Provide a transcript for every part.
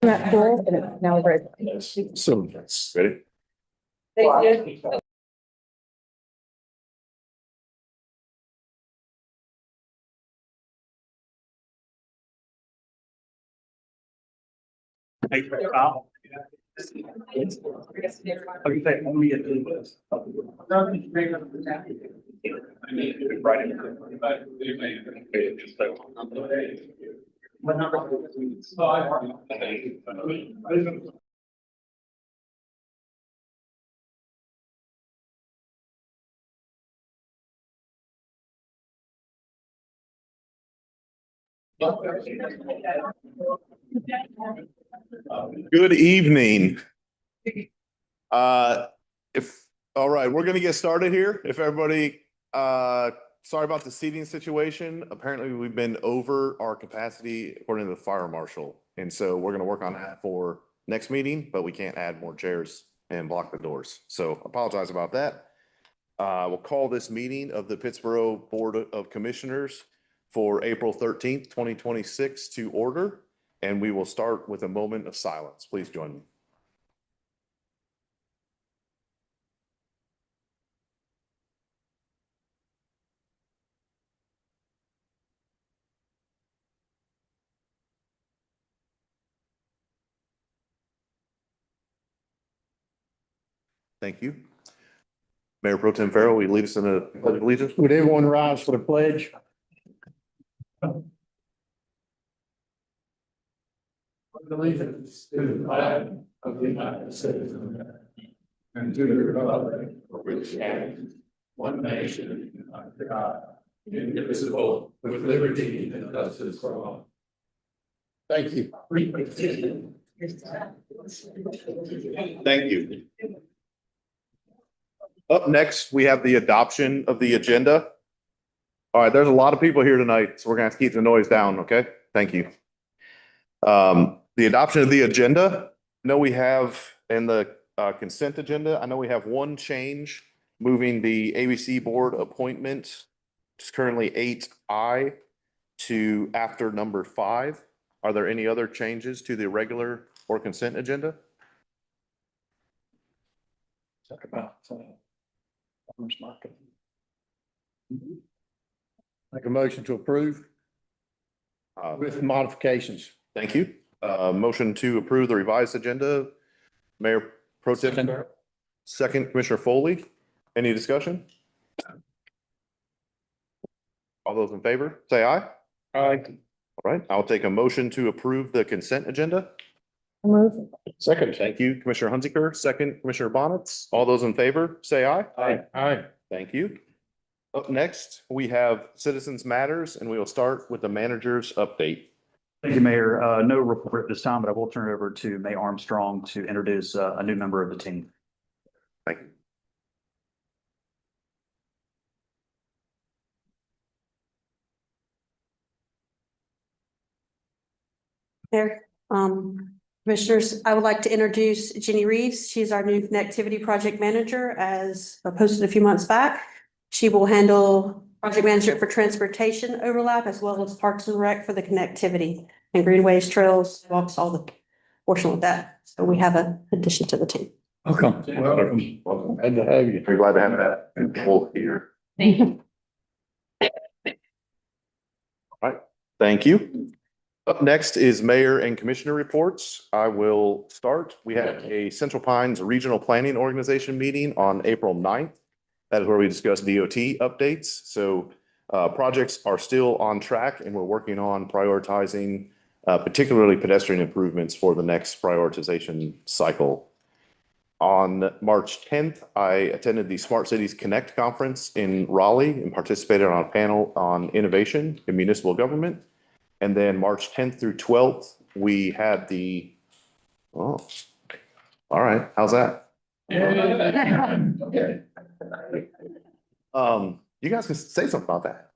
Not cool, and it's now ready. So, ready? Thank you. Thank you, Kyle. Okay, only at what number? Good evening. All right, we're gonna get started here. If everybody, sorry about the seating situation. Apparently, we've been over our capacity according to the fire marshal. And so we're gonna work on that for next meeting, but we can't add more chairs and block the doors. So apologize about that. We'll call this meeting of the Pittsboro Board of Commissioners for April 13th, 2026 to order. And we will start with a moment of silence. Please join me. Thank you. Mayor Pro Tem Farrell, will you lead us in a pledge of allegiance? Would everyone rise for the pledge? Allegiance to the flag of the United States of America and to the republic for which stands one nation under God, indivisible, with liberty and justice for all. Thank you. Thank you. Up next, we have the adoption of the agenda. All right, there's a lot of people here tonight, so we're gonna have to keep the noise down, okay? Thank you. The adoption of the agenda. I know we have in the consent agenda, I know we have one change, moving the ABC board appointment, which is currently 8I, to after number 5. Are there any other changes to the regular or consent agenda? Talk about farmers market. Make a motion to approve with modifications. Thank you. Motion to approve the revised agenda. Mayor Pro Tem. Second, Commissioner Foley. Any discussion? All those in favor, say aye. Aye. All right, I'll take a motion to approve the consent agenda. Move. Second. Thank you, Commissioner Hunziker. Second, Commissioner Bonitz. All those in favor, say aye. Aye. Aye. Thank you. Up next, we have Citizens Matters, and we will start with the manager's update. Thank you, Mayor. No report at this time, but I will turn it over to May Armstrong to introduce a new member of the team. Thank you. There, Commissioners, I would like to introduce Jenny Reeves. She's our new connectivity project manager, as posted a few months back. She will handle project management for transportation overlap, as well as Parks and Rec for the connectivity and greenways, trails, walks, all the portion of that. So we have an addition to the team. Welcome. Welcome. Welcome. Glad to have you. Very glad to have that full here. Thank you. All right, thank you. Up next is mayor and commissioner reports. I will start. We had a Central Pines Regional Planning Organization meeting on April 9th. That is where we discussed DOT updates. So projects are still on track, and we're working on prioritizing particularly pedestrian improvements for the next prioritization cycle. On March 10th, I attended the Smart Cities Connect conference in Raleigh and participated on a panel on innovation in municipal government. And then March 10th through 12th, we had the, oh, all right, how's that? Okay. You guys can say something about that.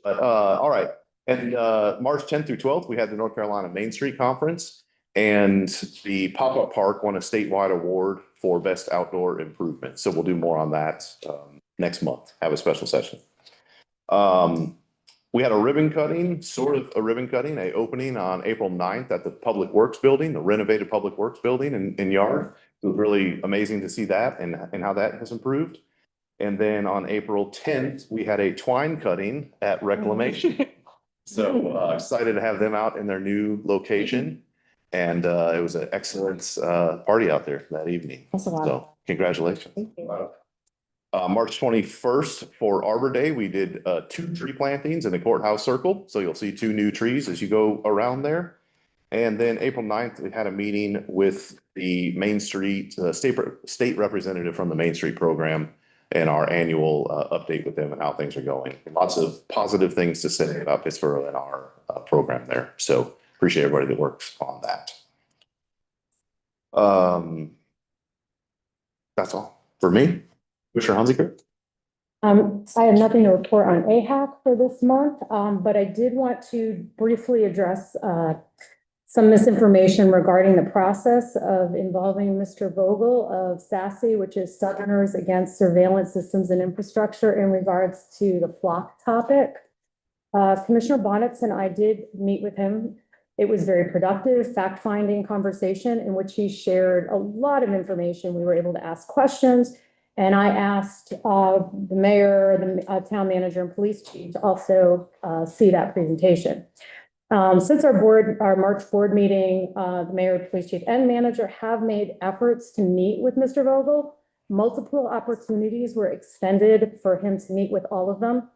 All right. And March 10th through 12th, we had the North Carolina Main Street Conference, and the pop-up park won a statewide award for best outdoor improvement. So we'll do more on that next month, have a special session. We had a ribbon cutting, sort of a ribbon cutting, a opening on April 9th at the Public Works Building, the renovated Public Works Building in Yard. It was really amazing to see that and how that has improved. And then on April 10th, we had a twine cutting at Reclamation. So excited to have them out in their new location. And it was an excellent party out there that evening. That's a lot. So congratulations. Thank you. March 21st for Arbor Day, we did 2 tree plantings in the courthouse circle. So you'll see 2 new trees as you go around there. And then April 9th, we had a meeting with the Main Street, state representative from the Main Street program and our annual update with them and how things are going. Lots of positive things to say about Pittsburgh and our program there. So appreciate everybody that works on that. That's all for me. Commissioner Hunziker? I have nothing to report on AHAC for this month, but I did want to briefly address some misinformation regarding the process of involving Mr. Vogel of SASE, which is Southerners Against Surveillance Systems and Infrastructure, in regards to the flock topic. Commissioner Bonitz and I did meet with him. It was very productive, fact-finding conversation in which he shared a lot of information. We were able to ask questions. And I asked the mayor, the town manager, and police chief to also see that presentation. Since our March board meeting, the mayor, police chief, and manager have made efforts to meet with Mr. Vogel. Multiple opportunities were extended for him to meet with all of them.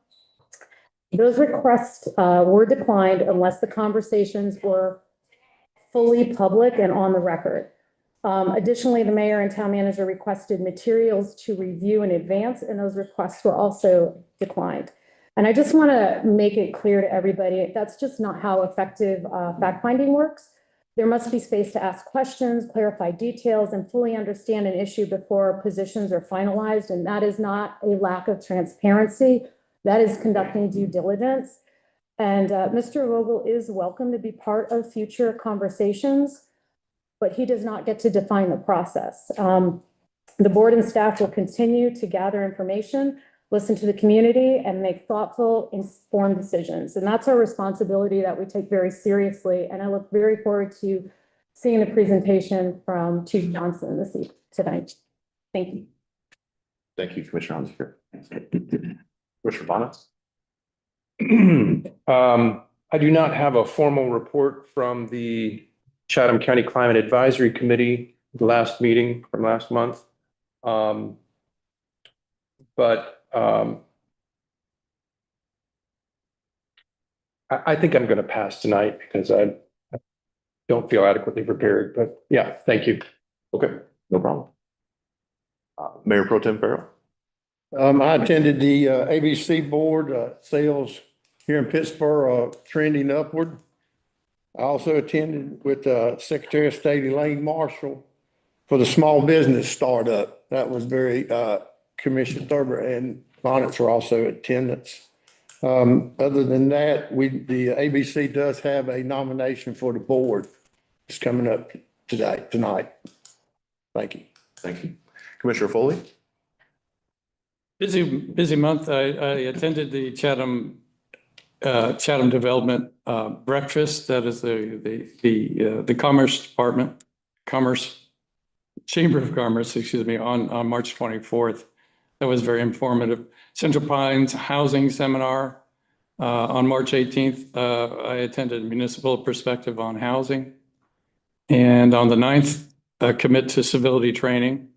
Those requests were declined unless the conversations were fully public and on the record. Additionally, the mayor and town manager requested materials to review in advance, and those requests were also declined. And I just want to make it clear to everybody, that's just not how effective fact-finding works. There must be space to ask questions, clarify details, and fully understand an issue before positions are finalized. And that is not a lack of transparency. That is conducting due diligence. And Mr. Vogel is welcome to be part of future conversations, but he does not get to define the process. The board and staff will continue to gather information, listen to the community, and make thoughtful, informed decisions. And that's our responsibility that we take very seriously. And I look very forward to seeing the presentation from Chief Johnson tonight. Thank you. Thank you, Commissioner Hunziker. Commissioner Bonitz? I do not have a formal report from the Chatham County Climate Advisory Committee, the last meeting from last month. I think I'm going to pass tonight because I don't feel adequately prepared, but yeah, thank you. Okay, no problem. Mayor Pro Tem Farrell? I attended the ABC board, sales here in Pittsburgh trending upward. I also attended with Secretary of State Elaine Marshall for the small business startup. That was very, Commissioner Thurber and Bonitz were also in attendance. Other than that, the ABC does have a nomination for the board. It's coming up tonight. Thank you. Thank you. Commissioner Foley? Busy month. I attended the Chatham Development breakfast. That is the Commerce Department, Chamber of Commerce, excuse me, on March 24th. That was very informative. Central Pines Housing Seminar on March 18th. I attended Municipal Perspective on Housing. And on the 9th, Commit to Civility Training.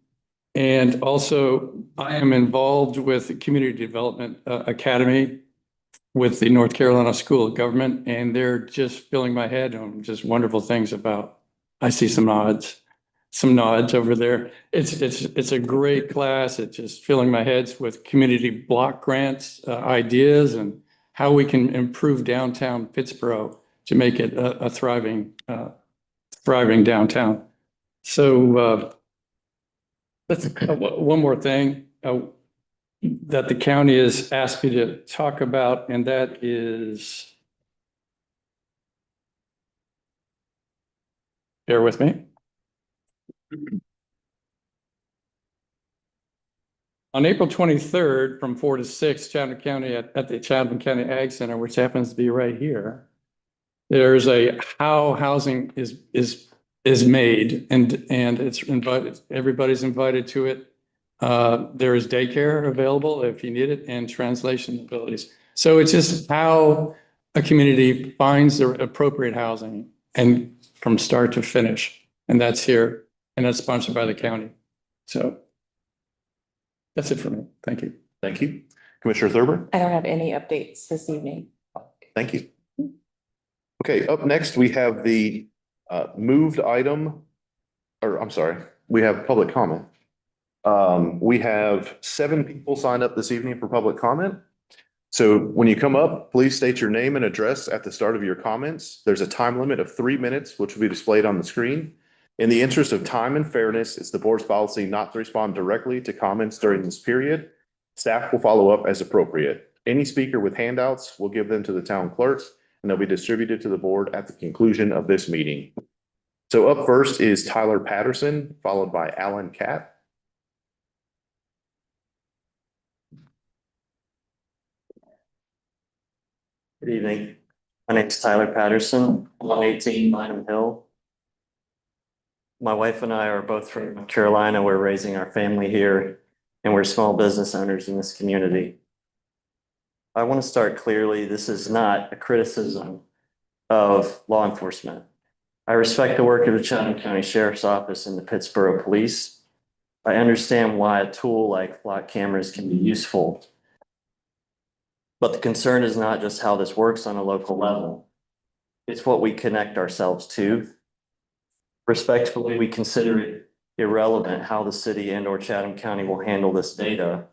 And also, I am involved with the Community Development Academy with the North Carolina School of Government, and they're just filling my head on just wonderful things about. I see some nods over there. It's a great class. It's just filling my heads with community block grants, ideas, and how we can improve downtown Pittsburgh to make it a thriving downtown. So that's one more thing that the county has asked me to talk about, and that is, bear with me. On April 23rd, from 4 to 6, Chatham County at the Chatham County Ag Center, which happens to be right here, there's a how housing is made, and it's invited. Everybody's invited to it. There is daycare available if you need it, and translation abilities. So it's just how a community finds the appropriate housing and from start to finish. And that's here, and that's sponsored by the county. So that's it for me. Thank you. Thank you. Commissioner Thurber? I don't have any updates this evening. Thank you. Okay, up next, we have the moved item, or I'm sorry, we have public comment. We have 7 people signed up this evening for public comment. So when you come up, please state your name and address at the start of your comments. There's a time limit of 3 minutes, which will be displayed on the screen. In the interest of time and fairness, it's the board's policy not to respond directly to comments during this period. Staff will follow up as appropriate. Any speaker with handouts will give them to the town clerk, and they'll be distributed to the board at the conclusion of this meeting. So up first is Tyler Patterson, followed by Alan Catt. Good evening. My name is Tyler Patterson, 118 Bynum Hill. My wife and I are both from North Carolina. We're raising our family here, and we're small business owners in this community. I want to start clearly. This is not a criticism of law enforcement. I respect the work of the Chatham County Sheriff's Office and the Pittsburgh Police. I understand why a tool like Plat cameras can be useful. But the concern is not just how this works on a local level. It's what we connect ourselves to. Respectfully, we consider it irrelevant how the city and or Chatham County will handle this data,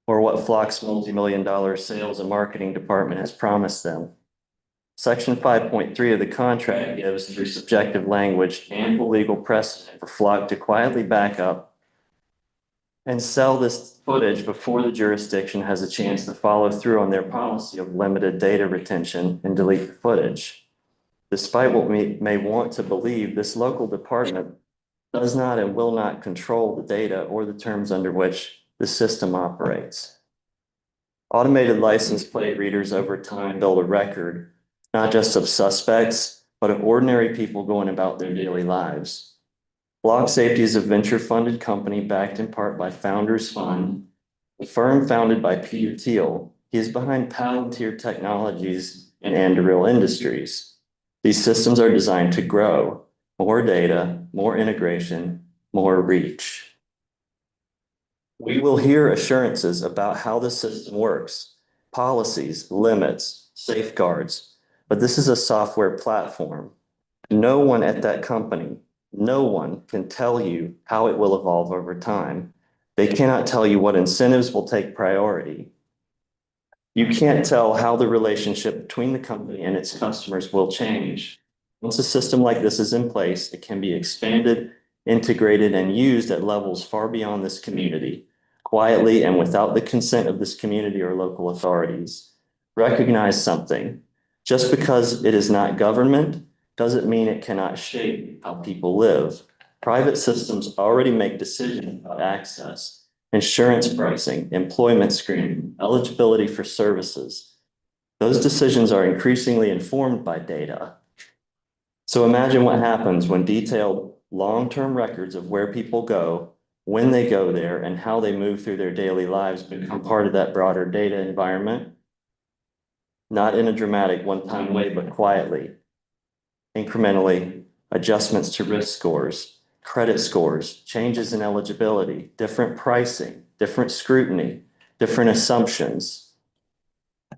or what Flock's multi-million-dollar sales and marketing department has promised them. Section 5.3 of the contract gives, through subjective language, ample legal precedent for Flock to quietly back up and sell this footage before the jurisdiction has a chance to follow through on their policy of limited data retention and delete the footage. Despite what we may want to believe, this local department does not and will not control the data or the terms under which the system operates. Automated license plate readers over time build a record, not just of suspects, but of ordinary people going about their daily lives. Block Safety is a venture-funded company backed in part by Founders Fund, a firm founded by Peter Thiel. He is behind Palantir Technologies and Anduril Industries. These systems are designed to grow more data, more integration, more reach. We will hear assurances about how the system works, policies, limits, safeguards, but this is a software platform. No one at that company, no one can tell you how it will evolve over time. They cannot tell you what incentives will take priority. You can't tell how the relationship between the company and its customers will change. Once a system like this is in place, it can be expanded, integrated, and used at levels far beyond this community, quietly and without the consent of this community or local authorities. Recognize something. Just because it is not government doesn't mean it cannot shape how people live. Private systems already make decisions about access, insurance pricing, employment screening, eligibility for services. Those decisions are increasingly informed by data. So imagine what happens when detailed long-term records of where people go, when they go there, and how they move through their daily lives become part of that broader data environment. Not in a dramatic one-time way, but quietly, incrementally, adjustments to risk scores, credit scores, changes in eligibility, different pricing, different scrutiny, different assumptions,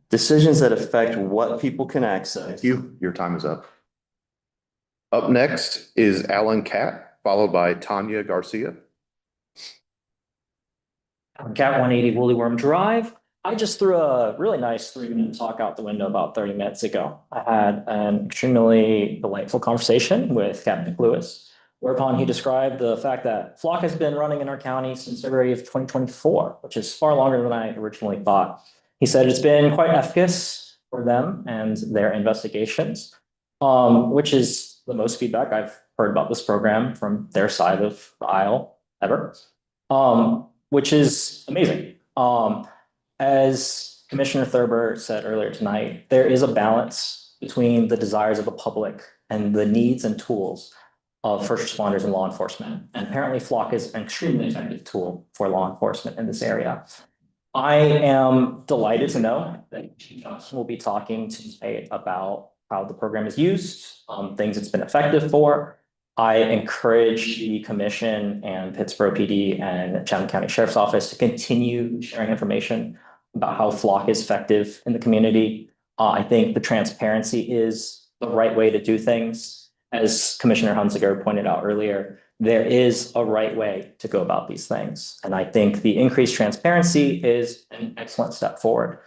decisions that affect what people can access. Thank you. Your time is up. Up next is Alan Catt, followed by Tanya Garcia. Cat 180 Woolly Worm Drive. I just threw a really nice 3-minute talk out the window about 30 minutes ago. I had an extremely delightful conversation with Captain Lewis, whereupon he described the fact that Flock has been running in our county since February of 2024, which is far longer than I originally thought. He said it's been quite efficacious for them and their investigations, which is the most feedback I've heard about this program from their side of the aisle ever. which is amazing. As Commissioner Thurber said earlier tonight, there is a balance between the desires of the public and the needs and tools of first responders and law enforcement. And apparently Flock is an extremely effective tool for law enforcement in this area. I am delighted to know that Chief Johnson will be talking today about how the program is used, things it's been effective for. I encourage the commission and Pittsburgh PD and Chatham County Sheriff's Office to continue sharing information about how Flock is effective in the community. I think the transparency is the right way to do things. As Commissioner Hunziker pointed out earlier, there is a right way to go about these things. And I think the increased transparency is an excellent step forward.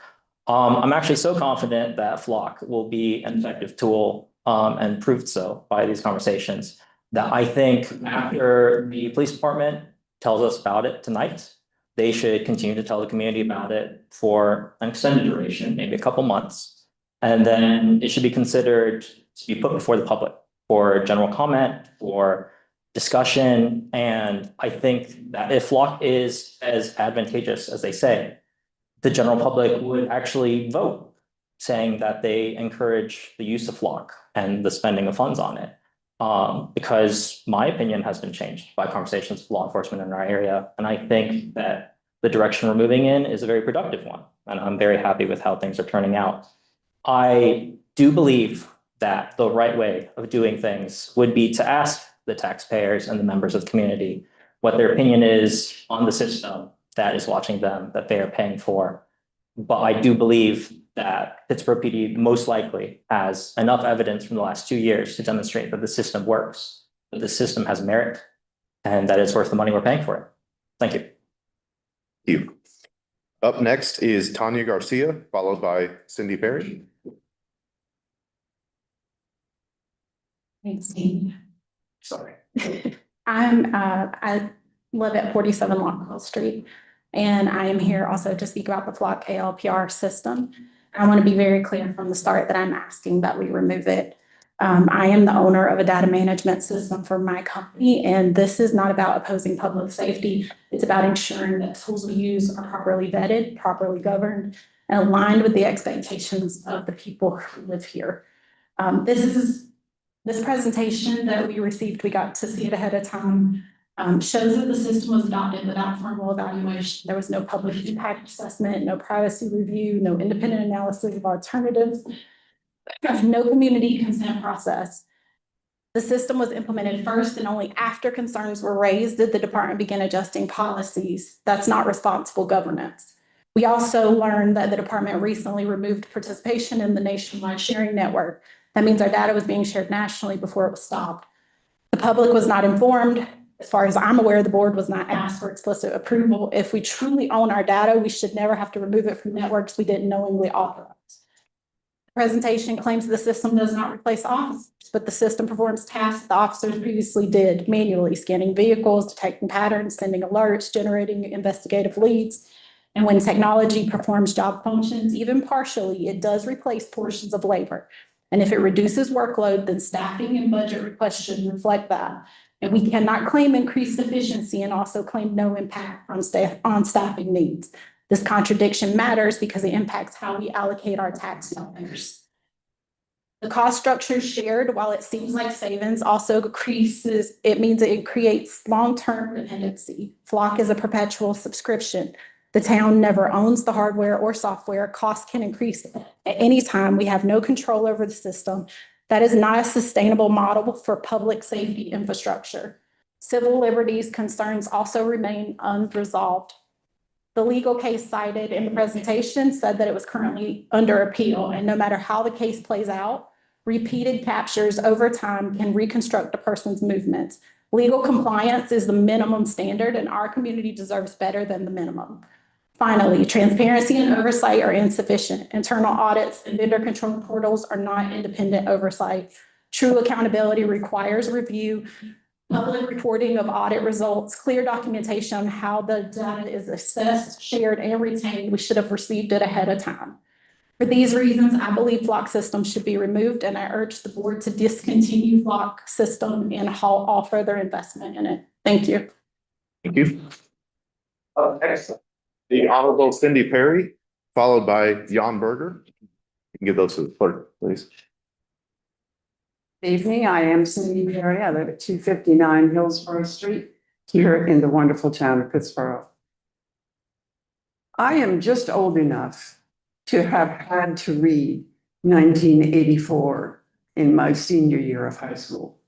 I'm actually so confident that Flock will be an effective tool and proved so by these conversations that I think after the police department tells us about it tonight, they should continue to tell the community about it for an extended duration, maybe a couple months. And then it should be considered to be put before the public for general comment, for discussion. And I think that if Flock is as advantageous as they say, the general public would actually vote saying that they encourage the use of Flock and the spending of funds on it. Because my opinion has been changed by conversations with law enforcement in our area. And I think that the direction we're moving in is a very productive one. And I'm very happy with how things are turning out. I do believe that the right way of doing things would be to ask the taxpayers and the members of the community what their opinion is on the system that is watching them, that they are paying for. But I do believe that Pittsburgh PD most likely has enough evidence from the last 2 years to demonstrate that the system works, that the system has merit, and that it's worth the money we're paying for it. Thank you. Thank you. Up next is Tanya Garcia, followed by Cindy Perry. Thanks, Dean. Sorry. I live at 47 Lockwell Street, and I am here also to speak about the Flock ALPR system. I want to be very clear from the start that I'm asking that we remove it. I am the owner of a data management system for my company, and this is not about opposing public safety. It's about ensuring that tools we use are properly vetted, properly governed, and aligned with the expectations of the people who live here. This presentation that we received, we got to see it ahead of time, shows that the system was adopted without formal evaluation. There was no public impact assessment, no privacy review, no independent analysis of alternatives, no community consent process. The system was implemented first, and only after concerns were raised did the department begin adjusting policies. That's not responsible governance. We also learned that the department recently removed participation in the nationwide sharing network. That means our data was being shared nationally before it was stopped. The public was not informed. As far as I'm aware, the board was not asked for explicit approval. If we truly own our data, we should never have to remove it from networks we didn't knowingly authorize. The presentation claims the system does not replace officers, but the system performs tasks the officers previously did manually, scanning vehicles, detecting patterns, sending alerts, generating investigative leads. And when technology performs job functions, even partially, it does replace portions of labor. And if it reduces workload, then staffing and budget requests should reflect that. And we cannot claim increased efficiency and also claim no impact on staffing needs. This contradiction matters because it impacts how we allocate our tax dollars. The cost structure shared, while it seems like savings, also decreases. It means it creates long-term dependency. Flock is a perpetual subscription. The town never owns the hardware or software. Costs can increase at any time. We have no control over the system. That is not a sustainable model for public safety infrastructure. Civil liberties concerns also remain unresolved. The legal case cited in the presentation said that it was currently under appeal, and no matter how the case plays out, repeated captures over time can reconstruct a person's movements. Legal compliance is the minimum standard, and our community deserves better than the minimum. Finally, transparency and oversight are insufficient. Internal audits and vendor control portals are not independent oversight. True accountability requires review, public reporting of audit results, clear documentation on how the data is assessed, shared, and retained. We should have received it ahead of time. For these reasons, I believe Flock system should be removed, and I urge the board to discontinue Flock system and halt all further investment in it. Thank you. Thank you. Excellent. The Honorable Cindy Perry, followed by Jan Berger. You can give those to the clerk, please. Evening, I am Cindy Perry. I live at 259 Hillsborough Street here in the wonderful town of Pittsburgh. I am just old enough to have had to read 1984 in my senior year of high school.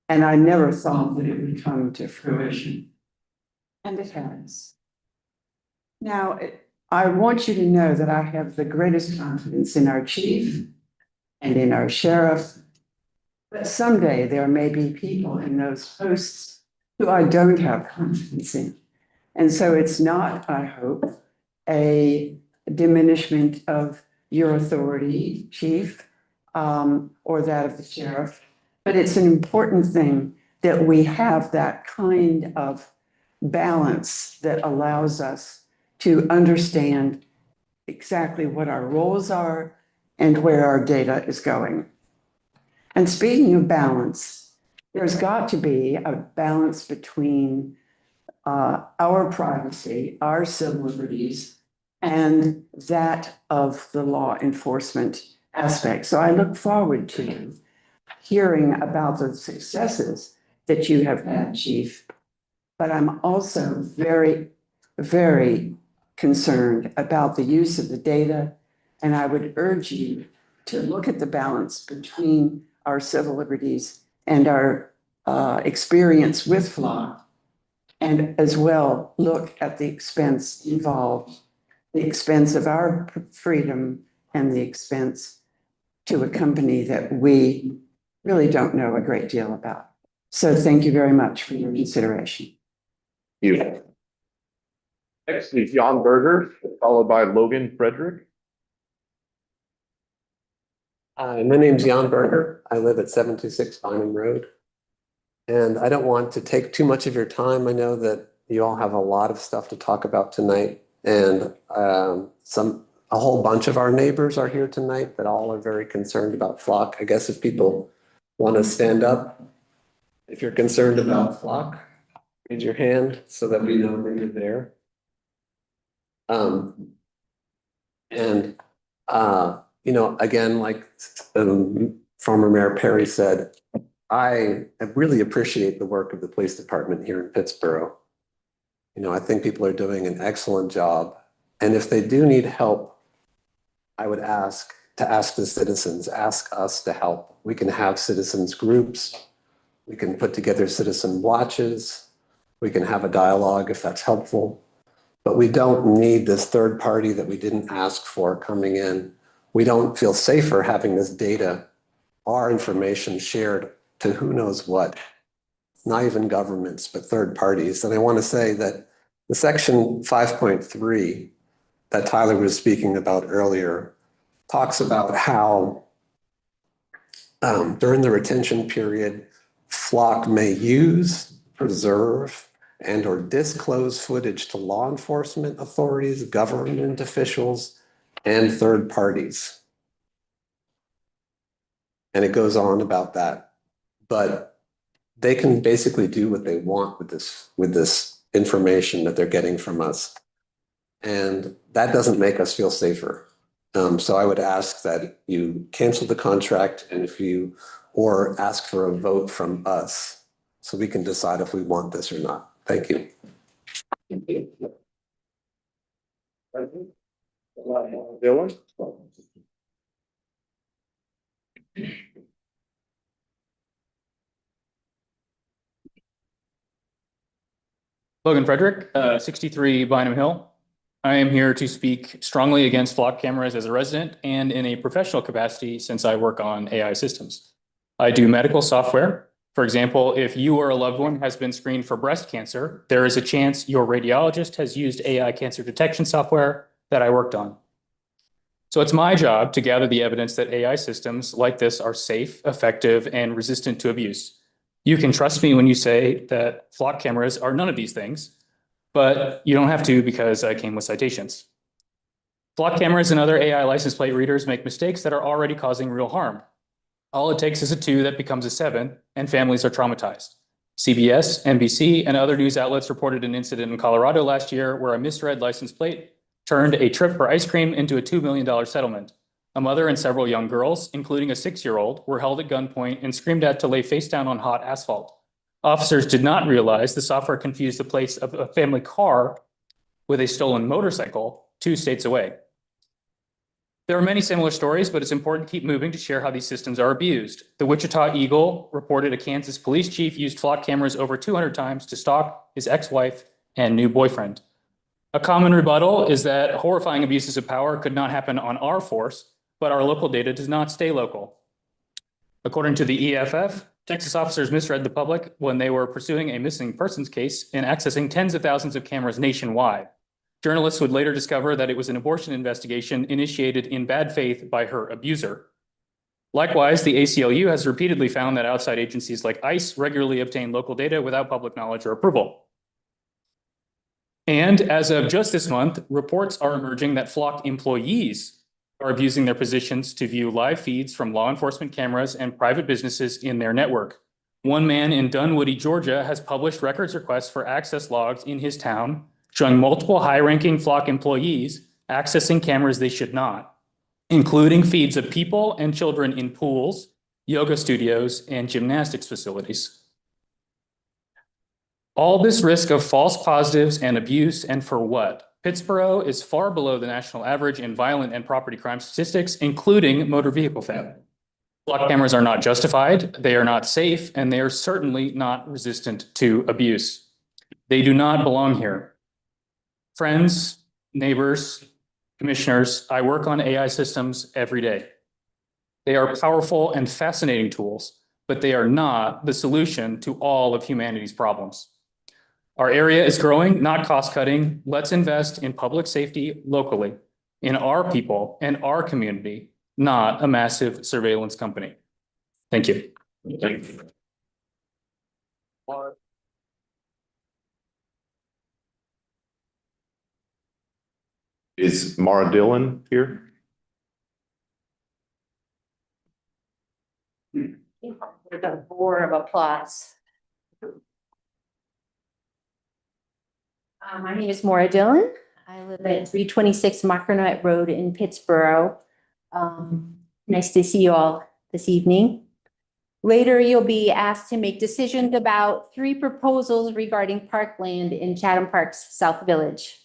And I never thought that it would come to fruition. And it has. Now, I want you to know that I have the greatest confidence in our chief and in our sheriff. But someday there may be people in those posts who I don't have confidence in. And so it's not, I hope, a diminishment of your authority, chief, or that of the sheriff. But it's an important thing that we have that kind of balance that allows us to understand exactly what our roles are and where our data is going. And speaking of balance, there's got to be a balance between our privacy, our civil liberties, and that of the law enforcement aspect. So I look forward to hearing about the successes that you have had, Chief. But I'm also very, very concerned about the use of the data. And I would urge you to look at the balance between our civil liberties and our experience with FLOC, and as well look at the expense involved, the expense of our freedom and the expense to a company that we really don't know a great deal about. So thank you very much for your consideration. You. Next is Jan Berger, followed by Logan Frederick. My name's Jan Berger. I live at 726 Bynum Road. And I don't want to take too much of your time. I know that you all have a lot of stuff to talk about tonight. And a whole bunch of our neighbors are here tonight that all are very concerned about FLOC. I guess if people want to stand up, if you're concerned about FLOC, raise your hand so that we know that you're there. Again, like former Mayor Perry said, I really appreciate the work of the police department here in Pittsburgh. I think people are doing an excellent job. And if they do need help, I would ask the citizens, ask us to help. We can have citizens groups. We can put together citizen watches. We can have a dialogue if that's helpful. But we don't need this third party that we didn't ask for coming in. We don't feel safer having this data, our information shared to who knows what, not even governments, but third parties. And I want to say that the section 5.3 that Tyler was speaking about earlier talks about how during the retention period, FLOC may use, preserve, and or disclose footage to law enforcement authorities, government officials, and third parties. And it goes on about that. But they can basically do what they want with this information that they're getting from us. And that doesn't make us feel safer. So I would ask that you cancel the contract or ask for a vote from us so we can decide if we want this or not. Thank you. Dylan? Logan Frederick, 63 Bynum Hill. I am here to speak strongly against FLOC cameras as a resident and in a professional capacity since I work on AI systems. I do medical software. For example, if you or a loved one has been screened for breast cancer, there is a chance your radiologist has used AI cancer detection software that I worked on. So it's my job to gather the evidence that AI systems like this are safe, effective, and resistant to abuse. You can trust me when you say that FLOC cameras are none of these things, but you don't have to because I came with citations. FLOC cameras and other AI license plate readers make mistakes that are already causing real harm. All it takes is a 2 that becomes a 7, and families are traumatized. CBS, NBC, and other news outlets reported an incident in Colorado last year where a misread license plate turned a trip for ice cream into a $2 million settlement. A mother and several young girls, including a 6-year-old, were held at gunpoint and screamed at to lay face down on hot asphalt. Officers did not realize the software confused the plates of a family car with a stolen motorcycle 2 states away. There are many similar stories, but it's important to keep moving to share how these systems are abused. The Wichita Eagle reported a Kansas police chief used flock cameras over 200 times to stalk his ex-wife and new boyfriend. A common rebuttal is that horrifying abuses of power could not happen on our force, but our local data does not stay local. According to the EFF, Texas officers misread the public when they were pursuing a missing persons case and accessing tens of thousands of cameras nationwide. Journalists would later discover that it was an abortion investigation initiated in bad faith by her abuser. Likewise, the ACLU has repeatedly found that outside agencies like ICE regularly obtain local data without public knowledge or approval. And as of just this month, reports are emerging that Flock employees are abusing their positions to view live feeds from law enforcement cameras and private businesses in their network. One man in Dunwoody, Georgia, has published records requests for access logs in his town, showing multiple high-ranking Flock employees accessing cameras they should not, including feeds of people and children in pools, yoga studios, and gymnastics facilities. All this risk of false positives and abuse, and for what? Pittsboro is far below the national average in violent and property crime statistics, including motor vehicle theft. Flock cameras are not justified, they are not safe, and they are certainly not resistant to abuse. They do not belong here. Friends, neighbors, commissioners, I work on AI systems every day. They are powerful and fascinating tools, but they are not the solution to all of humanity's problems. Our area is growing, not cost-cutting. Let's invest in public safety locally, in our people and our community, not a massive surveillance company. Thank you. Thank you. Is Mara Dillon here? We've got a roar of applause. My name is Maura Dillon. I live at 326 Mockernight Road in Pittsboro. Nice to see you all this evening. Later, you'll be asked to make decisions about 3 proposals regarding parkland in Chatham Park's South Village.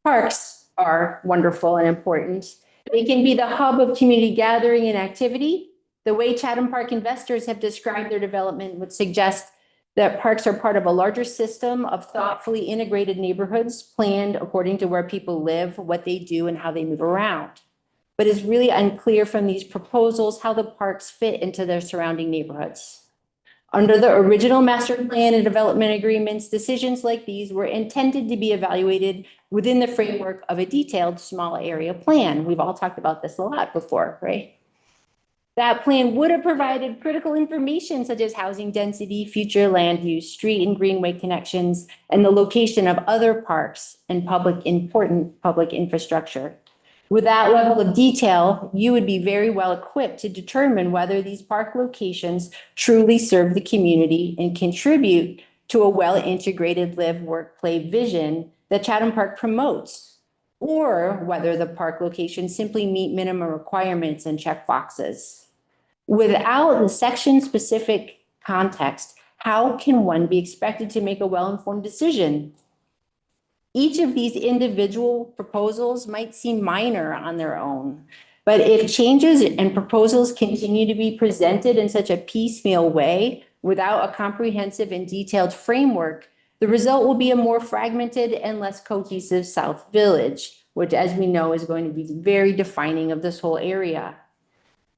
Parks are wonderful and important. They can be the hub of community gathering and activity. The way Chatham Park investors have described their development would suggest that parks are part of a larger system of thoughtfully integrated neighborhoods planned according to where people live, what they do, and how they move around. But it's really unclear from these proposals how the parks fit into their surrounding neighborhoods. Under the original master plan and development agreements, decisions like these were intended to be evaluated within the framework of a detailed small area plan. We've all talked about this a lot before, right? That plan would have provided critical information such as housing density, future land use, street and greenway connections, and the location of other parks and important public infrastructure. With that level of detail, you would be very well equipped to determine whether these park locations truly serve the community and contribute to a well-integrated live, work, play vision that Chatham Park promotes, or whether the park locations simply meet minimum requirements and check boxes. Without the section-specific context, how can one be expected to make a well-informed decision? Each of these individual proposals might seem minor on their own, but if changes and proposals continue to be presented in such a piecemeal way without a comprehensive and detailed framework, the result will be a more fragmented and less cohesive South Village, which, as we know, is going to be very defining of this whole area.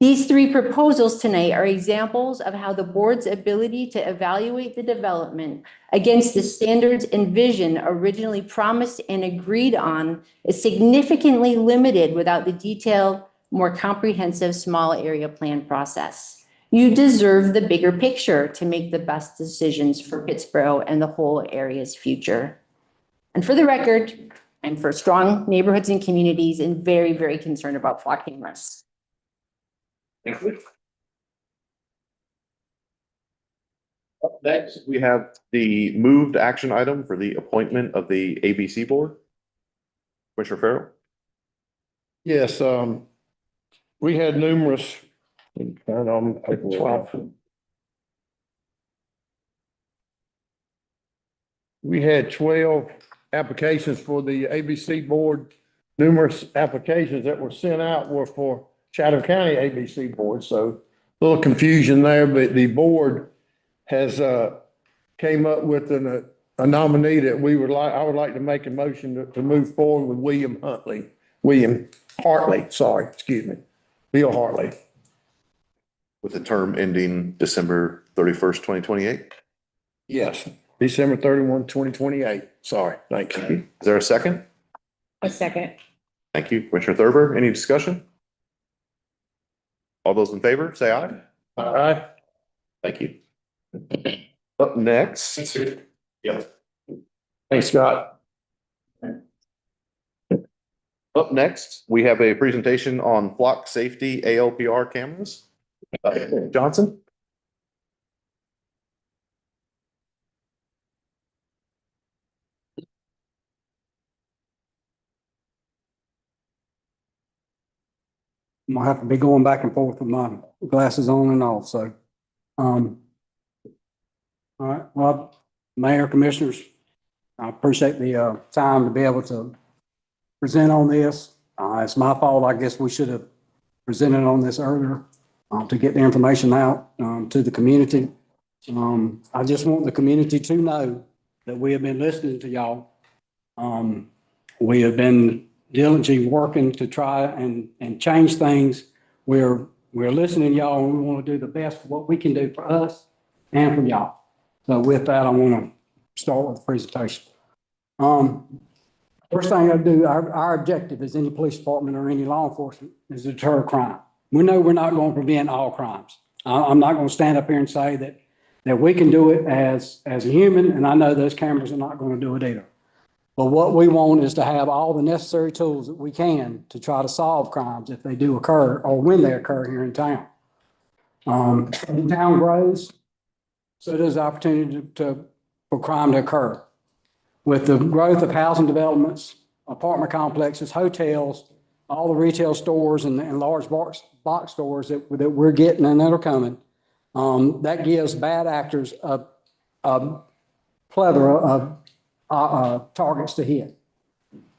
These 3 proposals tonight are examples of how the board's ability to evaluate the development against the standards and vision originally promised and agreed on is significantly limited without the detailed, more comprehensive small area plan process. You deserve the bigger picture to make the best decisions for Pittsboro and the whole area's future. And for the record, I'm for strong neighborhoods and communities and very, very concerned about flock cameras. Thank you. Up next, we have the moved action item for the appointment of the ABC Board. Commissioner Farrell? Yes, we had numerous, turn on 12. We had 12 applications for the ABC Board. Numerous applications that were sent out were for Chatham County ABC Board, so a little confusion there, but the board has came up with a nominee that I would like to make a motion to move forward with William Hartley, sorry, excuse me, Bill Hartley. With the term ending December 31st, 2028. Yes, December 31, 2028. Sorry, thank you. Is there a second? A second. Thank you. Commissioner Thurber, any discussion? All those in favor, say aye. Aye. Thank you. Up next. Yep. Thanks, Scott. Up next, we have a presentation on flock safety ALPR cameras. Johnson? I'm gonna have to be going back and forth with my glasses on and off, so. All right, well, Mayor, Commissioners, I appreciate the time to be able to present on this. It's my fault. I guess we should have presented on this earlier to get the information out to the community. I just want the community to know that we have been listening to y'all. We have been diligently working to try and change things. We're listening to y'all, and we want to do the best for what we can do for us and for y'all. So with that, I want to start with the presentation. First thing I do, our objective as any police department or any law enforcement is to deter crime. We know we're not going to prevent all crimes. I'm not going to stand up here and say that we can do it as a human, and I know those cameras are not going to do it either. But what we want is to have all the necessary tools that we can to try to solve crimes if they do occur or when they occur here in town. The town grows, so there's opportunity for crime to occur. With the growth of housing developments, apartment complexes, hotels, all the retail stores and large box stores that we're getting and that are coming, that gives bad actors a plethora of targets to hit.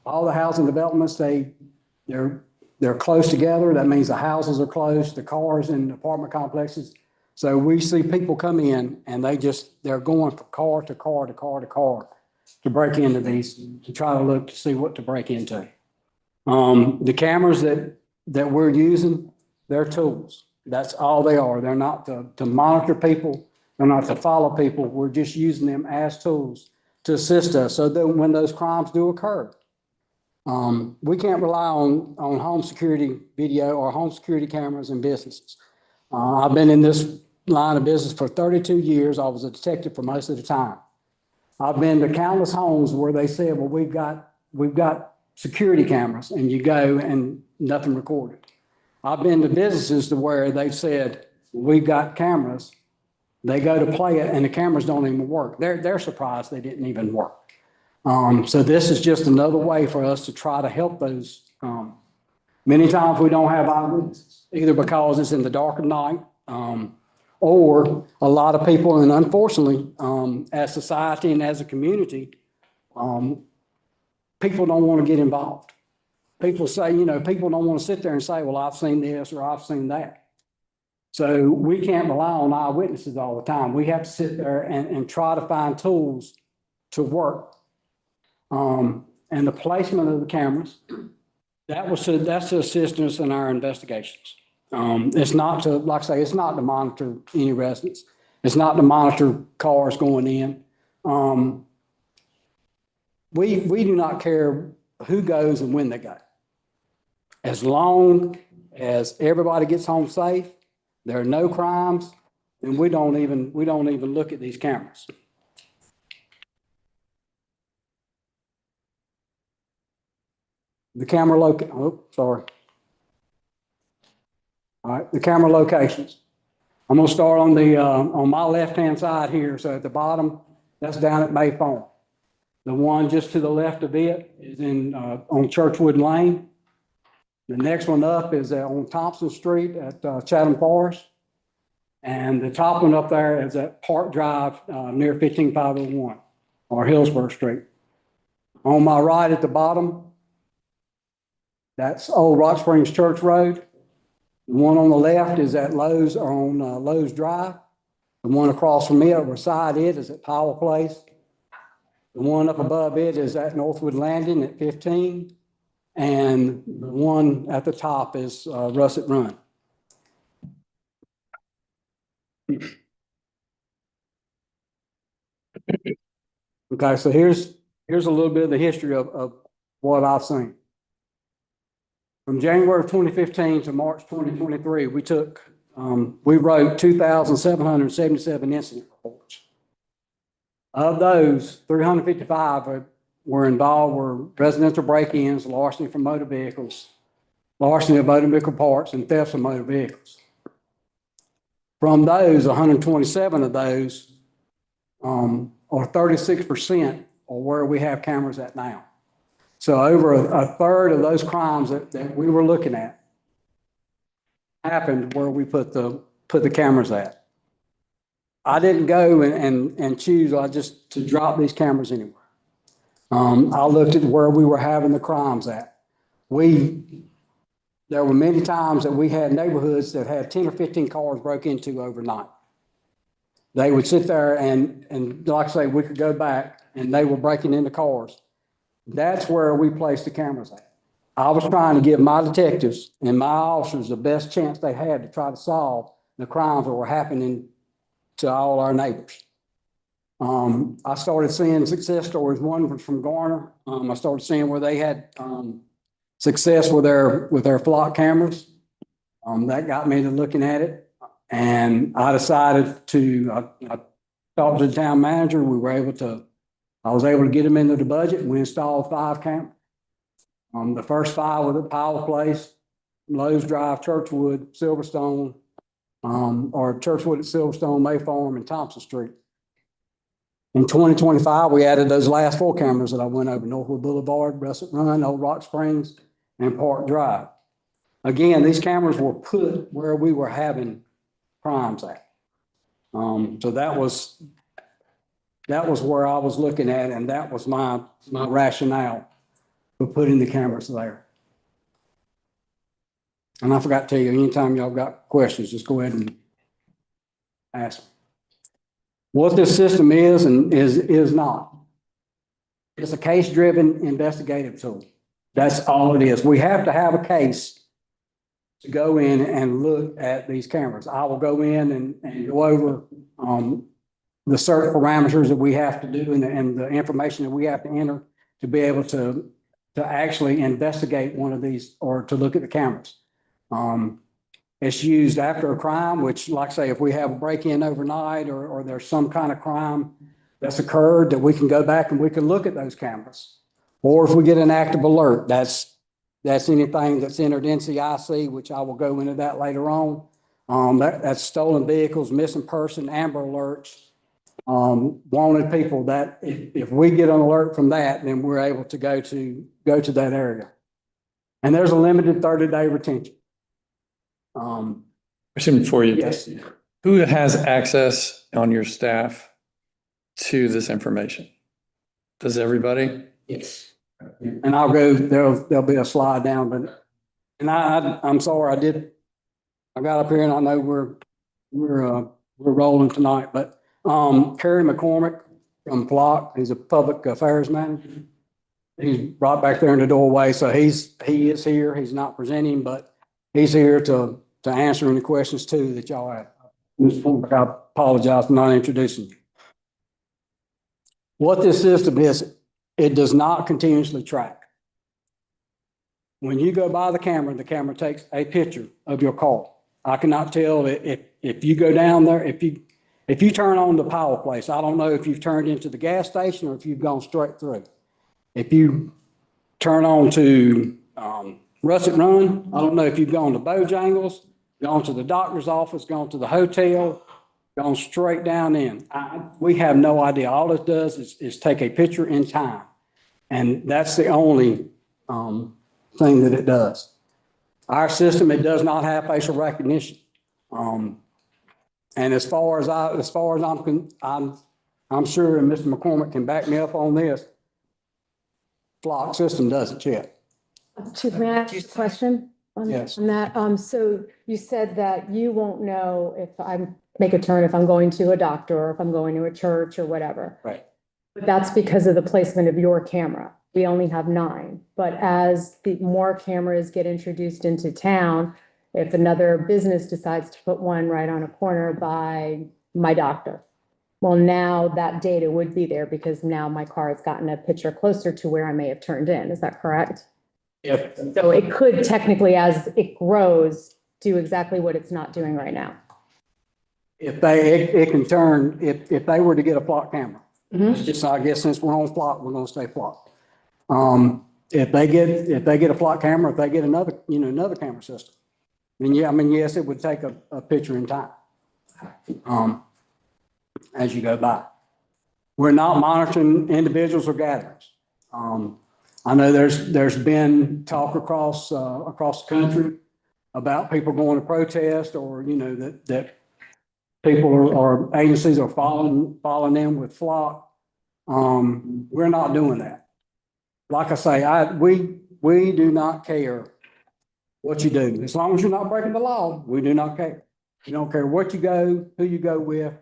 All the housing developments, they're close together. That means the houses are close, the cars and apartment complexes. So we see people come in and they're going from car to car to car to car to break into these, to try to look to see what to break into. The cameras that we're using, they're tools. That's all they are. They're not to monitor people. They're not to follow people. We're just using them as tools to assist us so that when those crimes do occur, we can't rely on home security video or home security cameras in businesses. I've been in this line of business for 32 years. I was a detective for most of the time. I've been to countless homes where they said, well, we've got security cameras, and you go and nothing recorded. I've been to businesses to where they've said, we've got cameras. They go to play it and the cameras don't even work. They're surprised they didn't even work. So this is just another way for us to try to help those. Many times we don't have eyewitnesses, either because it's in the dark of night, or a lot of people, and unfortunately, as society and as a community, people don't want to get involved. People say, people don't want to sit there and say, well, I've seen this or I've seen that. So we can't rely on eyewitnesses all the time. We have to sit there and try to find tools to work. And the placement of the cameras, that's to assist us in our investigations. It's not to, like I say, it's not to monitor any residents. It's not to monitor cars going in. We do not care who goes and when they go. As long as everybody gets home safe, there are no crimes, and we don't even look at these cameras. The camera sorry. All right, the camera locations. I'm gonna start on the, on my left-hand side here. So at the bottom, that's down at May Farm. The one just to the left of it is in, on Churchwood Lane. The next one up is on Thompson Street at Chatham Forest. And the top one up there is at Park Drive, near 15501 or Hillsborough Street. On my right at the bottom, that's Old Rock Springs Church Road. The one on the left is at Lowe's on Lowe's Drive. The one across from it, beside it, is at Powell Place. The one up above it is at Northwood Landing at 15. And the one at the top is Russet Run. Okay, so here's a little bit of the history of what I've seen. From January of 2015 to March 2023, we wrote 2,777 incident reports. Of those, 355 were residential break-ins, larceny from motor vehicles, larceny of motor vehicle parts, and thefts of motor vehicles. From those, 127 of those, or 36%, are where we have cameras at now. So over a third of those crimes that we were looking at happened where we put the cameras at. I didn't go and choose just to drop these cameras anywhere. I looked at where we were having the crimes at. There were many times that we had neighborhoods that had 10 or 15 cars broke into overnight. They would sit there and like I say, we could go back and they were breaking into cars. That's where we placed the cameras at. I was trying to give my detectives and my officers the best chance they had to try to solve the crimes that were happening to all our neighbors. I started seeing success stories. One was from Garner. I started seeing where they had success with their flock cameras. That got me to looking at it. And I decided to talk to the town manager. I was able to get them into the budget. We installed 5 cameras. The first 5 were at Powell Place, Lowe's Drive, Churchwood, Silverstone, or Churchwood at Silverstone, May Farm, and Thompson Street. In 2025, we added those last 4 cameras that I went over: Northwood Boulevard, Russet Run, Old Rock Springs, and Park Drive. Again, these cameras were put where we were having crimes at. So that was where I was looking at, and that was my rationale for putting the cameras there. And I forgot to tell you, anytime y'all got questions, just go ahead and ask them. What this system is and is not. It's a case-driven investigative tool. That's all it is. We have to have a case to go in and look at these cameras. I will go in and go over the certain parameters that we have to do and the information that we have to enter to be able to actually investigate one of these or to look at the cameras. It's used after a crime, which, like I say, if we have a break-in overnight or there's some kind of crime that's occurred, that we can go back and we can look at those cameras. Or if we get an active alert, that's anything that's entered NCIC, which I will go into that later on. That's stolen vehicles, missing person, Amber Alerts, wanted people. That if we get an alert from that, then we're able to go to that area. And there's a limited 30-day retention. Question for you. Yes. Who has access on your staff to this information? Does everybody? Yes. And I'll go, there'll be a slide down, but, and I'm sorry, I got up here and I know we're rolling tonight, but, Kerry McCormick from Plat, he's a public affairs manager. He's right back there in the doorway. So he is here. He's not presenting, but he's here to answer any questions too that y'all have. I apologize for not introducing you. What this system is, it does not continuously track. When you go by the camera takes a picture of your car. I cannot tell if you go down there, if you turn on the Powell Place, I don't know if you've turned into the gas station or if you've gone straight through. If you turn on to Russet Run, I don't know if you've gone to Bojangles gone to the doctor's office, gone to the hotel, gone straight down in. We have no idea. All it does is take a picture in time. And that's the only thing that it does. Our system, it does not have facial recognition. And as far as I'm sure, and Mr. McCormick can back me up on this, Flock system doesn't yet. Chief, may I ask a question? Yes. On that, so you said that you won't know if I make a turn, if I'm going to a doctor or if I'm going to a church or whatever. Right. But that's because of the placement of your camera. We only have 9, but as the more cameras get introduced into town, if another business decides to put one right on a corner by my doctor, well, now that data would be there because now my car has gotten a picture closer to where I may have turned in. Is that correct? If, So it could technically, as it grows, do exactly what it's not doing right now. it can turn, if they were to get a Flock camera, just, I guess since we're on Flock, we're gonna stay Flock. If they get a Flock camera, if they get another camera system, then yeah, I mean, yes, it would take a picture in time. As you go by. We're not monitoring individuals or gatherings. I know there's been talk across the country about people going to protest or, that people or agencies are following them with Flock. We're not doing that. Like I say, we do not care what you do. As long as you're not breaking the law, we do not care. We don't care what you go, who you go with,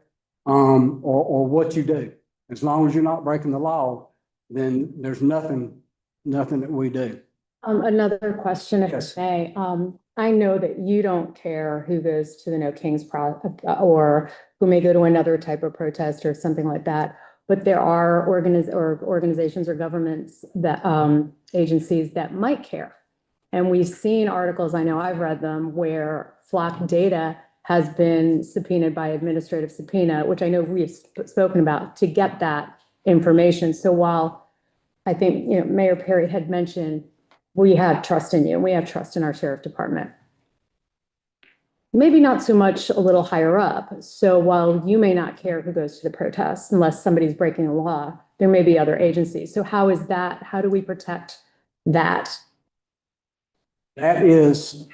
or what you do. As long as you're not breaking the law, then there's nothing that we do. Another question, if Yes. I may. I know that you don't care who goes to the No Kings or who may go to another type of protest or something like that. But there are organizations or governments that agencies that might care. And we've seen articles, I know I've read them, where Flock data has been subpoenaed by administrative subpoena, which I know we've spoken about, to get that information. So while I think, Mayor Perry had mentioned, we have trust in you, we have trust in our sheriff department. Maybe not so much a little higher up. So while you may not care who goes to the protests, unless somebody's breaking the law, there may be other agencies. So how do we protect that? That is,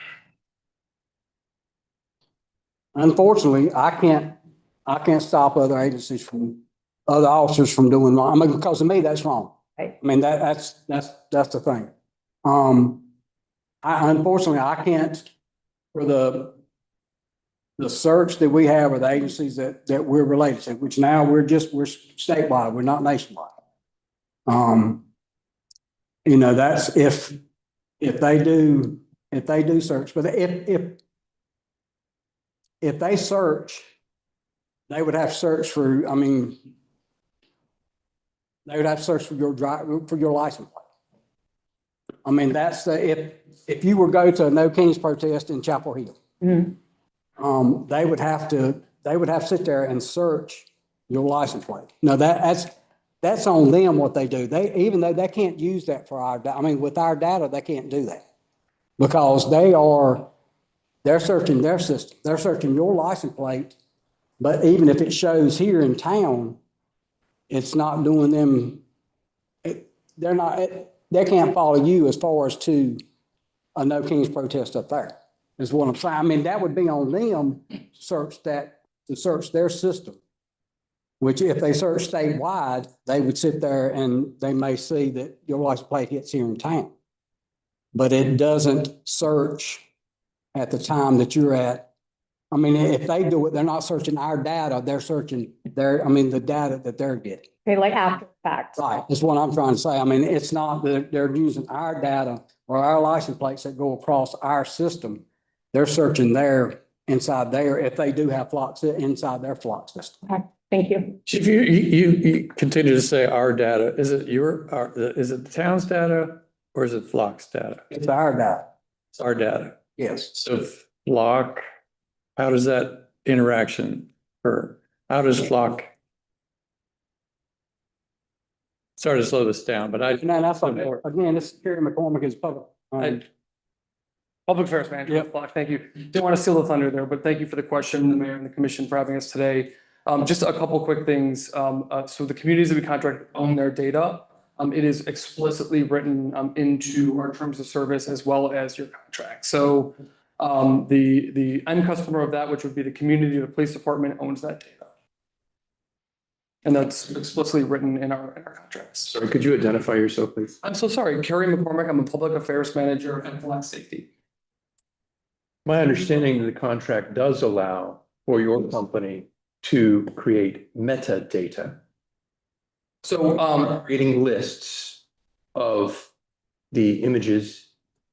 unfortunately, I can't stop other officers from doing wrong. I mean, because to me, that's wrong. Right. I mean, that's the thing. Unfortunately, I can't, for the search that we have, or the agencies that we're related to, which now we're statewide, we're not nationwide. That's if they do search, but if they search, they would have to search for, they would have to search for your license plate. I mean, that's if you were to go to a No Kings protest in Chapel Hill, they would have to sit there and search your license plate. Now that's on them what they do. Even though they can't use that for with our data, they can't do that because they're searching their system. They're searching your license plate, but even if it shows here in town, it's not doing them. They can't follow you as far as to a No Kings protest up there, is what I'm saying. I mean, that would be on them to search their system, which if they search statewide, they would sit there and they may see that your license plate hits here in town. But it doesn't search at the time that you're at. I mean, if they do it, they're not searching our data, they're searching the data that they're getting. Okay, like after the fact. Right, that's what I'm trying to say. I mean, it's not that they're using our data or our license plates that go across our system. They're searching inside there, if they do have Flocks inside their Flock system. Okay, thank you. Chief, you continue to say our data. Is it the town's data or is it Flock's data? It's our data. It's our data. Yes. So Flock, how does that interaction occur? How does Flock? Sorry to slow this down, but No, that's okay. Again, this is Kerry McCormick is public. Public Affairs Manager, Block, thank you. Didn't want to steal the thunder there, but thank you for the question, the mayor and the commission for having us today. Just a couple quick things. So the communities that we contract own their data. It is explicitly written into our terms of service as well as your contract. So the end customer of that, which would be the community, the police department, owns that data. And that's explicitly written in our contracts. Sorry, could you identify yourself, please? I'm so sorry, Kerry McCormick. I'm a public affairs manager at Flat Safety. My understanding the contract does allow for your company to create metadata. So creating lists of the images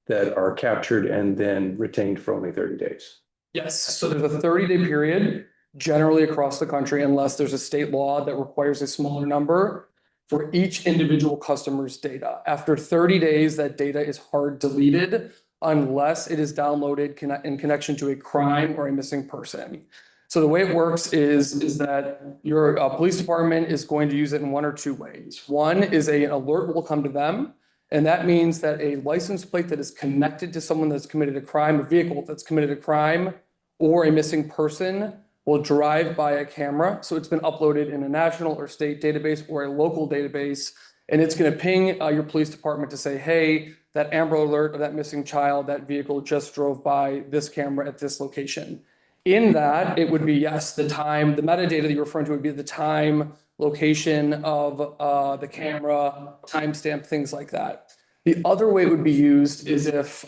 that are captured and then retained for only 30 days. yes, so there's a 30-day period generally across the country, unless there's a state law that requires a smaller number for each individual customer's data. After 30 days, that data is hard deleted unless it is downloaded in connection to a crime or a missing person. So the way it works is that your police department is going to use it in one or two ways. One is an alert will come to them, and that means that a license plate that is connected to someone that's committed a crime, a vehicle that's committed a crime, or a missing person will drive by a camera. So it's been uploaded in a national or state database or a local database, and it's going to ping your police department to say, hey, that Amber Alert of that missing child, that vehicle just drove by this camera at this location. In that, it would be, yes, the time, the metadata that you're referring to would be the time, location of the camera, timestamp, things like that. The other way it would be used is if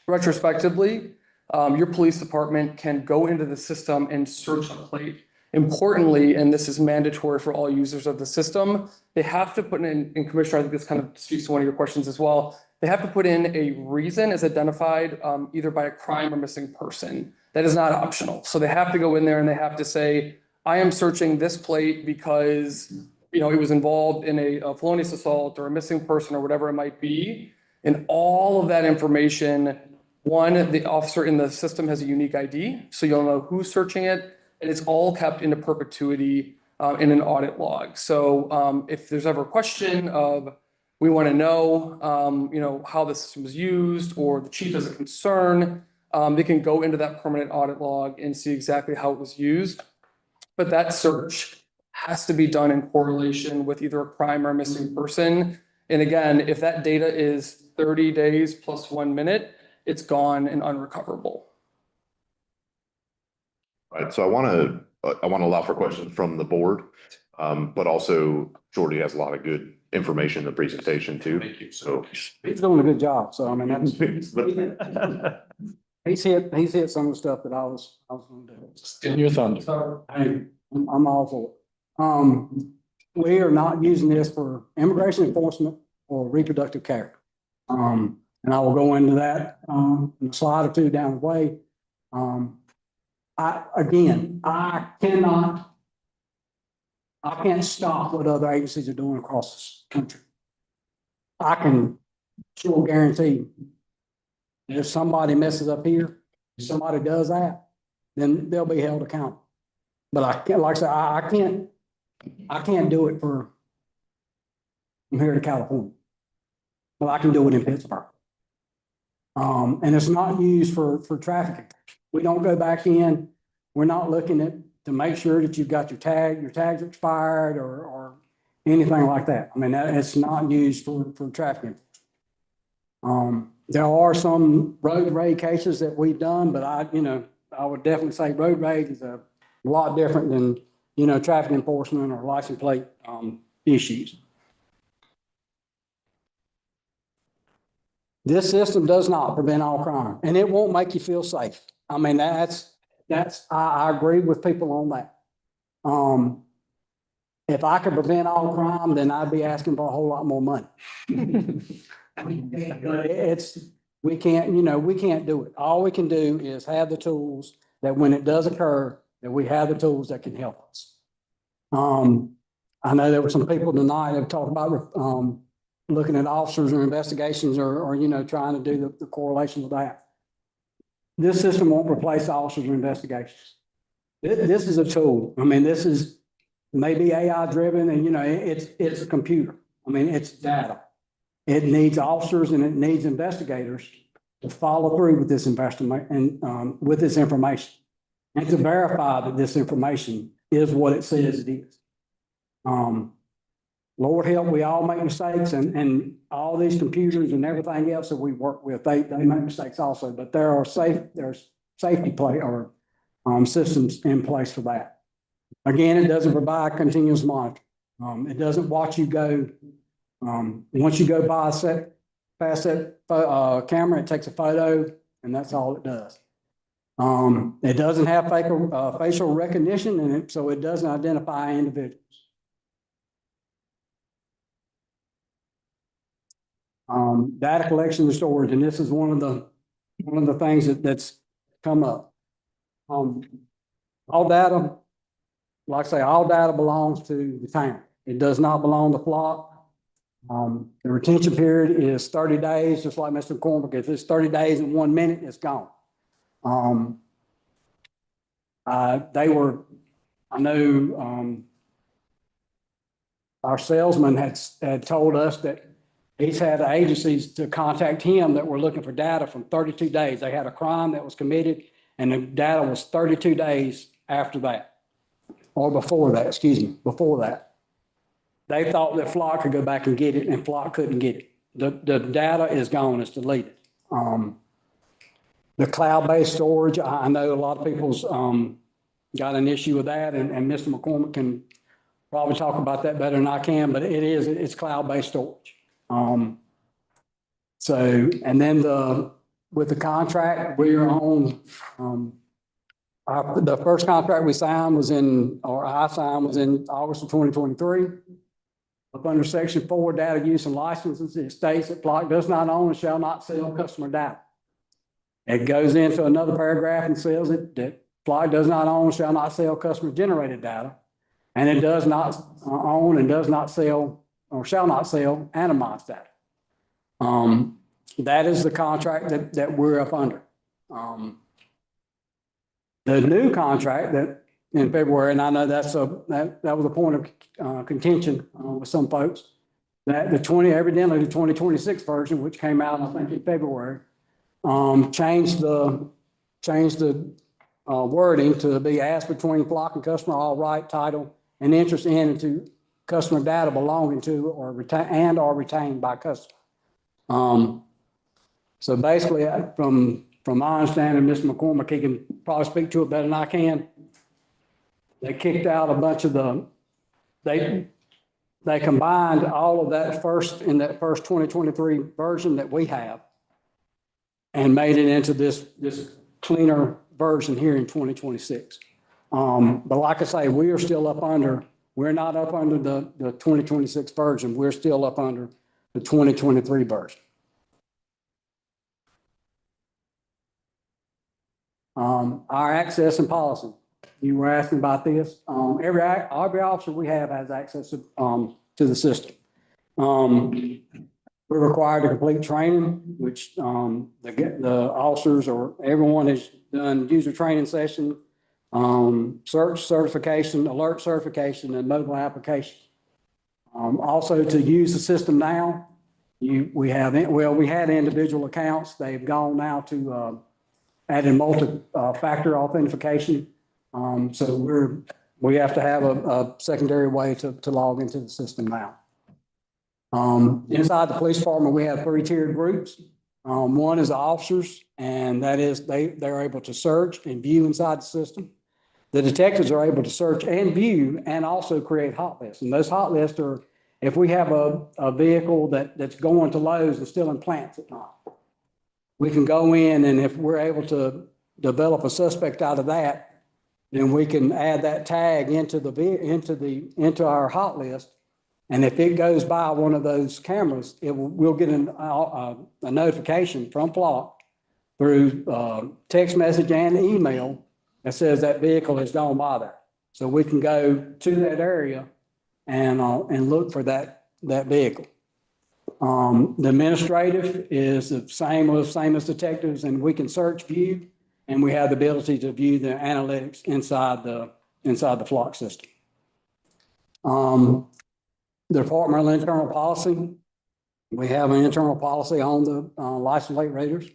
retrospectively, your police department can go into the system and search a plate. Importantly, and this is mandatory for all users of the system, they have to put in Commissioner, I think this kind of speaks to one of your questions as well, they have to put in a reason as identified either by a crime or missing person. That is not optional. So they have to go in there and they have to say, I am searching this plate because, you know, it was involved in a felonious assault or a missing person or whatever it might be. And all of that information, one, the officer in the system has a unique ID, so you'll know who's searching it, and it's all kept into perpetuity in an audit log. So if there's ever a question of, we want to know, you know, how the system was used, or the chief has a concern, they can go into that permanent audit log and see exactly how it was used. But that search has to be done in correlation with either a crime or a missing person. And again, if that data is 30 days plus 1 minute, it's gone and unrecoverable. Right, so I want to allow for questions from the board, but also Jordy has a lot of good information in the presentation too. Thank you. So He's doing a good job, so I mean, that's. He's hit some of the stuff that I was going to do. In your thunder. Hey, I'm all for it. We are not using this for immigration enforcement or reproductive care. And I will go into that in a slide or two down the way. I can't stop what other agencies are doing across this country. I can sure guarantee that if somebody messes up here, if somebody does that, then they'll be held accountable. But I can't, like I said, I can't do it from here to California. But I can do it in Pittsburgh. And it's not used for trafficking. We don't go back in. We're not looking to make sure that you've got your tags expired or anything like that. I mean, it's not used for trafficking. There are some road rage cases that we've done, but I would definitely say road rage is a lot different than, traffic enforcement or license plate, issues. This system does not prevent all crime, and it won't make you feel safe. I mean, I agree with people on that. If I could prevent all crime, then I'd be asking for a whole lot more money. We can't do it. All we can do is have the tools that when it does occur, that we have the tools that can help us. I know there were some people tonight that talked about, looking at officers or investigations or trying to do the correlation with that. This system won't replace officers or investigations. This is a tool. I mean, this is maybe AI driven and, it's a computer. I mean, it's data. It needs officers and it needs investigators to follow through with this investment and, with this information. And to verify that this information is what it says it is. Lord help, we all make mistakes and all these computers and everything else that we work with, they make mistakes also, but there's safety play or systems in place for that. Again, it doesn't provide continuous monitoring. It doesn't watch you go. Once you go by past that camera, it takes a photo and that's all it does. It doesn't have facial recognition in it, so it doesn't identify individuals. Data collection and storage, and this is one of the things that's come up. All data, like I say, all data belongs to the town. It does not belong to Flock. The retention period is 30 days, just like Mr. McCormick. If it's 30 days and 1 minute, it's gone. I know, our salesman had told us that he's had agencies to contact him that were looking for data from 32 days. They had a crime that was committed and the data was 32 days after that, or before that, excuse me, before that. They thought that Flock could go back and get it and Flock couldn't get it. The data is gone, it's deleted. The cloud-based storage, I know a lot of people's got an issue with that, and Mr. McCormick can probably talk about that better than I can, but it's cloud-based storage. So, and then with the contract, we're on, the first contract we signed was I signed was in August of 2023. Up under Section 4, data use and licenses, it states that Flock does not own and shall not sell customer data. It goes into another paragraph and says that Flock does not own, shall not sell customer-generated data, and it does not own and does not sell or shall not sell anonymized data. That is the contract that we're up under. The new contract that in February, and I know that was a point of contention with some folks, that evidently the 2026 version, which came out, I think, in February, changed the wording to be as between Flock and customer, all right, title, and interest in and to customer data belonging to or retained by customer. So basically, from my understanding, Mr. McCormick, he can probably speak to it better than I can. They kicked out a bunch of they combined all of that in that first 2023 version that we have and made it into this cleaner version here in 2026. But like I say, we're not up under the 2026 version. We're still up under the 2023 version. Our access and policy. You were asking about this. Every officer we have has access to the system. We're required to complete training, which the officers or everyone has done user training session, search certification, alert certification, and mobile application. Also to use the system now, we had individual accounts. They've gone now to adding multi-factor authentication. So we have to have a secondary way to log into the system now. Inside the police department, we have 3 tiered groups. One is the officers, and that is they're able to search and view inside the system. The detectives are able to search and view and also create hot lists. And those hot lists are if we have a vehicle that's going to Lowe's and still in plants at night. We can go in, and if we're able to develop a suspect out of that, then we can add that tag into our hot list. And if it goes by one of those cameras, we'll get a notification from Flock through text message and email that says that vehicle has gone by there. So we can go to that area and look for that vehicle. The administrative is the same as detectives, and we can search, view, and we have the ability to view the analytics inside the Flock system. The Department of Internal Policy, we have an internal policy on the license plate readers.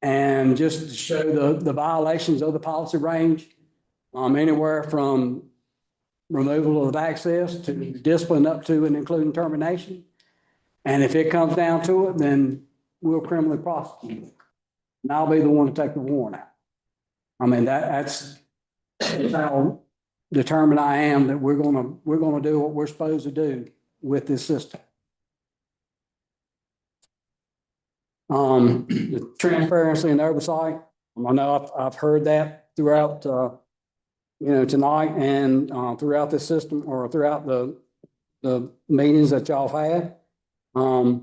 And just to show the violations of the policy range, anywhere from removal of access to discipline up to and including termination. And if it comes down to it, then we'll criminally prosecute. And I'll be the one to take the warrant out. I mean, that's how determined I am that we're gonna do what we're supposed to do with this system. The transparency and oversight, I know I've heard that throughout, tonight and, throughout this system or throughout the meetings that y'all have had. The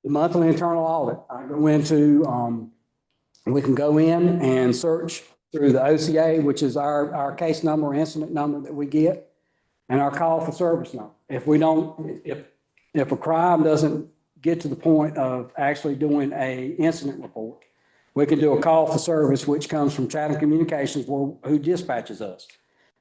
monthly internal audit, I go into, we can go in and search through the OCA, which is our case number, incident number that we get, and our call for service number. If a crime doesn't get to the point of actually doing a incident report, we can do a call for service, which comes from Chatham Communications, who dispatches us.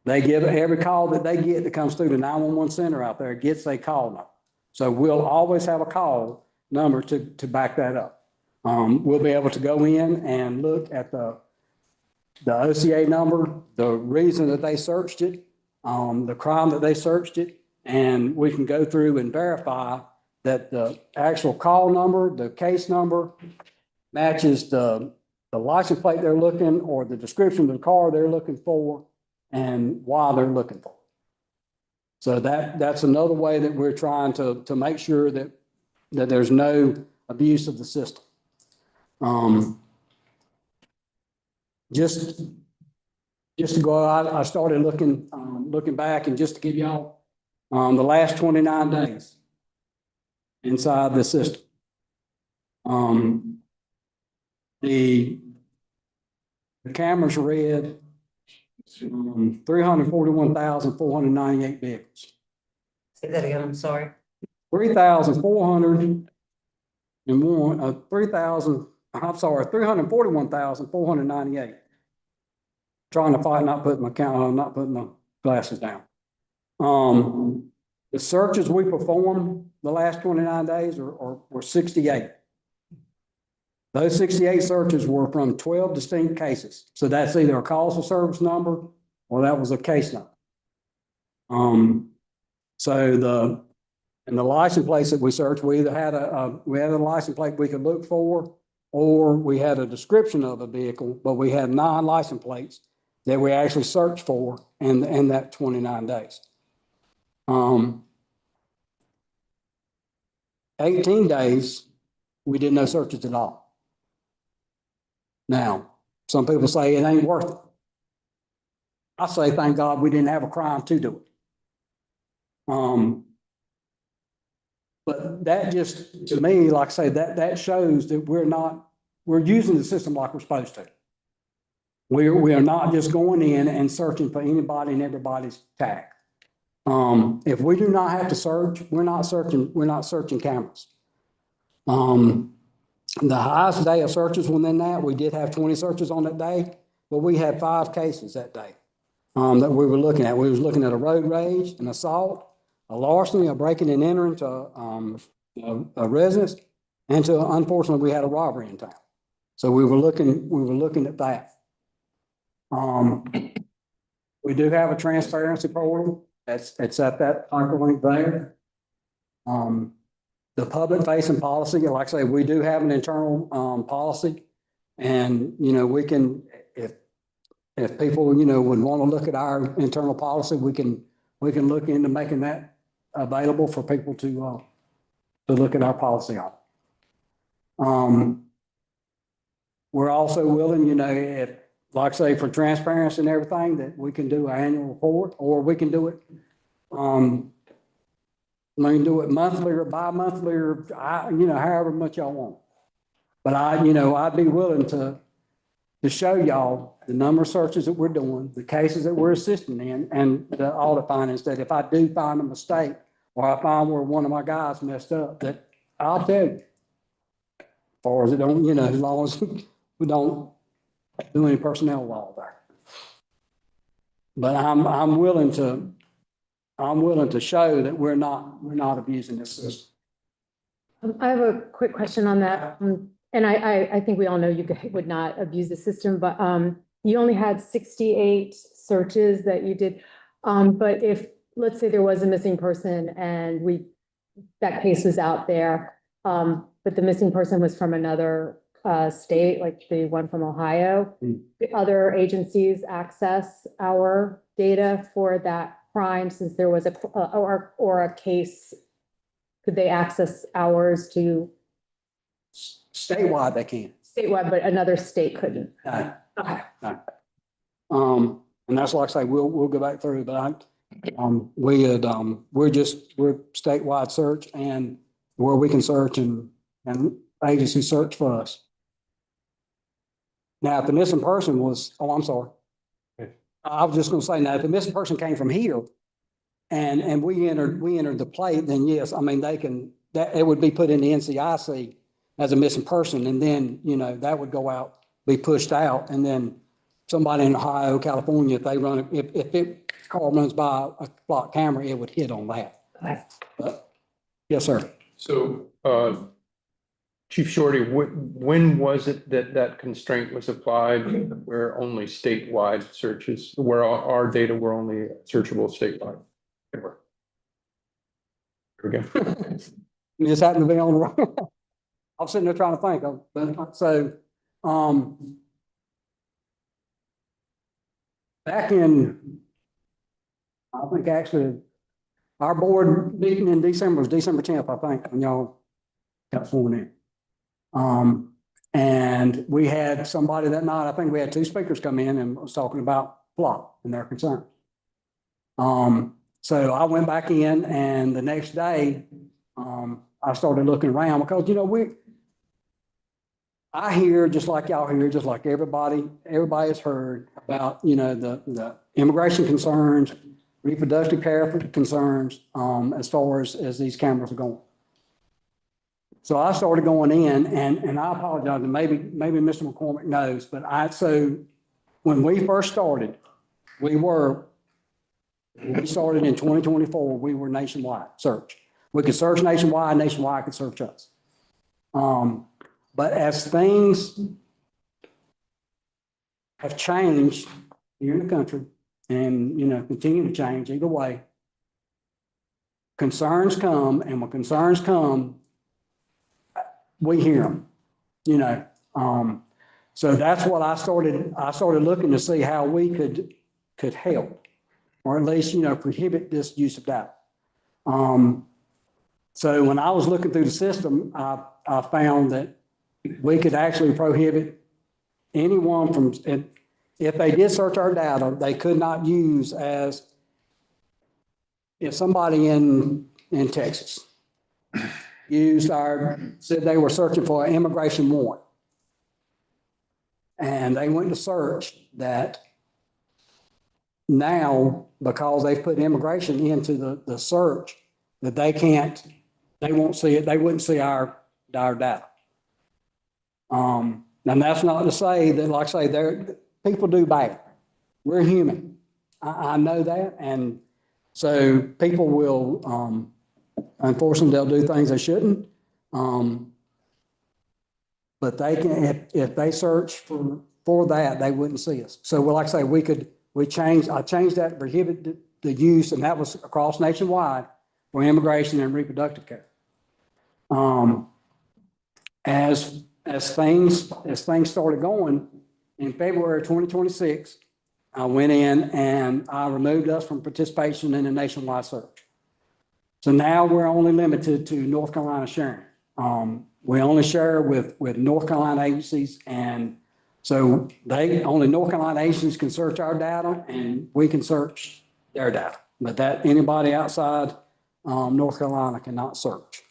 They give every call that they get that comes through the 911 center out there gets a call number. So we'll always have a call number to back that up. We'll be able to go in and look at the OCA number, the reason that they searched it, the crime that they searched it, and we can go through and verify that the actual call number, the case number matches the license plate they're looking or the description of the car they're looking for and why they're looking for it. So that's another way that we're trying to make sure that there's no abuse of the system. Just to go out, I started looking back and just to give y'all the last 29 days inside the system. The cameras read 341,498 vehicles. Say that again, I'm sorry. 341,498. Trying to fight, not putting my glasses down. The searches we performed the last 29 days were 68. Those 68 searches were from 12 distinct cases. So that's either a call for service number or that was a case number. So the license plates that we searched, we either had a license plate we could look for, or we had a description of a vehicle, but we had 9 license plates that we actually searched for in that 29 days. 18 days, we did no searches at all. Now, some people say it ain't worth it. I say, thank God we didn't have a crime to do it. But that just, to me, like I say, that shows that we're using the system like we're supposed to. We are not just going in and searching for anybody and everybody's tag. If we do not have to search, we're not searching cameras. The highest day of searches within that, we did have 20 searches on that day, but we had 5 cases that day that we were looking at. We was looking at a road rage, an assault, a larceny, a breaking and entering to a residence, and unfortunately, we had a robbery in town. So we were looking at that. We do have a transparency program. It's at that hyperlink there. The public facing policy, like I say, we do have an internal policy, and we can, if people would want to look at our internal policy, we can look into making that available for people to look at our policy on. We're also willing, if, like I say, for transparency and everything, that we can do an annual report, or we can do it. We can do it monthly or bi-monthly or, however much y'all want. But I'd be willing to show y'all the number of searches that we're doing, the cases that we're assisting in, and the audit findings that if I do find a mistake or I find where one of my guys messed up, that I'll tell you. As far as it don't, as long as we don't do any personnel law there. But I'm willing to show that we're not abusing this system. I have a quick question on that. and I think we all know you guys would not abuse the system, but, you only had 68 searches that you did. But if, let's say there was a missing person and that case was out there, but the missing person was from another, state, like the one from Ohio, the other agencies access our data for that crime since there was or a case, could they access ours to Statewide, they can. statewide, but another state couldn't? No. Okay. No. And that's like I say, we'll go back through, but we're statewide search and where we can search and agencies search for us. Now, if the missing person was, I'm sorry. I was just gonna say, now, if the missing person came from here and we entered the plate, then yes, I mean, it would be put in the NCIC as a missing person, and then, that would go out, be pushed out, and then somebody in Ohio, California, if it car runs by a block camera, it would hit on that. But, yes, sir. So, Chief Shorty, when was it that constraint was applied where only statewide searches, where our data were only searchable statewide? Here we go. You just happen to be on the right. I'm sitting there trying to think of, but so, back in, I think actually, our board meeting in December was December 10th, I think, when y'all got sworn in. And we had somebody that night, I think we had two speakers come in and was talking about Plat and their concerns. So I went back in and the next day, I started looking around because, I hear, just like y'all hear, just like everybody has heard about, the immigration concerns, reproductive care concerns, as far as these cameras are going. So I started going in and I apologize, and maybe Mr. McCormick knows, but so when we first started, we started in 2024, we were nationwide search. We could search nationwide could search us. But as things have changed here in the country and, continue to change either way, concerns come, and when concerns come, we hear them, So that's what I started looking to see how we could help, or at least, prohibit this use of data. So when I was looking through the system, I found that we could actually prohibit anyone from, if they did search our data, they could not use as, if somebody in Texas said they were searching for an immigration warrant. And they went to search that now, because they've put immigration into the search, that they won't see it, they wouldn't see our data. And that's not to say that, like I say, people do bad. We're human. I know that. And so people will, unfortunately, they'll do things they shouldn't. But they can, if they search for that, they wouldn't see us. So like I say, I changed that to prohibit the use, and that was across nationwide for immigration and reproductive care. As things started going, in February 2026, I went in and I removed us from participation in a nationwide search. So now we're only limited to North Carolina sharing. We only share with North Carolina agencies, and so only North Carolina agencies can search our data and we can search their data. But that anybody outside North Carolina cannot search.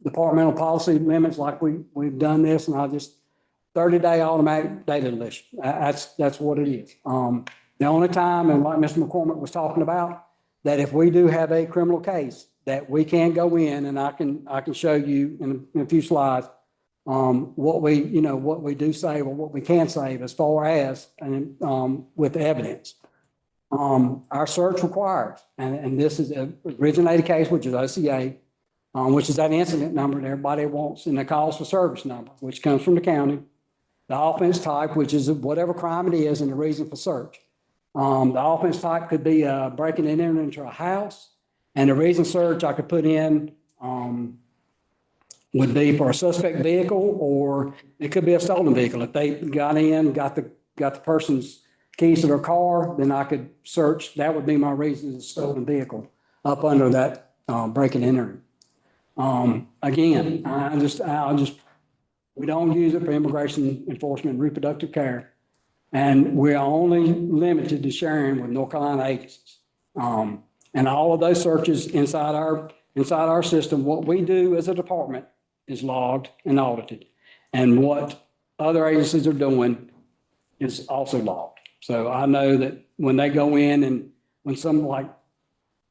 Departmental policy limits, like we've done this, and I just 30-day automatic data deletion. That's what it is. The only time, and like Mr. McCormick was talking about, that if we do have a criminal case, that we can go in, and I can show you in a few slides what we do save or what we can save as far as with evidence. Our search requires, and this is a originated case, which is OCA. which is that incident number that everybody wants, and the calls for service number, which comes from the county. The offense type, which is whatever crime it is, and the reason for search. The offense type could be breaking and entering into a house, and the reason search I could put in would be for a suspect vehicle, or it could be a stolen vehicle. If they got in, got the person's keys to their car, then I could search. That would be my reason, is stolen vehicle up under that breaking and entering. Again, we don't use it for immigration enforcement and reproductive care. And we're only limited to sharing with North Carolina agencies. And all of those searches inside our system, what we do as a department is logged and audited. And what other agencies are doing is also logged. So I know that when they go in and when some like,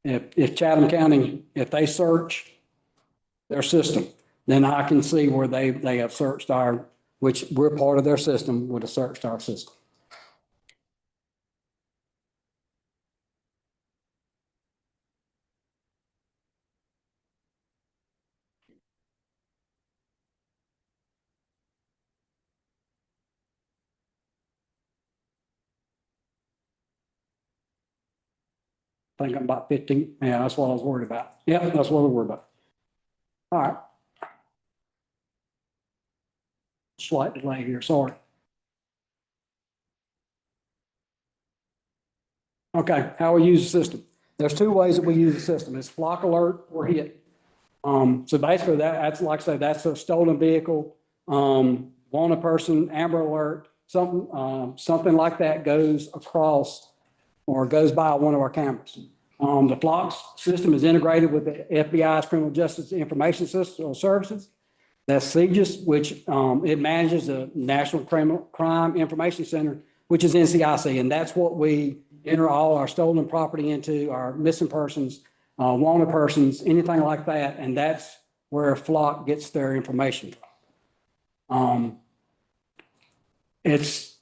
if Chatham County, if they search their system, then I can see where they have searched which we're part of their system, would have searched our system. I think I'm about 15. Yeah, that's what I was worried about. Yeah, that's what I was worried about. All right. Slight delay here, sorry. Okay, how we use the system. There's two ways that we use the system. It's flock alert or hit. So basically that's like I say, that's a stolen vehicle, wanted person, Amber Alert, something like that goes across or goes by one of our cameras. The flock system is integrated with the FBI's Criminal Justice Information System or Services. That's CJIS, which it manages the National Crime Information Center, which is NCIC, and that's what we enter all our stolen property into, our missing persons, wanted persons, anything like that, and that's where Flock gets their information from. It's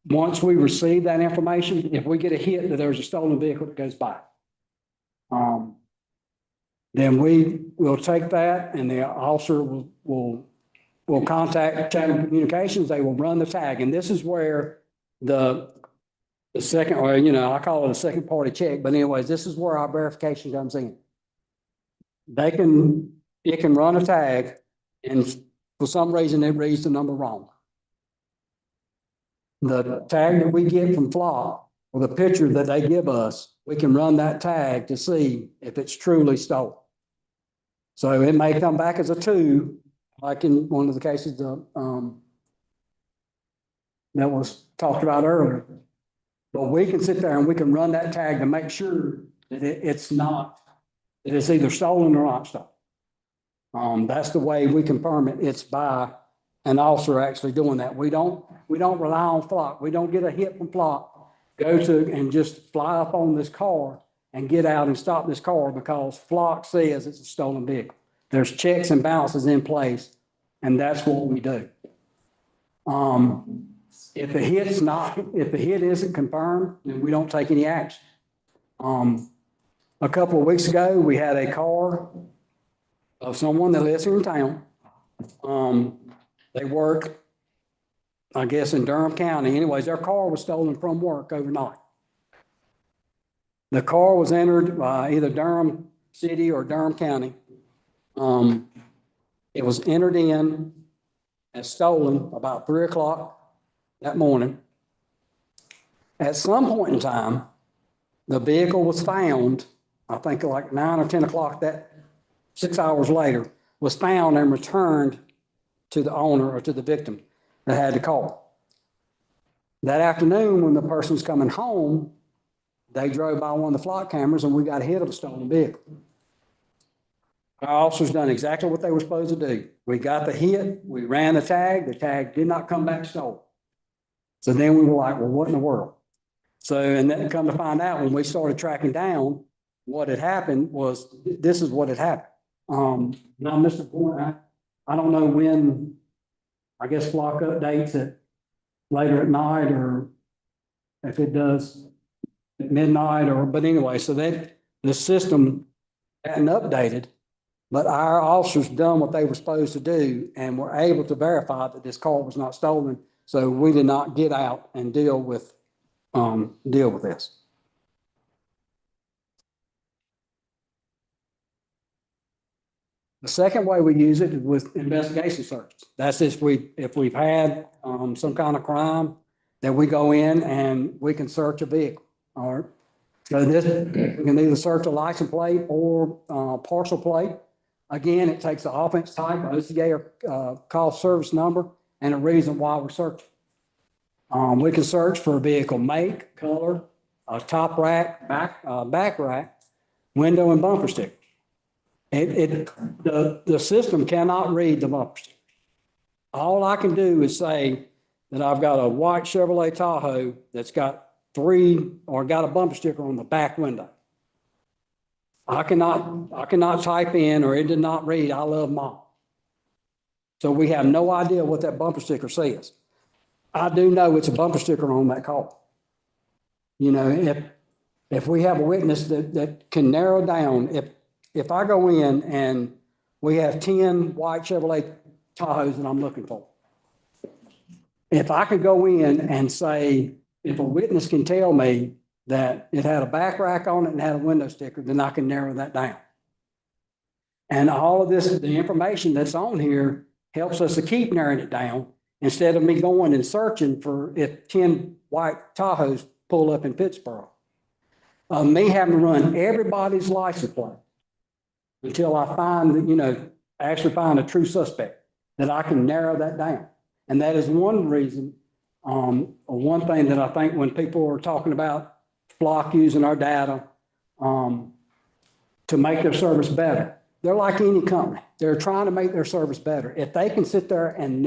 once we receive that information, if we get a hit that there's a stolen vehicle that goes by, then we will take that, and the officer will contact Chatham Communications. They will run the tag, and this is where the second, or I call it a second party check, but anyways, this is where our verification comes in. It can run a tag, and for some reason it reads the number wrong. The tag that we get from Flock, or the picture that they give us, we can run that tag to see if it's truly stolen. So it may come back as a 2, like in one of the cases that was talked about earlier. But we can sit there and we can run that tag to make sure that it's either stolen or not stolen. That's the way we confirm it. It's by an officer actually doing that. We don't rely on Flock. We don't get a hit from Flock, go to and just fly up on this car and get out and stop this car because Flock says it's a stolen vehicle. There's checks and balances in place, and that's what we do. If the hit isn't confirmed, then we don't take any action. A couple of weeks ago, we had a car of someone that lives here in town. They work, I guess, in Durham County. Anyways, their car was stolen from work overnight. The car was entered by either Durham City or Durham County. It was entered in and stolen about 3 o'clock that morning. At some point in time, the vehicle was found, I think like 9 or 10 o'clock, that 6 hours later, was found and returned to the owner or to the victim that had the car. That afternoon, when the person's coming home, they drove by one of the Flock cameras and we got a hit of a stolen vehicle. Our officers done exactly what they were supposed to do. We got the hit, we ran the tag did not come back stolen. So then we were like, well, what in the world? So, and then come to find out when we started tracking down, what had happened was, this is what had happened. Now, Mr. Bourne, I don't know when, I guess Flock updates it later at night or if it does at midnight but anyway, so that the system hadn't updated But our officers done what they were supposed to do and were able to verify that this car was not stolen. So we did not get out and deal with this. The second way we use it is with investigation searches. That's if we've had some kind of crime that we go in and we can search a vehicle. All right. So this, we can either search a license plate or parcel plate. Again, it takes the offense type, OCA or call service number, and a reason why we're searching. We can search for a vehicle make, color, a top rack, back rack, window and bumper sticker. The system cannot read the bumper sticker. All I can do is say that I've got a white Chevrolet Tahoe that's got got a bumper sticker on the back window. I cannot type in, or it did not read, "I love Mom." So we have no idea what that bumper sticker says. I do know it's a bumper sticker on that car. You know, if we have a witness that can narrow down, if I go in and we have 10 white Chevrolet Tahoes that I'm looking for, if I could go in and say, if a witness can tell me that it had a back rack on it and had a window sticker, then I can narrow that down. And all of this, the information that's on here helps us to keep narrowing it down instead of me going and searching for if 10 white Tahoes pull up in Pittsburgh. Me having to run everybody's license plate until I find, actually find a true suspect, that I can narrow that down. And that is one reason, or one thing that I think when people are talking about Flock using our data to make their service better, they're like any company. They're trying to make their service better. If they can sit there and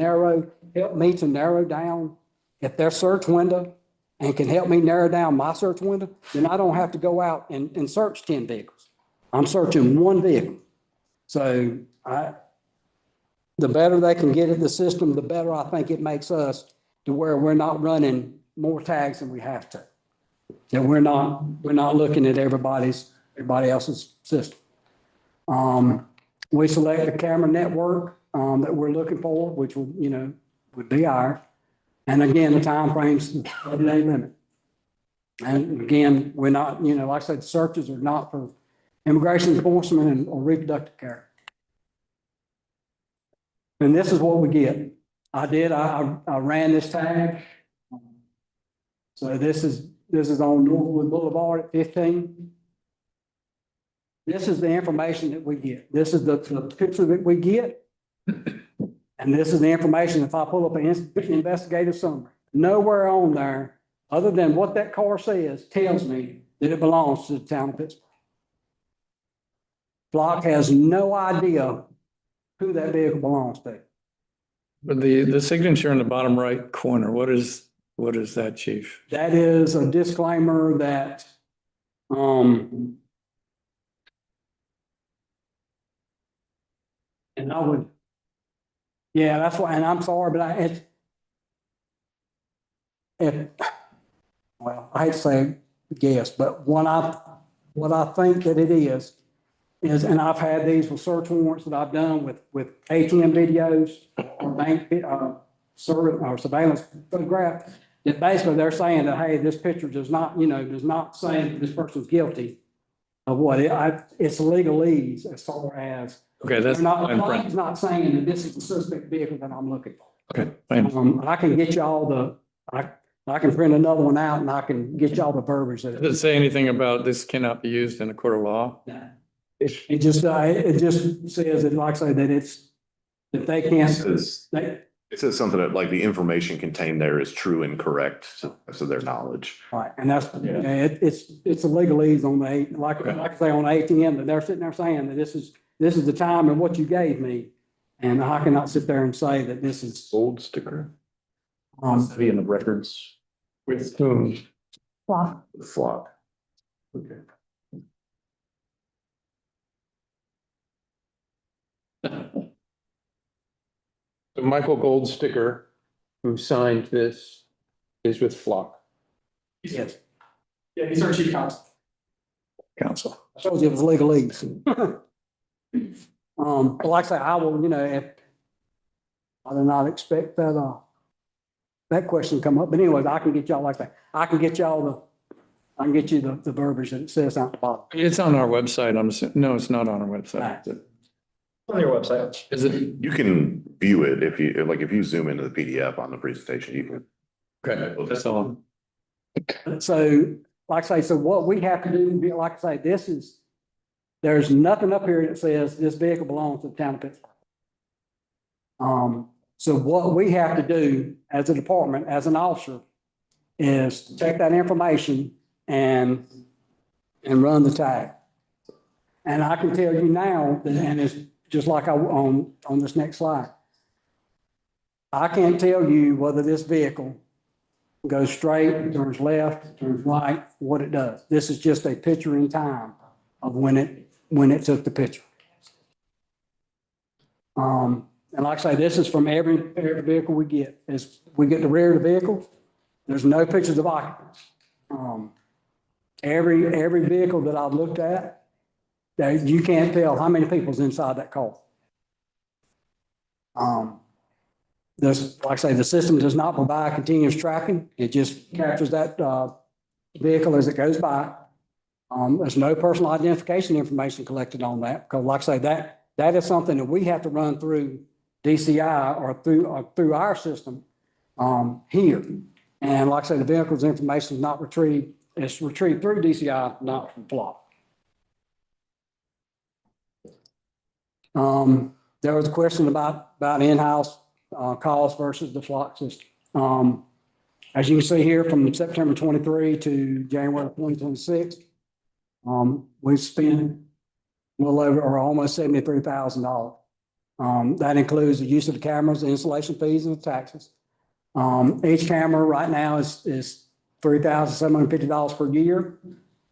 help me to narrow down if their search window and can help me narrow down my search window, then I don't have to go out and search 10 vehicles. I'm searching one vehicle. So the better they can get at the system, the better I think it makes us to where we're not running more tags than we have to. That we're not looking at everybody else's system. We select the camera network that we're looking for, which would be ours. And again, the time frame's 30-day limit. And again, we're not, like I said, searches are not for immigration enforcement or reproductive care. And this is what we get. I ran this tag. So this is on Northwood Boulevard at 15. This is the information that we get. This is the picture that we get. And this is the information if I pull up an investigative summary. Nowhere on there, other than what that car says, tells me that it belongs to the town of Pittsburgh. Flock has no idea who that vehicle belongs to. But the signature in the bottom right corner, what is that, Chief? That is a disclaimer that, and I would, yeah, that's why, and I'm sorry, but I hate to say guess, but what I think that it is, and I've had these with search warrants that I've done with ATM videos or bank surveillance photograph, that basically they're saying that, hey, this picture does not say that this person's guilty of what it's legalese as far as. Okay, that's it's not saying that this is the suspect vehicle that I'm looking for. Okay, fine. I can get y'all I can print another one out and I can get y'all the verbiage. Does it say anything about this cannot be used in a court of law? No. It just says that, like I say, that they can't. It says something that like the information contained there is true and correct, so their knowledge. Right, and that's, it's a legalese on like I say on ATM, that they're sitting there saying that this is the time and what you gave me. And I cannot sit there and say that this is. Gold sticker? Be in the records. With whom? Flock. Flock. Okay. So Michael Goldsticker, who signed this, is with Flock. Yes. Yeah, he's our chief counsel. Counsel. I told you it was legalese. But like I say, I will, if I did not expect that, that question to come up, but anyways, I can get y'all like that. I can get you the verbiage that it says out the bottom. It's on our website. No, it's not on our website. On your website. Is it? You can view it if you zoom into the PDF on the presentation, you can. Okay, that's all. So, like I say, so what we have to do, like I say, there's nothing up here that says this vehicle belongs to the town of Pittsburgh. So what we have to do as a department, as an officer, is take that information and run the tag. And I can tell you now, and it's just like on this next slide, I can't tell you whether this vehicle goes straight, turns left, turns right, what it does. This is just a picture in time of when it took the picture. And like I say, this is from every vehicle we get. We get the rear of the vehicle. There's no pictures of occupants. Every vehicle that I've looked at, that you can't tell how many people's inside that car. Like I say, the system does not provide continuous tracking. It just captures that vehicle as it goes by. There's no personal identification information collected on that, because like I say, that is something that we have to run through DCI or through our system here. And like I say, the vehicle's information is not retrieved. It's retrieved through DCI, not from Plat. There was a question about in-house calls versus the flock system. As you can see here, from September 23 to January 2026, we spent a little over or almost $73,000. That includes the use of the cameras, the installation fees, and the taxes. Each camera right now is $3,750 per year.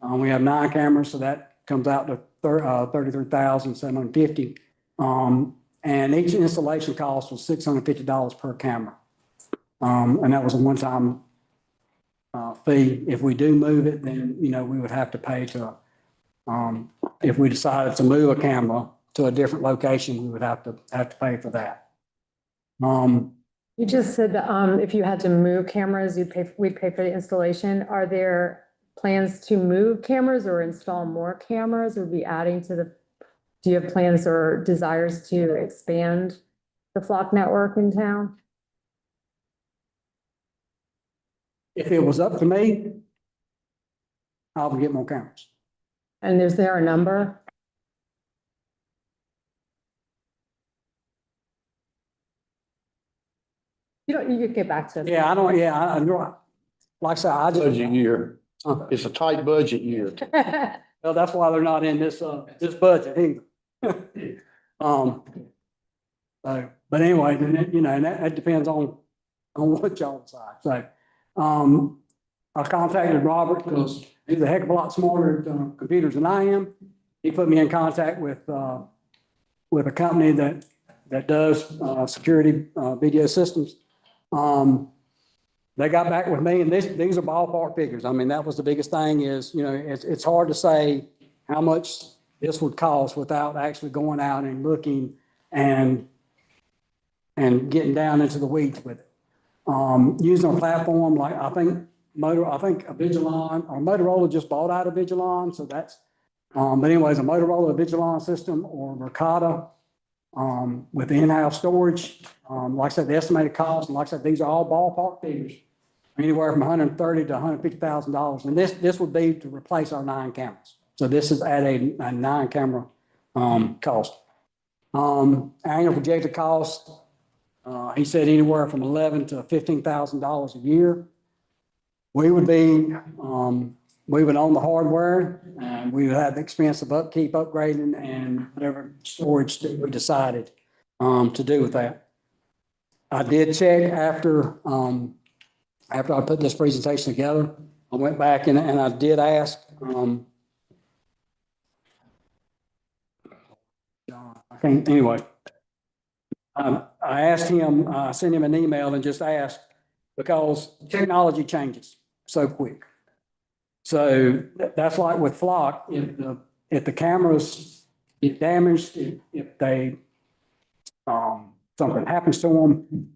We have 9 cameras, so that comes out to $33,750. And each installation cost was $650 per camera. And that was a one-time fee. If we do move it, then, we would have to pay to, if we decided to move a camera to a different location, we would have to pay for that. You just said, if you had to move cameras, we'd pay for the installation. Are there plans to move cameras or install more cameras or be adding to do you have plans or desires to expand the flock network in town? If it was up to me, I would get more cameras. And is there a number? You can get back to us. Yeah, I don't, like I said, I just. Budget year. It's a tight budget year. Well, that's why they're not in this budget either. But anyway, and that depends on what y'all decide. So, I contacted Robert because he's a heck of a lot smarter at computers than I am. He put me in contact with a company that does security video systems. They got back with me, and these are ballpark figures. I mean, that was the biggest thing is, it's hard to say how much this would cost without actually going out and looking and getting down into the weeds with it. Using a platform like I think Avigilon or Motorola just bought out of Avigilon, so that's but anyways, a Motorola Avigilon system or Ricotta with in-house storage. Like I said, the estimated cost, and like I said, these are all ballpark figures, anywhere from $130,000 to $150,000. And this would be to replace our 9 cameras. So this is at a 9-camera cost. Annual projected cost, he said anywhere from $11,000 to $15,000 a year. We would own the hardware, and we would have the expense of upkeep, upgrading, and whatever storage that we decided to do with that. I did check after I put this presentation together. I went back and I did ask. Anyway, I asked him, I sent him an email and just asked, because technology changes so quick. So that's like with Flock, if the cameras get damaged, if they, something happens to them,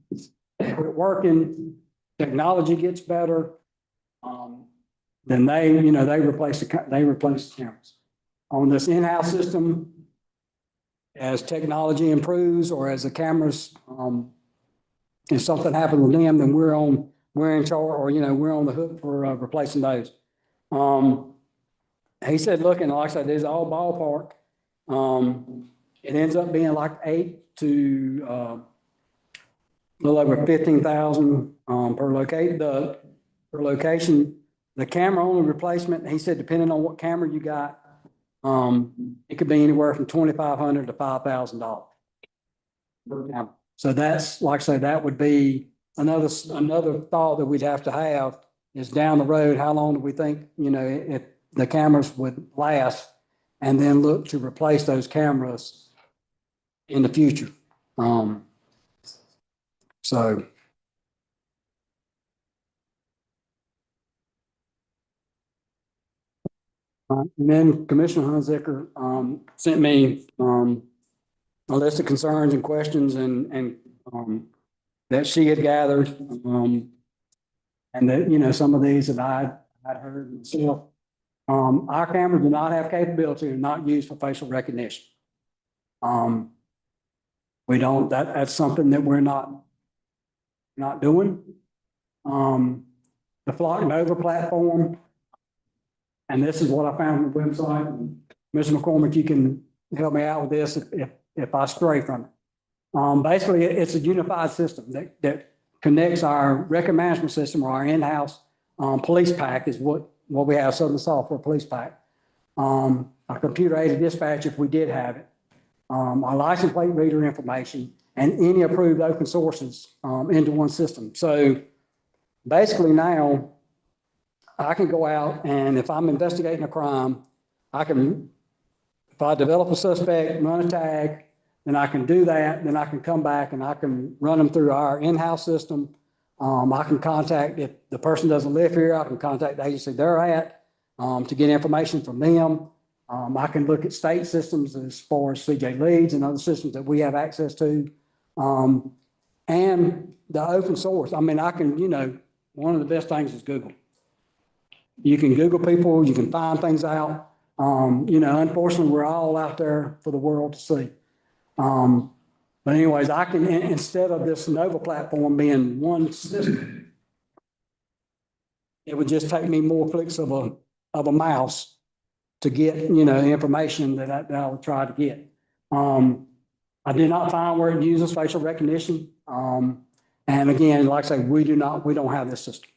they quit working, technology gets better, then they replace the cameras. On this in-house system, as technology improves or as the cameras, if something happens with them, then we're in charge, or, we're on the hook for replacing those. He said, looking, like I said, this is all ballpark. It ends up being like 8 to a little over 15,000 per location. The camera only replacement, he said, depending on what camera you got, it could be anywhere from $2,500 to $5,000 per camera. So that's, like I said, that would be another thought that we'd have to have is down the road, how long do we think, if the cameras would last, and then look to replace those cameras in the future. So. And then Commissioner Hunziker sent me a list of concerns and questions and that she had gathered, and that, some of these that I'd heard myself. Our cameras do not have capability of not used for facial recognition. We don't, that's something that we're not doing. The Flock Nova platform, and this is what I found on the website. Mr. McCormick, you can help me out with this if I stray from it. Basically, it's a unified system that connects our record management system, or our in-house police pack is what we have, Southern Software Police Pack. Our computer-aided dispatch, if we did have it. Our license plate reader information, and any approved open sources into one system. So basically now, I can go out, and if I'm investigating a crime, if I develop a suspect, run a tag, then I can do that. Then I can come back and I can run them through our in-house system. I can contact, if the person doesn't live here, I can contact the agency they're at to get information from them. I can look at state systems as far as CJ Leads and other systems that we have access to. And the open source. I mean, I can, one of the best things is Google. You can Google people, you can find things out. Unfortunately, we're all out there for the world to see. But anyways, I can, instead of this Nova platform being one system, it would just take me more clicks of a mouse to get, information that I would try to get. I did not find where it uses facial recognition. And again, like I say, we don't have this system.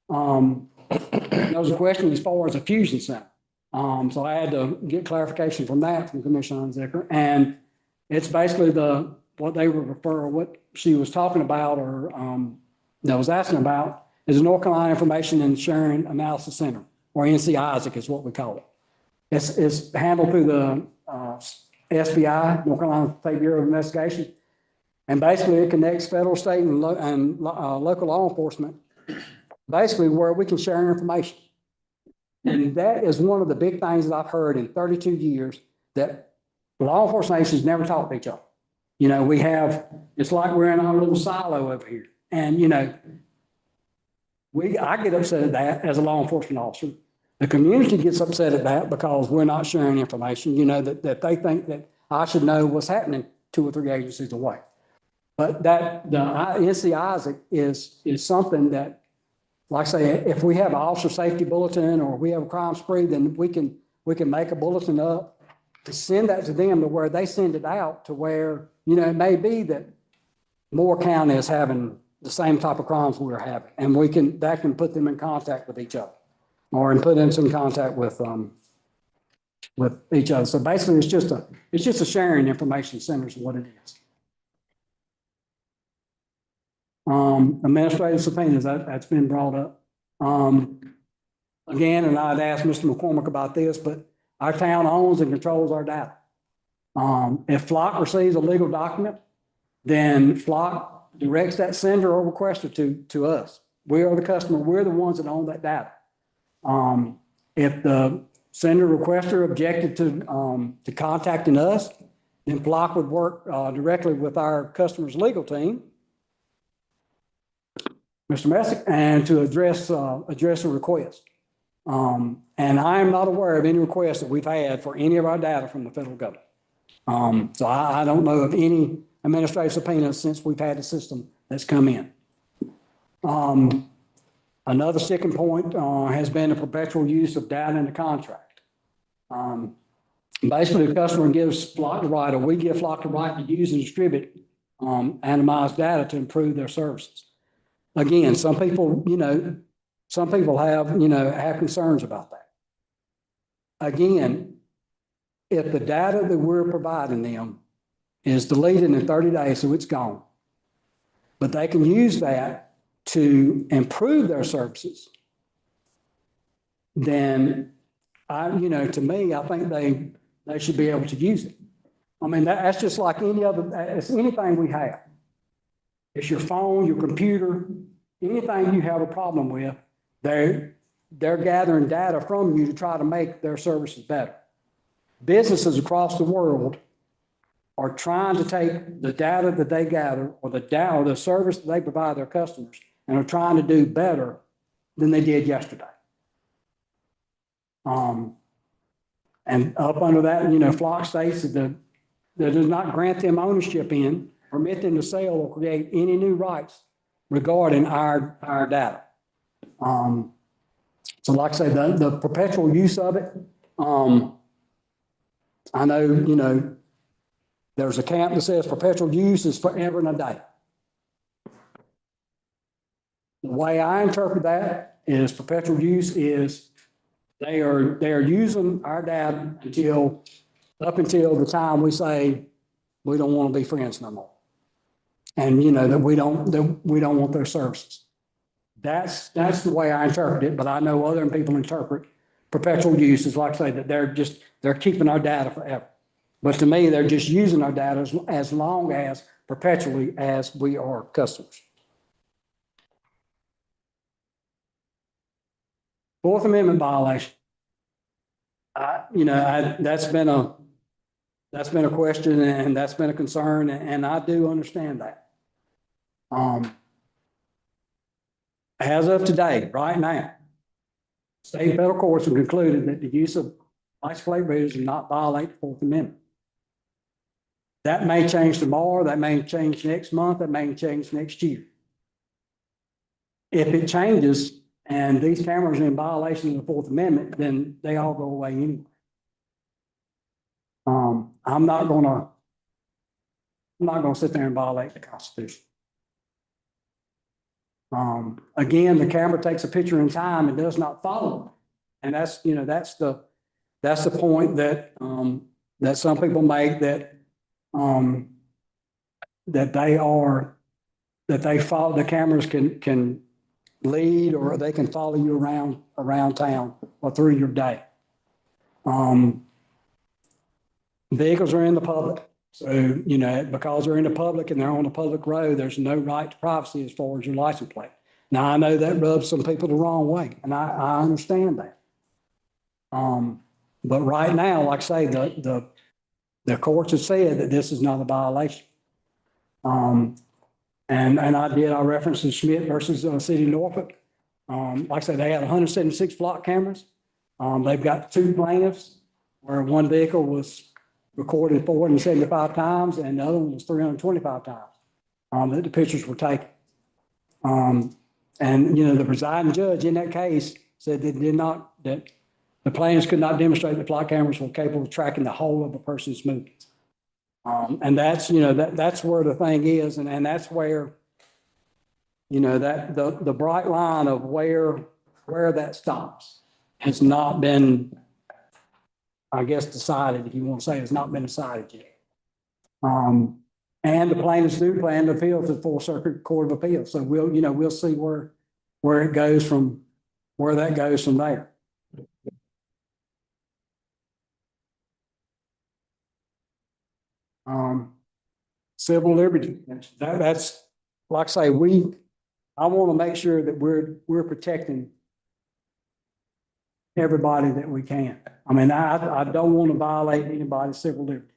There was a question as far as a fusion center. So I had to get clarification from that from Commissioner Hunziker. And it's basically what they would refer, what she was talking about, or that was asking about, is the North Carolina Information and Sharing Analysis Center, or NC-ISAC is what we call it. It's handled through the SBI, North Carolina State Bureau of Investigation. And basically it connects federal, state, and local law enforcement, basically where we can share information. And that is one of the big things that I've heard in 32 years, that law enforcement agencies never talk to each other. It's like we're in our little silo over here. And, I get upset at that as a law enforcement officer. The community gets upset at that because we're not sharing information, that they think that I should know what's happening 2 or 3 agencies away. But the NC-ISAC is something that, like I say, if we have an officer safety bulletin or we have a crime spree, then we can make a bulletin up to send that to them, to where they send it out to where, it may be that Moore County is having the same type of crimes we're having, and that can put them in contact with each other, or put them in contact with each other. So basically, it's just a sharing information center is what it is. Administrative subpoenas, that's been brought up. Again, and I'd asked Mr. McCormick about this, but our town owns and controls our data. If Flock receives a legal document, then Flock directs that sender or requester to us. We are the customer. We're the ones that own that data. If the sender requester objected to contacting us. Then Block would work directly with our customer's legal team, Mr. Messick, and to address a request. And I am not aware of any requests that we've had for any of our data from the federal government. So I don't know of any administrative subpoenas since we've had the system that's come in. Another sticking point has been the perpetual use of data in the contract. Basically, the customer gives Flock the right, or we give Flock the right to use and distribute anonymized data to improve their services. Again, some people have concerns about that. Again, if the data that we're providing them is deleted in 30 days, so it's gone, but they can use that to improve their services, then to me, I think they should be able to use it. I mean, that's just like it's anything we have. It's your phone, your computer, anything you have a problem with, they're gathering data from you to try to make their services better. Businesses across the world are trying to take the data that they gather or the service that they provide their customers and are trying to do better than they did yesterday. And up under that, Flock states that does not grant them ownership in, permit them to sell or create any new rights regarding our data. So like I say, the perpetual use of it, I know, there's a camp that says perpetual use is forever and a day. The way I interpret that is perpetual use is they are using our data up until the time we say we don't want to be friends no more. And that we don't want their services. That's the way I interpret it, but I know other people interpret perpetual use is like I say that they're keeping our data forever. But to me, they're just using our data as long as perpetually as we are customers. Fourth Amendment violation. That's been a question and that's been a concern, and I do understand that. As of today, right now, state and federal courts have concluded that the use of license plate readers does not violate the Fourth Amendment. That may change tomorrow, that may change next month, that may change next year. If it changes and these cameras are in violation of the Fourth Amendment, then they all go away anyway. I'm not gonna sit there and violate the Constitution. Again, the camera takes a picture in time and does not follow. And that's the point that some people make that they follow, the cameras can lead or they can follow you around town or through your day. Vehicles are in the public. So, because they're in the public and they're on a public road, there's no right to privacy as far as your license plate. Now, I know that rubs some people the wrong way, and I understand that. But right now, like I say, the courts have said that this is not a violation. And I referenced the Schmidt versus City of Norfolk. Like I said, they had 176 flock cameras. They've got 2 plaintiffs where one vehicle was recorded 475 times and the other one was 325 times that the pictures were taken. And the presiding judge in that case said that the plaintiffs could not demonstrate that flock cameras were capable of tracking the whole of a person's movements. And that's where the thing is, and that's where that the bright line of where that stops has not been, I guess, decided, if you want to say, has not been decided yet. And the plaintiffs do plan to appeal to the Fourth Circuit Court of Appeals. So we'll see where that goes from there. Civil liberty. That's like I say, I want to make sure that we're protecting everybody that we can. I mean, I don't want to violate anybody's civil liberty.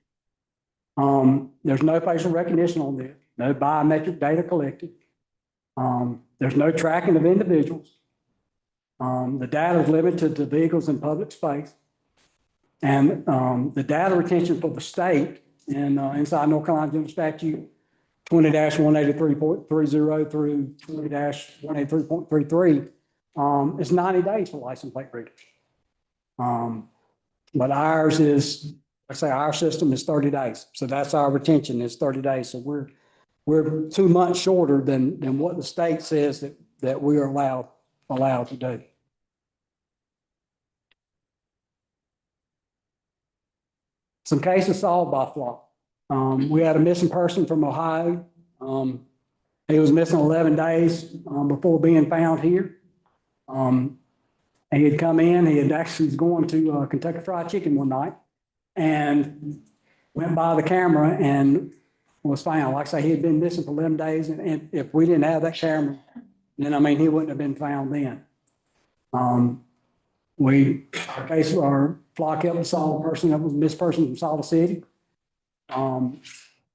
There's no facial recognition on this, no biometric data collected. There's no tracking of individuals. The data is limited to vehicles in public space. And the data retention for the state in inside North Carolina General Statute 20-183.30 through 20-183.33 is 90 days for license plate readers. But ours is, let's say our system is 30 days. So that's our retention is 30 days. So we're 2 months shorter than what the state says that we are allowed to do. Some cases solved by FLOC. We had a missing person from Ohio. He was missing 11 days before being found here. He had come in, he had actually was going to Kentucky Fried Chicken one night and went by the camera and was found. Like I say, he had been missing for 11 days. And if we didn't have that camera, then I mean, he wouldn't have been found then. Our FLOC helped us solve a person that was a missed person from Salt City.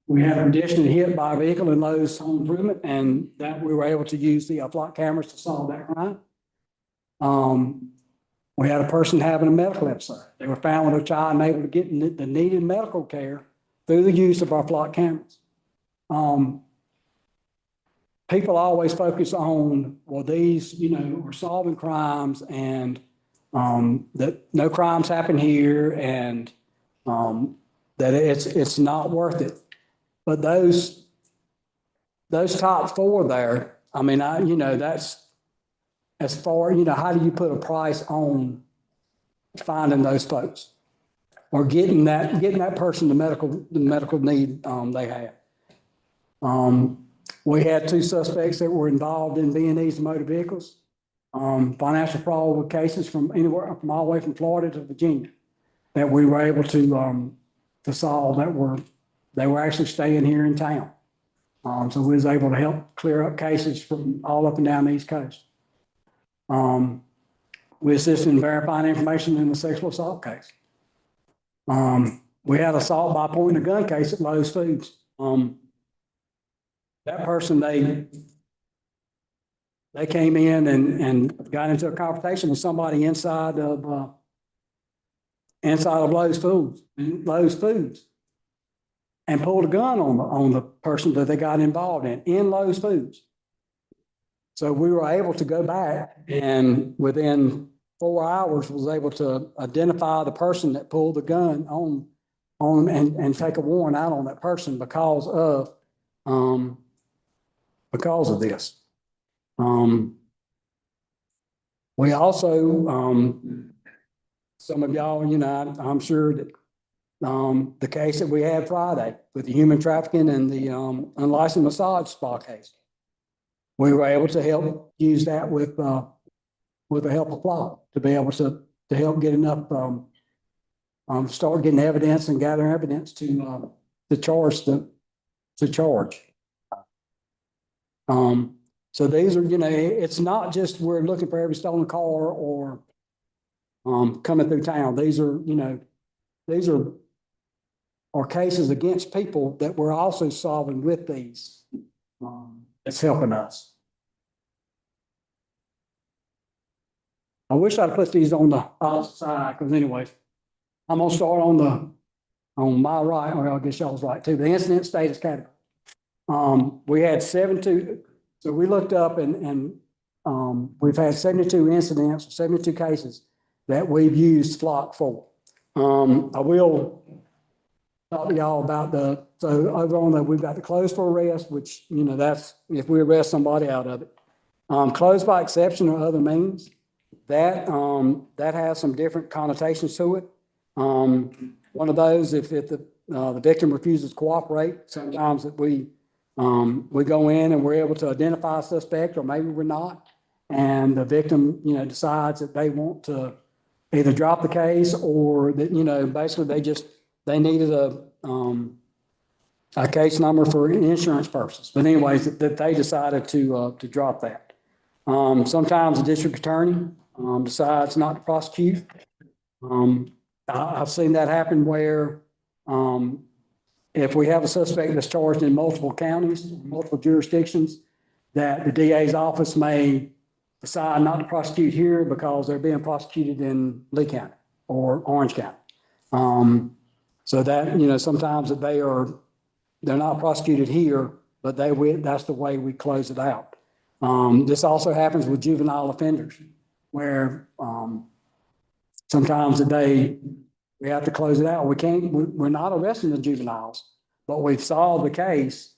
We had a condition hit by a vehicle in Lowe's Home Improvement, and that we were able to use the FLOC cameras to solve that crime. We had a person having a medical episode. They were found with a child and able to get the needed medical care through the use of our FLOC cameras. People always focus on, well, these, are solving crimes and that no crimes happen here and that it's not worth it. But those top 4 there, I mean, that's as far, how do you put a price on finding those folks or getting that person the medical need they have? We had 2 suspects that were involved in B&Es and motor vehicles. Financial fraud with cases from anywhere from all the way from Florida to Virginia that we were able to solve they were actually staying here in town. So we was able to help clear up cases from all up and down the East Coast. We assisted in verifying information in the sexual assault case. We had assault by pointing a gun case at Lowe's Foods. That person, they came in and got into a confrontation with somebody inside of Lowe's Foods and pulled a gun on the person that they got involved in Lowe's Foods. So we were able to go back and within 4 hours was able to identify the person that pulled the gun on and take a warrant out on that person because of this. We also, some of y'all, I'm sure that the case that we had Friday with the human trafficking and the unlicensed massage spa case, we were able to help use that with the help of FLOC to be able to help get enough, start getting evidence and gather evidence to charge. So these are, it's not just we're looking for every stolen car or coming through town. These are cases against people that we're also solving with these. It's helping us. I wish I'd put these on the opposite side, because anyway, I'm gonna start on my right, or I guess y'all's right too, the incident status category. We had 72, so we looked up and we've had 72 incidents, 72 cases that we've used FLOC for. I will talk to y'all about so over on we've got the closed for arrest, which, that's if we arrest somebody out of it. Closed by exception or other means, that has some different connotations to it. One of those, if the victim refuses to cooperate, sometimes that we go in and we're able to identify a suspect, or maybe we're not, and the victim, decides that they want to either drop the case or that, basically they needed a case number for insurance purposes. But anyways, that they decided to drop that. Sometimes the district attorney decides not to prosecute. I've seen that happen where, if we have a suspect that's charged in multiple counties, multiple jurisdictions, that the DA's office may decide not to prosecute here because they're being prosecuted in Lee County or Orange County. So that, sometimes that they're not prosecuted here, but that's the way we close it out. This also happens with juvenile offenders where, sometimes we have to close it out. We're not arresting the juveniles, but we've solved the case.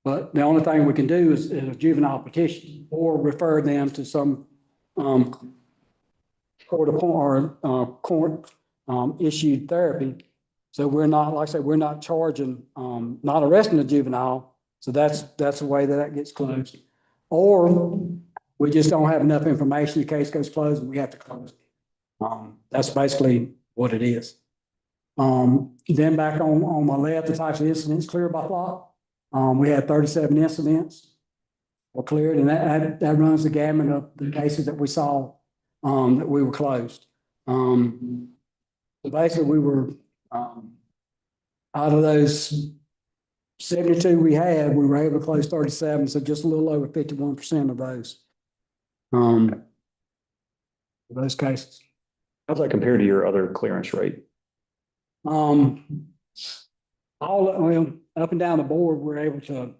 But the only thing we can do is a juvenile petition or refer them to some court issued therapy. So we're not, like I said, we're not charging, not arresting a juvenile. So that's the way that gets closed. Or we just don't have enough information. The case goes closed and we have to close it. That's basically what it is. Then back on my left, the types of incidents cleared by Plat. We had 37 incidents were cleared, and that runs the gamut of the cases that we saw, that we were closed. So basically we were, out of those 72 we had, we were able to close 37, so just a little over 51% of those cases. How's that compare to your other clearance rate? Well, up and down the board, we're able to,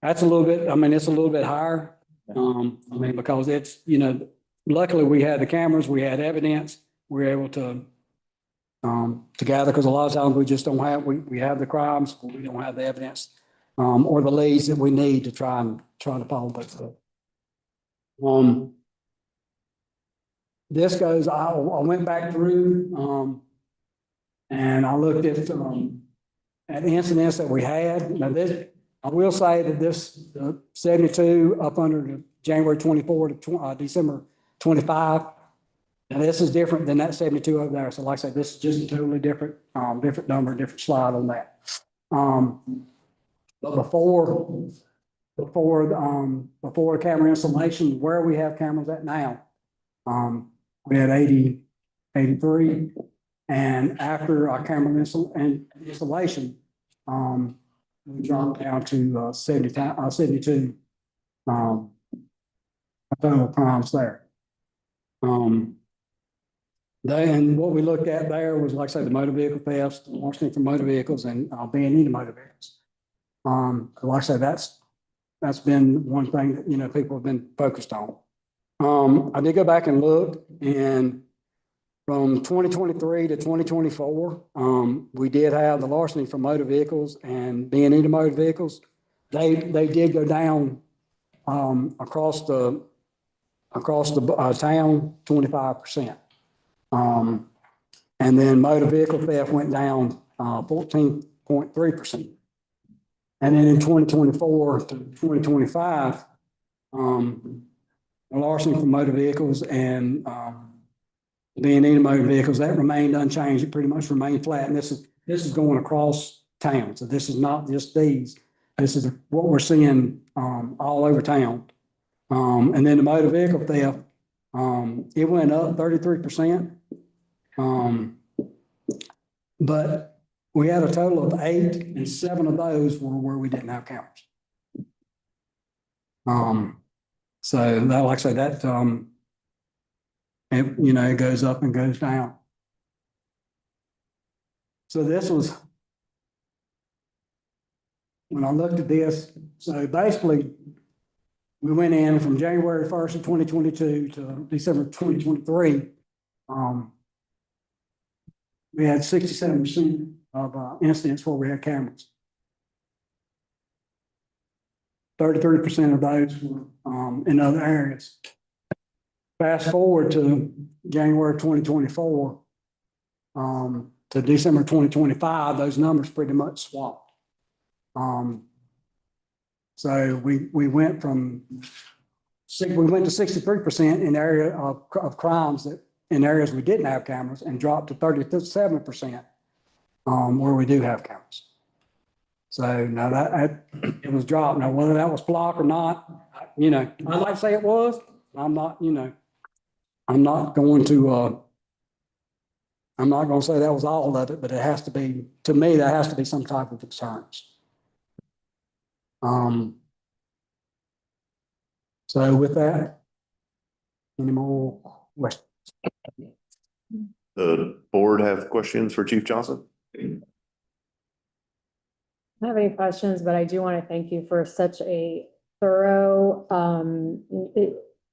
that's a little bit, it's a little bit higher. Because it's, luckily we had the cameras, we had evidence, we were able to gather, because a lot of times we just don't have, we have the crimes, but we don't have the evidence, or the leads that we need to try to follow those up. This goes, I went back through, and I looked at incidents that we had. Now this, I will say that this 72 up under the January 24 to December 25. Now this is different than that 72 over there. So like I said, this is just a totally different, different number, different slide on that. But before camera installation, where we have cameras at now, we had 83. And after our camera installation, we dropped down to 72 total crimes there. Then what we looked at there was, like I said, the motor vehicle thefts, larceny from motor vehicles, and being into motor vehicles. Like I said, that's been one thing that people have been focused on. I did go back and look, and from 2023 to 2024, we did have the larceny from motor vehicles and being into motor vehicles. They did go down across the town 25%. And then motor vehicle theft went down 14.3%. And then in 2024 to 2025, larceny from motor vehicles and being into motor vehicles, that remained unchanged. It pretty much remained flat. And this is going across town. So this is not just these. This is what we're seeing all over town. And then the motor vehicle theft, it went up 33%. But we had a total of 8, and 7 of those were where we didn't have cameras. So that, like I said, that it goes up and goes down. So this was, when I looked at this, so basically we went in from January 1st of 2022 to December 2023. We had 67% of incidents where we had cameras. 33% of those were in other areas. Fast forward to January 2024 to December 2025, those numbers pretty much swapped. So we went to 63% in the area of crimes that in areas we didn't have cameras, and dropped to 37% where we do have cameras. So now that it was dropped. Now whether that was block or not, I'd like to say it was. I'm not, I'm not going to, I'm not gonna say that was all of it, but it has to be, to me, there has to be some type of deterrence. So with that, any more questions? The board have questions for Chief Johnson? I don't have any questions, but I do want to thank you for such a thorough,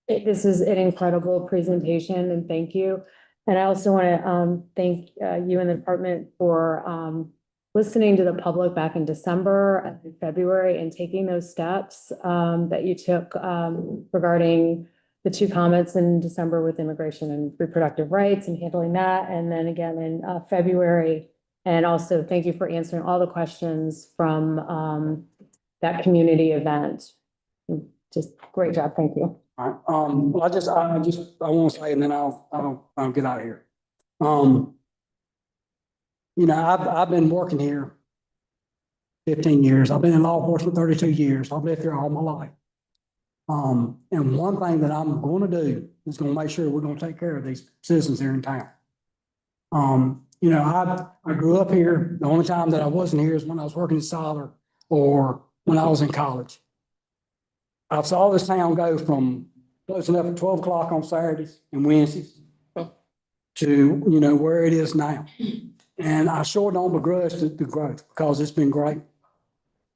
this is an incredible presentation, and thank you. And I also want to thank you and the department for listening to the public back in December and February and taking those steps that you took regarding the two comments in December with immigration and reproductive rights and handling that. And then again in February. And also thank you for answering all the questions from that community event. Just great job. Thank you. All right, well, I want to say, and then I'll get out of here. You know, I've been working here 15 years. I've been in law enforcement 32 years. I've lived here all my life. And one thing that I'm going to do is going to make sure we're going to take care of these citizens here in town. You know, I grew up here. The only time that I wasn't here is when I was working in Siler or when I was in college. I saw this town go from closing up at 12 o'clock on Saturdays and Wednesdays to, you know, where it is now. And I sure don't begrudge the growth because it's been great.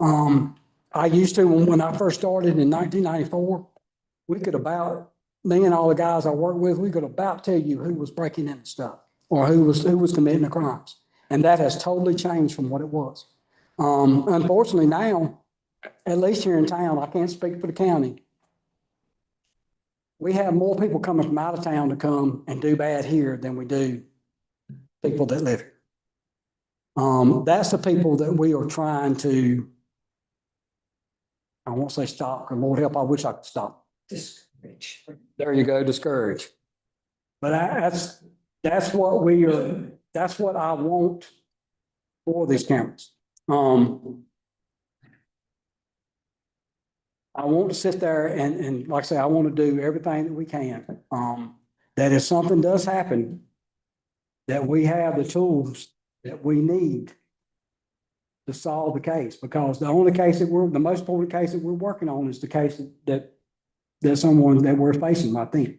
I used to, when I first started in 1994, we could about, me and all the guys I worked with, we could about tell you who was breaking in stuff or who was committing the crimes. And that has totally changed from what it was. Unfortunately now, at least here in town, I can't speak for the county. We have more people coming from out of town to come and do bad here than we do people that live here. That's the people that we are trying to, I won't say stop, because Lord help, I wish I could stop. Discourage. There you go, discourage. But that's what we are, that's what I want for these cameras. I want to sit there and like I say, I want to do everything that we can. That if something does happen, that we have the tools that we need to solve the case, because the only case that the most important case that we're working on is the case that someone that we're facing right then.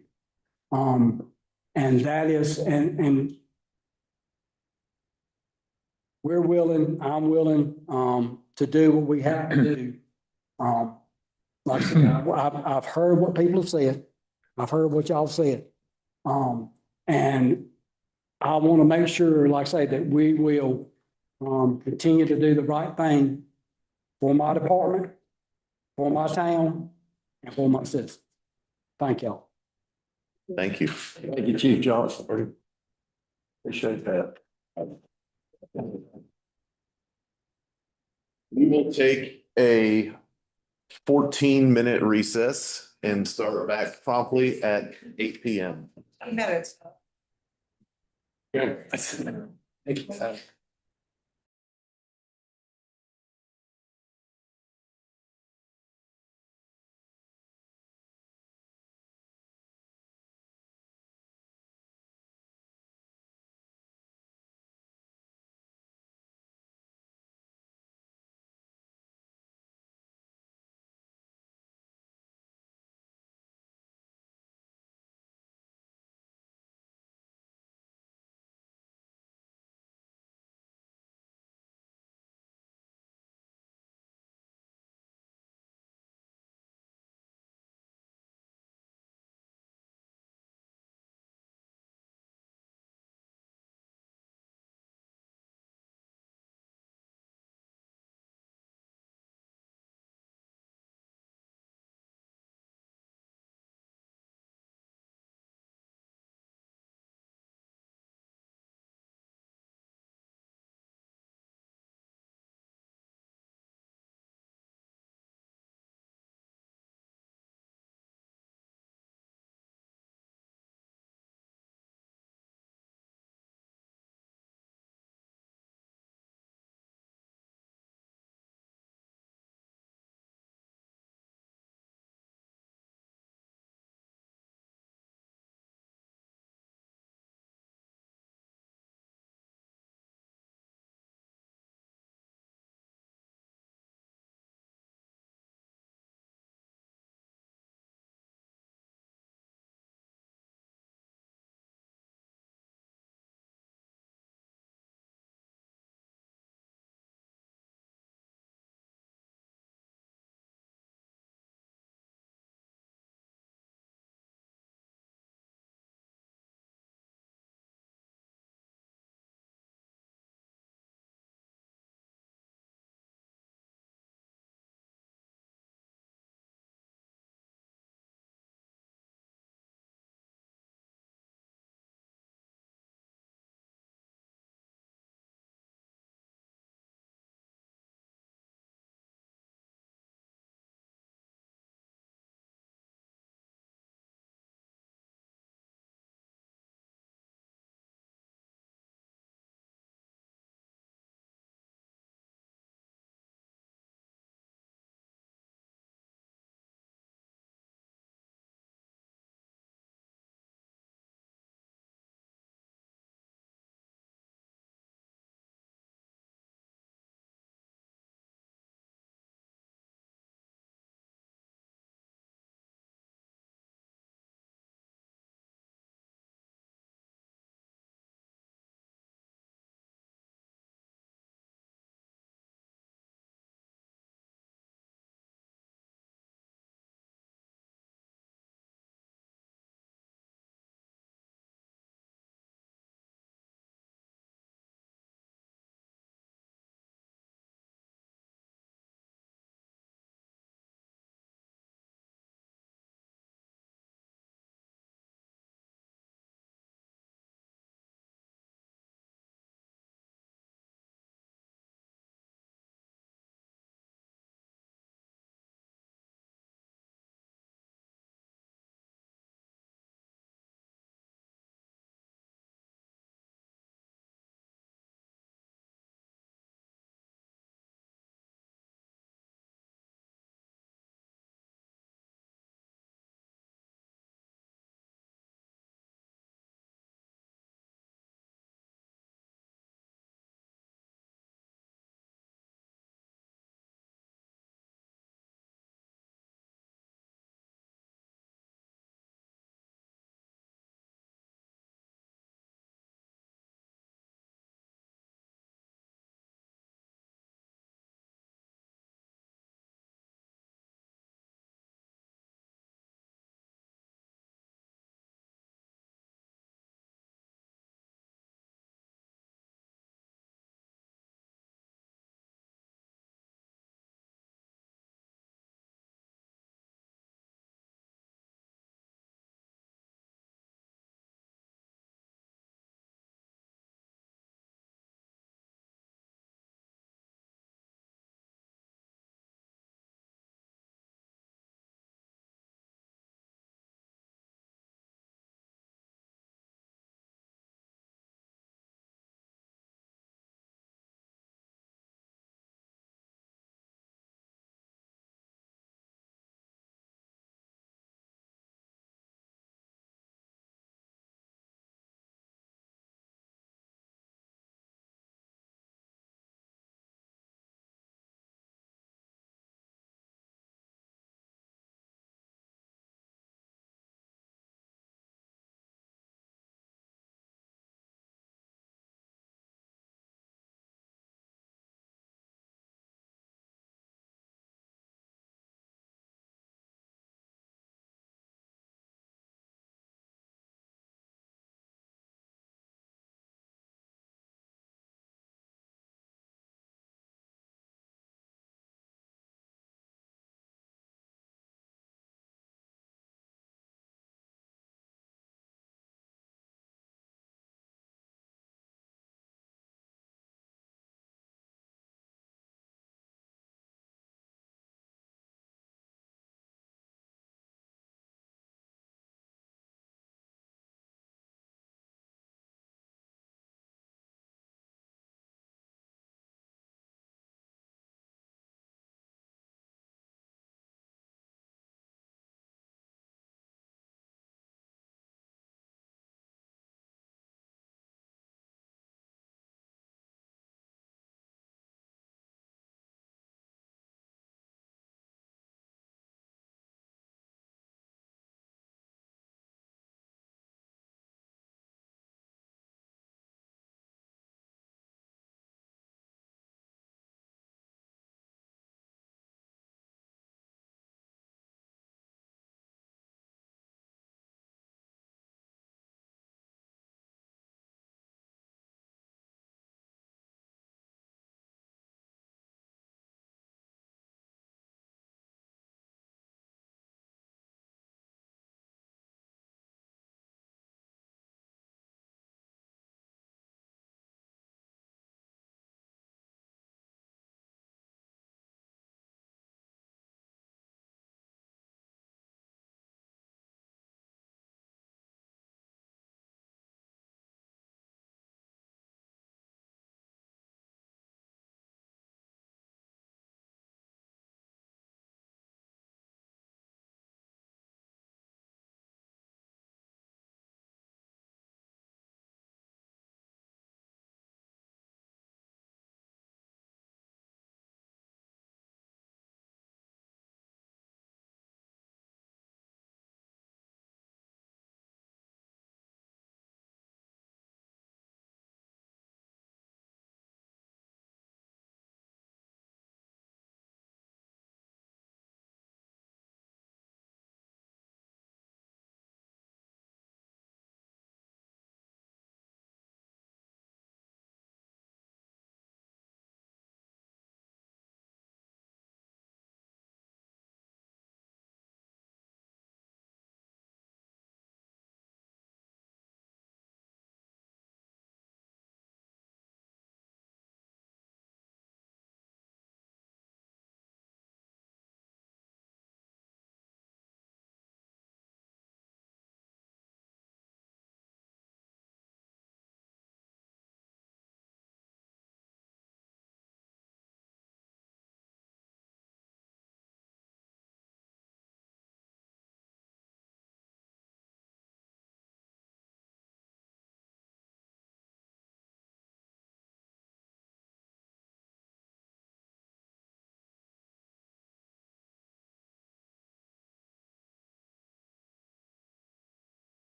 And that is, and we're willing, I'm willing, to do what we have to do. Like I said, I've heard what people have said. I've heard what y'all said. And I want to make sure, like I say, that we will continue to do the right thing for my department, for my town, and for my citizens. Thank y'all. Thank you. Thank you, Chief Johnson. Appreciate that. We will take a 14-minute recess and start back promptly at 8 p.m. Minutes. Good. Thank you.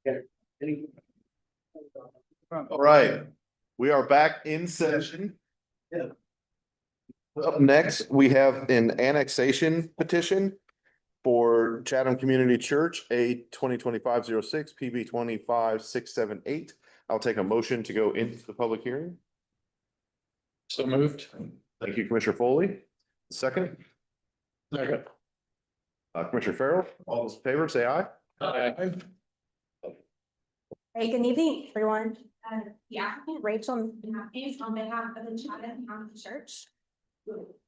All right, we are back in session. Up next, we have an annexation petition for Chatham Community Church, A 2025-06, PB 25-678. I'll take a motion to go into the public hearing. So moved. Thank you, Commissioner Foley. Second, Second. Commissioner Farrell, all those in favor, say aye. Aye. Hey, good evening, everyone. The applicant Rachel Matthews on behalf of the Chatham County Church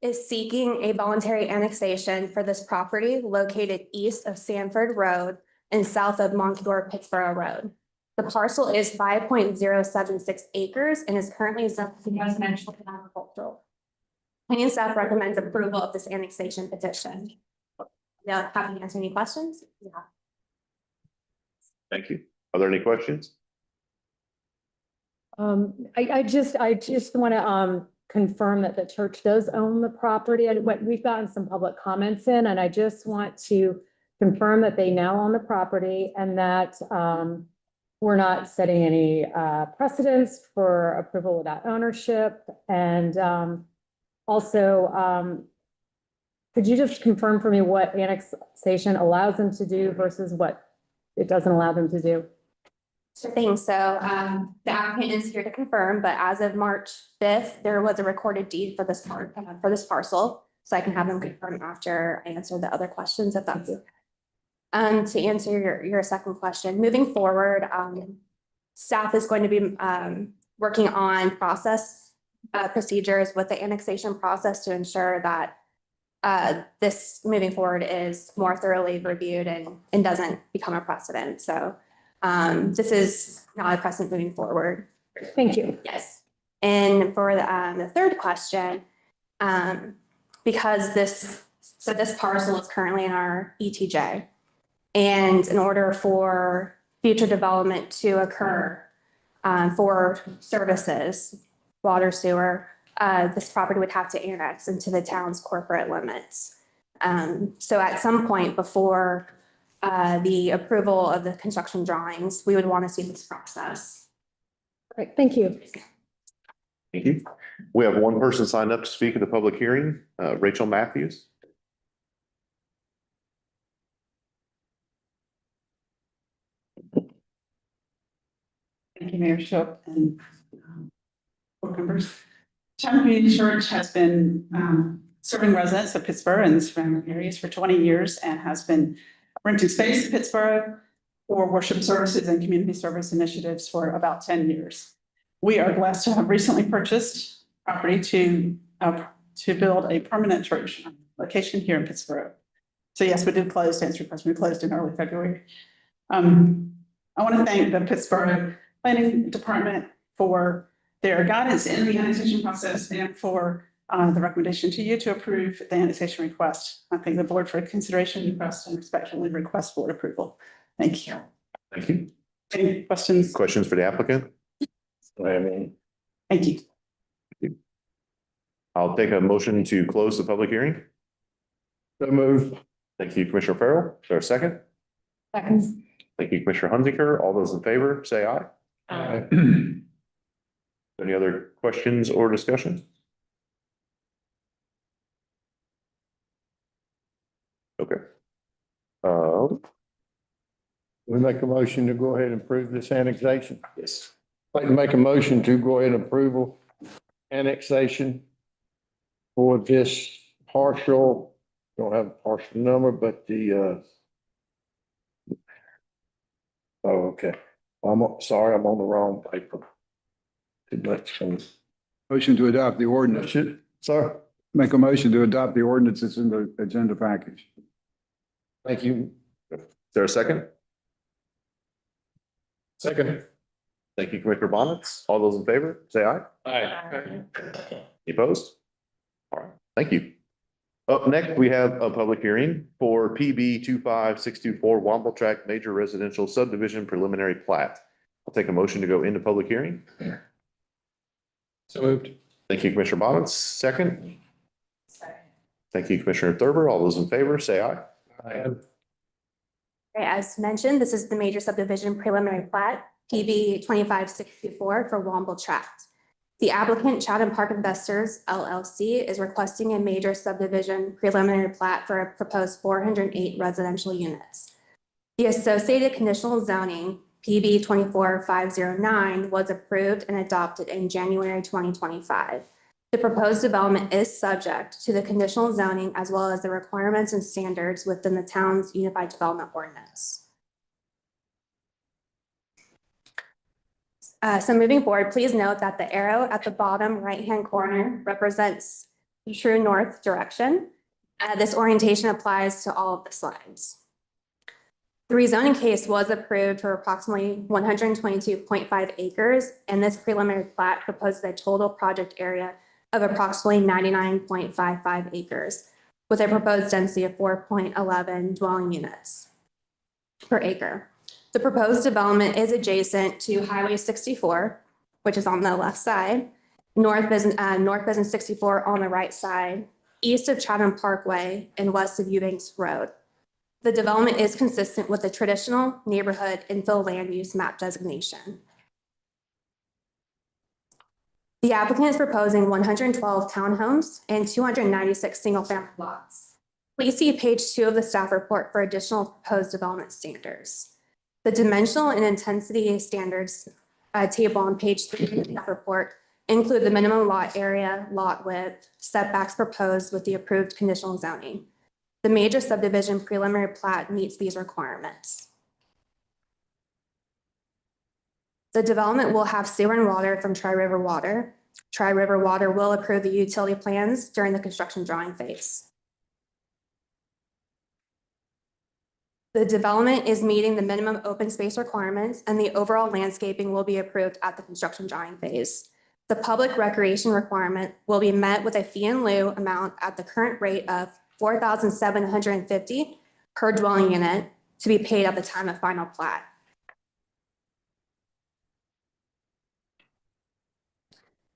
is seeking a voluntary annexation for this property located east of Sanford Road and south of Montegur Pittsboro Road. The parcel is 5.076 acres and is currently zoned residential and agricultural. Planning staff recommends approval of this annexation petition. Now, happy to answer any questions? Yeah. Thank you. Are there any questions? I just want to confirm that the church does own the property. And we've gotten some public comments in, and I just want to confirm that they now own the property and that we're not setting any precedents for approval without ownership. And also, could you just confirm for me what annexation allows them to do versus what it doesn't allow them to do? Sure thing. So the applicant is here to confirm, but as of March 5th, there was a recorded deed for this parcel. So I can have them confirm after I answer the other questions if that's okay. To answer your second question, moving forward, staff is going to be working on procedures with the annexation process to ensure that this moving forward is more thoroughly reviewed and doesn't become a precedent. So this is not a precedent moving forward. Thank you. Yes. And for the third question, because this parcel is currently in our ETJ, and in order for future development to occur for services, water, sewer, this property would have to annex into the town's corporate limits. So at some point before the approval of the construction drawings, we would want to see this process. Great, thank you. Thank you. We have one person signed up to speak at the public hearing, Rachel Matthews. Thank you, Mayor Shipp and board members. Chatham Community Church has been serving residents of Pittsboro and the surrounding areas for 20 years and has been renting space in Pittsboro for worship services and community service initiatives for about 10 years. We are blessed to have recently purchased property to build a permanent church location here in Pittsboro. So yes, we did close, to answer your question, we closed in early February. I want to thank the Pittsboro Planning Department for their guidance in the annexation process and for the recommendation to you to approve the annexation request. I thank the board for consideration request and respectfully request board approval. Thank you. Thank you. Any questions? Questions for the applicant? Thank you. I'll take a motion to close the public hearing. So moved. Thank you, Commissioner Farrell. Is there a second? Second. Thank you, Commissioner Hunziker. All those in favor, say aye. Aye. Any other questions or discussion? Okay. We make a motion to go ahead and approve this annexation. Yes. I'd like to make a motion to go ahead and approval annexation for this partial, don't have a partial number, but the oh, okay. I'm sorry, I'm on the wrong paper. Too much. Motion to adopt the ordinance. Sir? Make a motion to adopt the ordinance that's in the agenda package. Thank you. Is there a second? Second. Thank you, Commissioner Bonitz. All those in favor, say aye. Aye. Any opposed? All right, thank you. Up next, we have a public hearing for PB 25624 Womble Tract Major Residential Subdivision Preliminary Plat. I'll take a motion to go into public hearing. So moved. Thank you, Commissioner Bonitz. Second. Thank you, Commissioner Thurber. All those in favor, say aye. Aye. As mentioned, this is the major subdivision preliminary plat, PB 2564 for Womble Tract. The applicant, Chatham Park Investors LLC, is requesting a major subdivision preliminary plat for a proposed 408 residential units. The associated conditional zoning, PB 24509, was approved and adopted in January 2025. The proposed development is subject to the conditional zoning as well as the requirements and standards within the town's Unified Development Ordinance. So moving forward, please note that the arrow at the bottom right-hand corner represents the true north direction. This orientation applies to all of the slides. The rezoning case was approved for approximately 122.5 acres, and this preliminary plat proposes a total project area of approximately 99.55 acres, with a proposed density of 4.11 dwelling units per acre. The proposed development is adjacent to Highway 64, which is on the left side, North Business 64 on the right side, east of Chatham Parkway, and west of Eubanks Road. The development is consistent with the traditional neighborhood infill land use map designation. The applicant is proposing 112 townhomes and 296 single-family lots. Please see page 2 of the staff report for additional proposed development standards. The dimensional and intensity standards table on page 3 of the staff report include the minimum lot area, lot width, setbacks proposed with the approved conditional zoning. The major subdivision preliminary plat meets these requirements. The development will have sewer and water from Tri-River Water. Tri-River Water will approve the utility plans during the construction drawing phase. The development is meeting the minimum open space requirements, and the overall landscaping will be approved at the construction drawing phase. The public recreation requirement will be met with a fee in lieu amount at the current rate of $4,750 per dwelling unit to be paid at the time of final plat.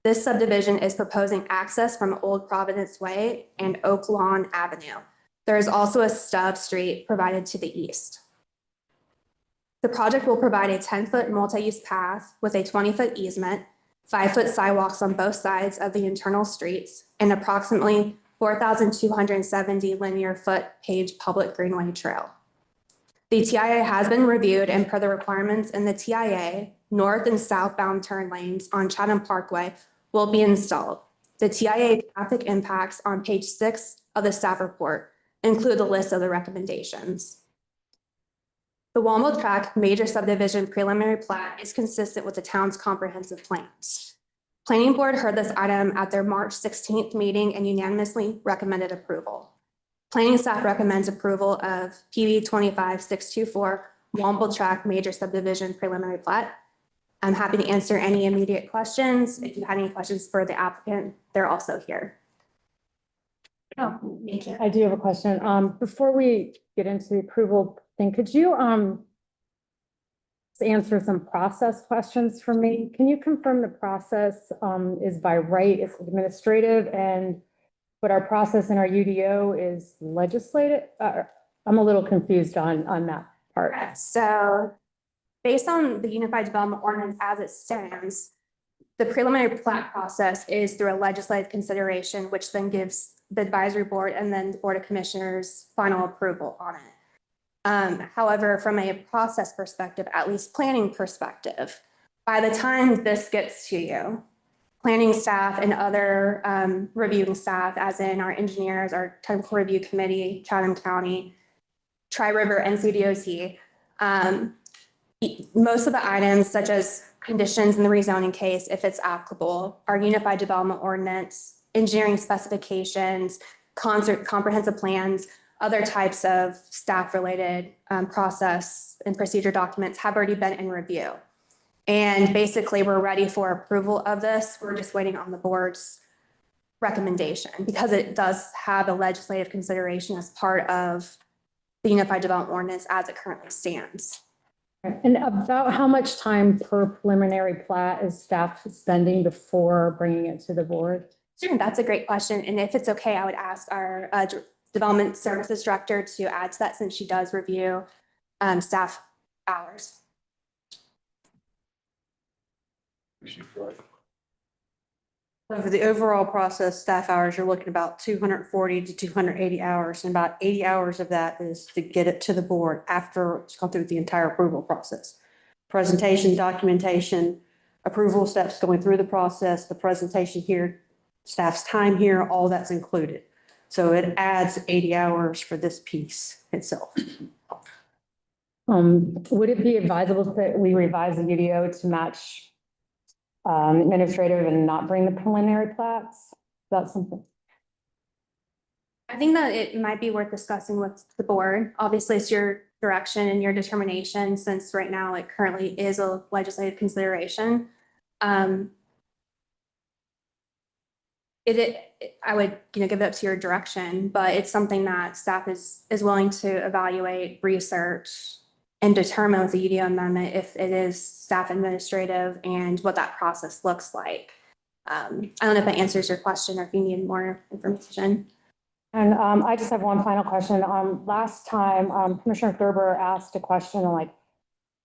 This subdivision is proposing access from Old Providence Way and Oak Lawn Avenue. There is also a stub street provided to the east. The project will provide a 10-foot multi-use path with a 20-foot easement, 5-foot sidewalks on both sides of the internal streets, and approximately 4,270 linear foot paved public greenway trail. The TIA has been reviewed, and per the requirements in the TIA, north and southbound turn lanes on Chatham Parkway will be installed. The TIA traffic impacts on page 6 of the staff report include the list of the recommendations. The Womble Tract major subdivision preliminary plat is consistent with the town's comprehensive plans. Planning Board heard this item at their March 16th meeting and unanimously recommended approval. Planning staff recommends approval of PB 25624 Womble Tract major subdivision preliminary plat. I'm happy to answer any immediate questions. If you had any questions for the applicant, they're also here. Oh, thank you. I do have a question. Before we get into the approval thing, could you answer some process questions for me? Can you confirm the process is by right, it's administrative, but our process in our UDO is legislative? I'm a little confused on that part. So based on the Unified Development Ordinance as it stands, the preliminary plat process is through a legislative consideration, which then gives the advisory board and then the Board of Commissioners final approval on it. However, from a process perspective, at least planning perspective, by the time this gets to you, planning staff and other reviewing staff, as in our engineers, our technical review committee, Chatham County, Tri-River, NCDOT, most of the items, such as conditions in the rezoning case, if it's applicable, our Unified Development Ordinance, engineering specifications, comprehensive plans, other types of staff-related process and procedure documents have already been in review. And basically, we're ready for approval of this. We're just waiting on the board's recommendation because it does have a legislative consideration as part of the Unified Development Ordinance as it currently stands. And about how much time per preliminary plat is staff spending before bringing it to the board? Sure, that's a great question. And if it's okay, I would ask our Development Services Director to add to that since she does review staff hours. So for the overall process, staff hours, you're looking about 240 to 280 hours, and about 80 hours of that is to get it to the board after it's gone through the entire approval process. Presentation, documentation, approval steps going through the process, the presentation here, staff's time here, all that's included. So it adds 80 hours for this piece itself. Would it be advisable that we revise the UDO to match administrative and not bring the preliminary plats? That's something. I think that it might be worth discussing with the board. Obviously, it's your direction and your determination, since right now it currently is a legislative consideration. I would, give it up to your direction, but it's something that staff is willing to evaluate, research, and determine with the UDO amendment if it is staff administrative and what that process looks like. I don't know if that answers your question or if you need more information. And I just have one final question. Last time, Commissioner Thurber asked a question like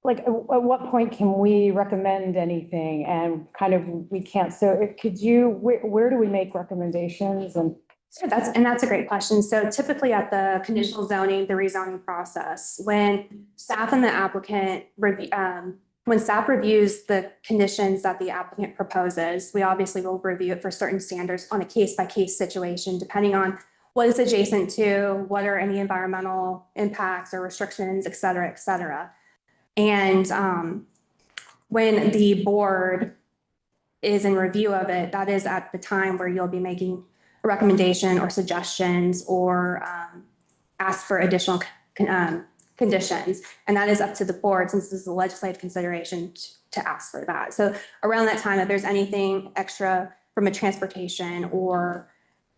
at what point can we recommend anything? And kind of we can't. So could you, where do we make recommendations? And Sure, that's a great question. So typically at the conditional zoning, the rezoning process, when staff and the applicant when staff reviews the conditions that the applicant proposes, we obviously will review it for certain standards on a case-by-case situation, depending on what is adjacent to, what are any environmental impacts or restrictions, et cetera, et cetera. And when the board is in review of it, that is at the time where you'll be making a recommendation or suggestions or ask for additional conditions. And that is up to the board, since this is a legislative consideration, to ask for that. So around that time, if there's anything extra from a transportation or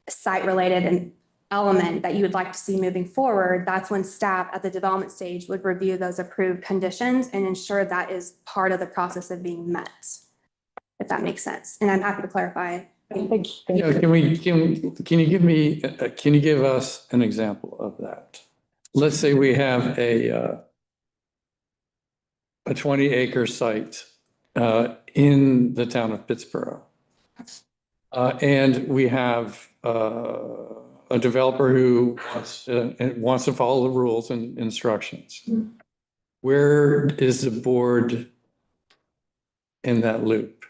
site-related element that you would like to see moving forward, that's when staff at the development stage would review those approved conditions and ensure that is part of the process of being met, if that makes sense. And I'm happy to clarify. Yeah, can you give us an example of that? Let's say we have a 20-acre site in the town of Pittsburgh. And we have a developer who wants to follow the rules and instructions. Where is the board in that loop?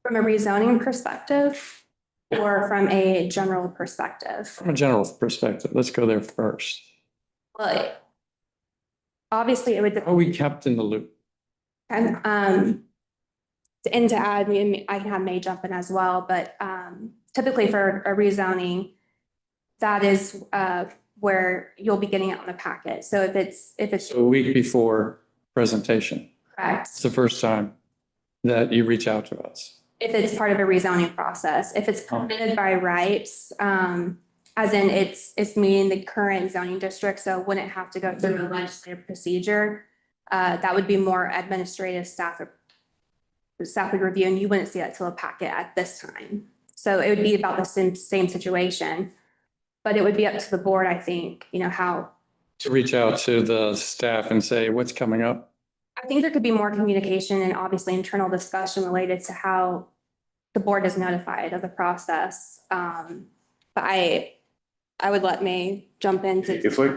From a rezoning perspective or from a general perspective? From a general perspective, let's go there first. Well, obviously it would. Are we kept in the loop? And to add, I can have May jump in as well, but typically for a rezoning, that is where you'll be getting it on the packet. So if it's So a week before presentation. Correct. It's the first time that you reach out to us. If it's part of a rezoning process, if it's permitted by rights, as in it's meeting the current zoning district, so wouldn't have to go through the legislative procedure. That would be more administrative staff would review, and you wouldn't see that till a packet at this time. So it would be about the same situation, but it would be up to the board, I think, how. To reach out to the staff and say, what's coming up? I think there could be more communication and obviously internal discussion related to how the board is notified of the process. But I would let May jump in to If I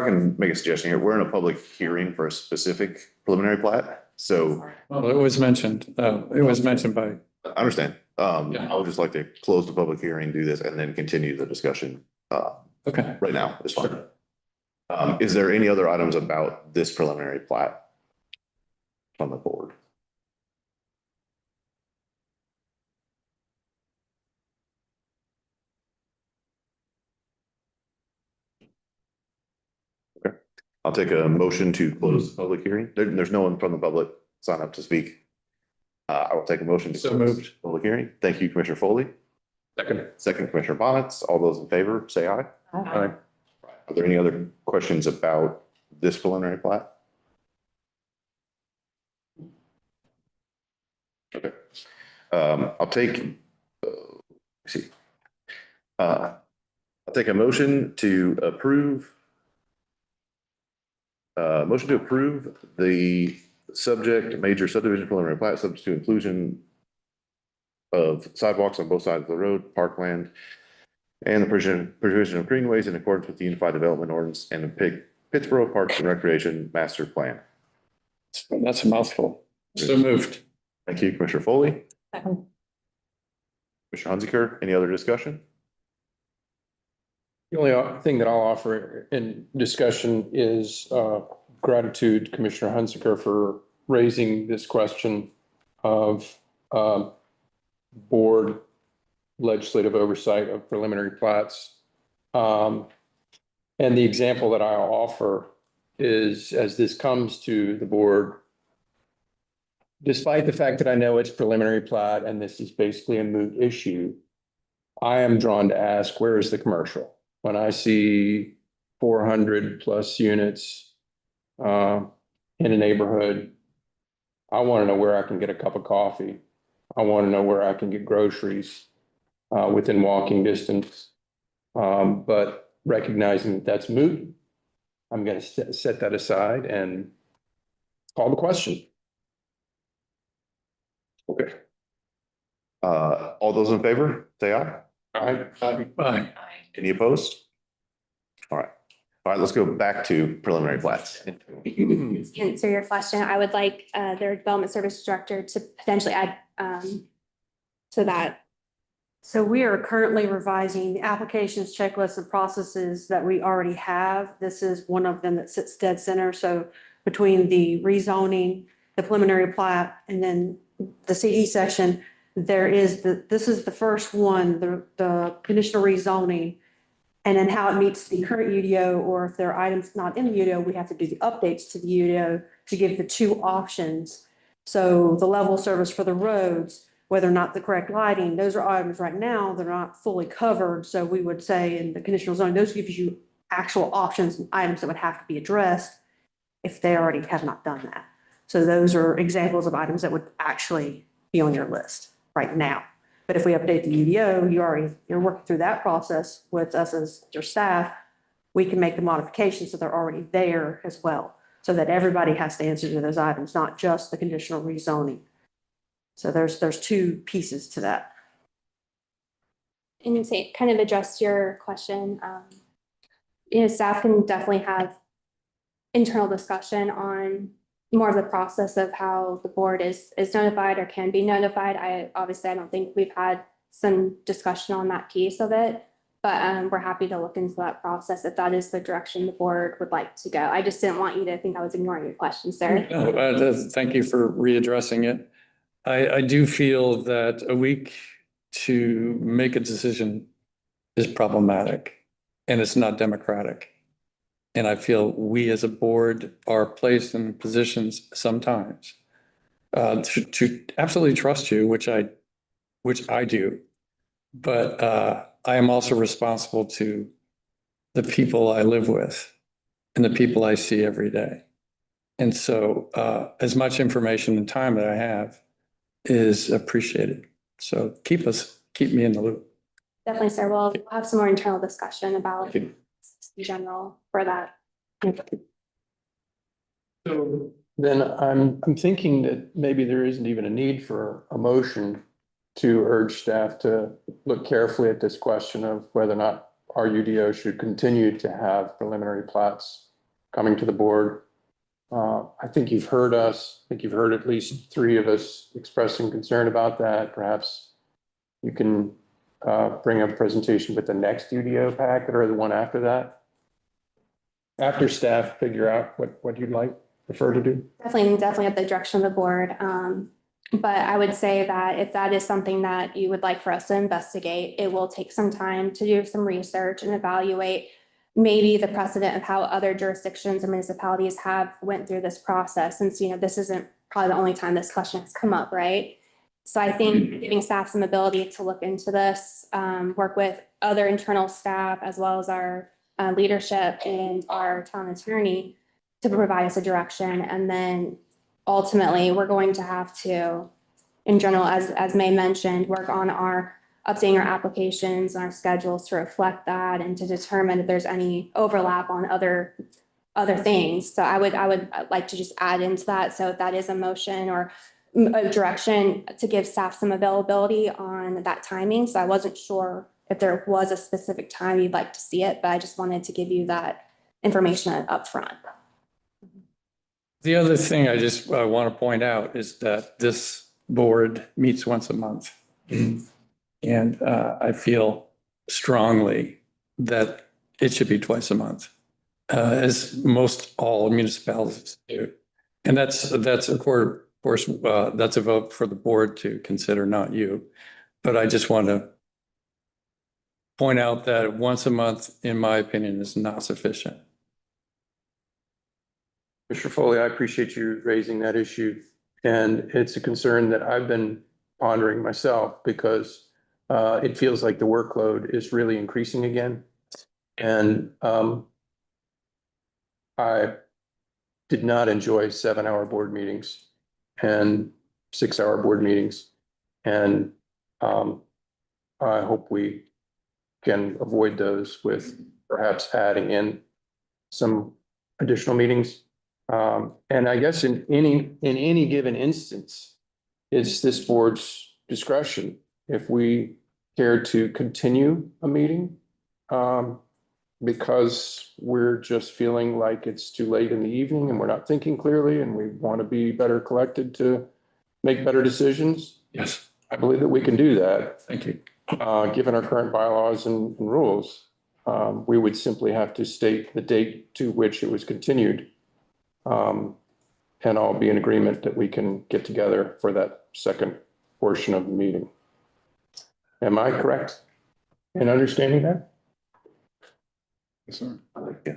can make a suggestion here, we're in a public hearing for a specific preliminary plat, so. Well, it was mentioned, by. I understand. I would just like to close the public hearing, do this, and then continue the discussion. Okay. Right now, it's fine. Is there any other items about this preliminary plat from the board? Okay, I'll take a motion to close the public hearing. There's no one from the public sign up to speak. I will take a motion to So close moved. the public hearing. Thank you, Commissioner Foley. Second, Commissioner Bonitz. All those in favor, say aye. Aye. Are there any other questions about this preliminary plat? Okay. I'll take, I'll take a motion to approve Motion to approve the subject major subdivision preliminary plat subject to inclusion of sidewalks on both sides of the road, Parkland, and the provision of greenways in accordance with the Unified Development Ordinance and the Pittsburgh Parks and Recreation Master Plan. That's a mouthful. So moved. Thank you, Commissioner Foley. Second. Commissioner Hunziker, any other discussion? The only thing that I'll offer in discussion is gratitude to Commissioner Hunziker for raising this question of board legislative oversight of preliminary plats. And the example that I'll offer is, as this comes to the board, despite the fact that I know it's preliminary plat and this is basically a moot issue, I am drawn to ask, where is the commercial? When I see 400 plus units in a neighborhood, I want to know where I can get a cup of coffee. I want to know where I can get groceries within walking distance. But recognizing that that's moot, I'm going to set that aside and call the question. Okay. All those in favor, say aye. Aye. Aye. Any opposed? All right. All right, let's go back to preliminary plats. To answer your question, I would like their development service director to potentially add to that. So we are currently revising the applications, checklists, and processes that we already have. This is one of them that sits dead center. So between the rezoning, the preliminary plat, and then the CD section, this is the first one, the conditional rezoning, and then how it meets the current UDO, or if there are items not in the UDO, we have to do the updates to the UDO to give the two options. So the level of service for the roads, whether or not the correct lighting, those are items right now that are not fully covered. So we would say in the conditional zoning, those gives you actual options and items that would have to be addressed if they already have not done that. So those are examples of items that would actually be on your list right now. But if we update the UDO, you're working through that process with us as your staff, we can make the modifications so they're already there as well, so that everybody has to answer to those items, not just the conditional rezoning. So there's two pieces to that. And to kind of address your question, staff can definitely have internal discussion on more of the process of how the board is notified or can be notified. I don't think we've had some discussion on that piece of it, but we're happy to look into that process if that is the direction the board would like to go. I just didn't want you to think I was ignoring your question, sir. No, thank you for readdressing it. I do feel that a week to make a decision is problematic and it's not democratic. And I feel we as a board are placed in positions sometimes to absolutely trust you, which I do. But I am also responsible to the people I live with and the people I see every day. And so as much information and time that I have is appreciated. So keep me in the loop. Definitely, sir. We'll have some more internal discussion about in general for that. So then I'm thinking that maybe there isn't even a need for a motion to urge staff to look carefully at this question of whether or not our UDO should continue to have preliminary plats coming to the board. I think you've heard us. I think you've heard at least 3 of us expressing concern about that. Perhaps you can bring a presentation with the next UDO packet or the one after that. After staff figure out what you'd prefer to do. Definitely at the direction of the board. But I would say that if that is something that you would like for us to investigate, it will take some time to do some research and evaluate maybe the precedent of how other jurisdictions or municipalities have went through this process. Since, this isn't probably the only time this question has come up, right? So I think giving staff some ability to look into this, work with other internal staff, as well as our leadership and our town attorney to provide us a direction. And then ultimately, we're going to have to, in general, as May mentioned, work on updating our applications and our schedules to reflect that and to determine if there's any overlap on other other things. So I would like to just add into that. So if that is a motion or a direction to give staff some availability on that timing. So I wasn't sure if there was a specific time you'd like to see it, but I just wanted to give you that information up front. The other thing I just want to point out is that this board meets once a month. And I feel strongly that it should be twice a month, as most all municipalities do. And that's of course, that's a vote for the board to consider, not you. But I just want to point out that once a month, in my opinion, is not sufficient. Mr. Foley, I appreciate you raising that issue. And it's a concern that I've been pondering myself because it feels like the workload is really increasing again. And I did not enjoy 7-hour board meetings and 6-hour board meetings. And I hope we can avoid those with perhaps adding in some additional meetings. And I guess in any given instance, it's this board's discretion if we care to continue a meeting because we're just feeling like it's too late in the evening and we're not thinking clearly and we want to be better collected to make better decisions. Yes. I believe that we can do that. Thank you. Given our current bylaws and rules, we would simply have to state the date to which it was continued. And I'll be in agreement that we can get together for that second portion of the meeting. Am I correct in understanding that? Yes, sir. Yeah.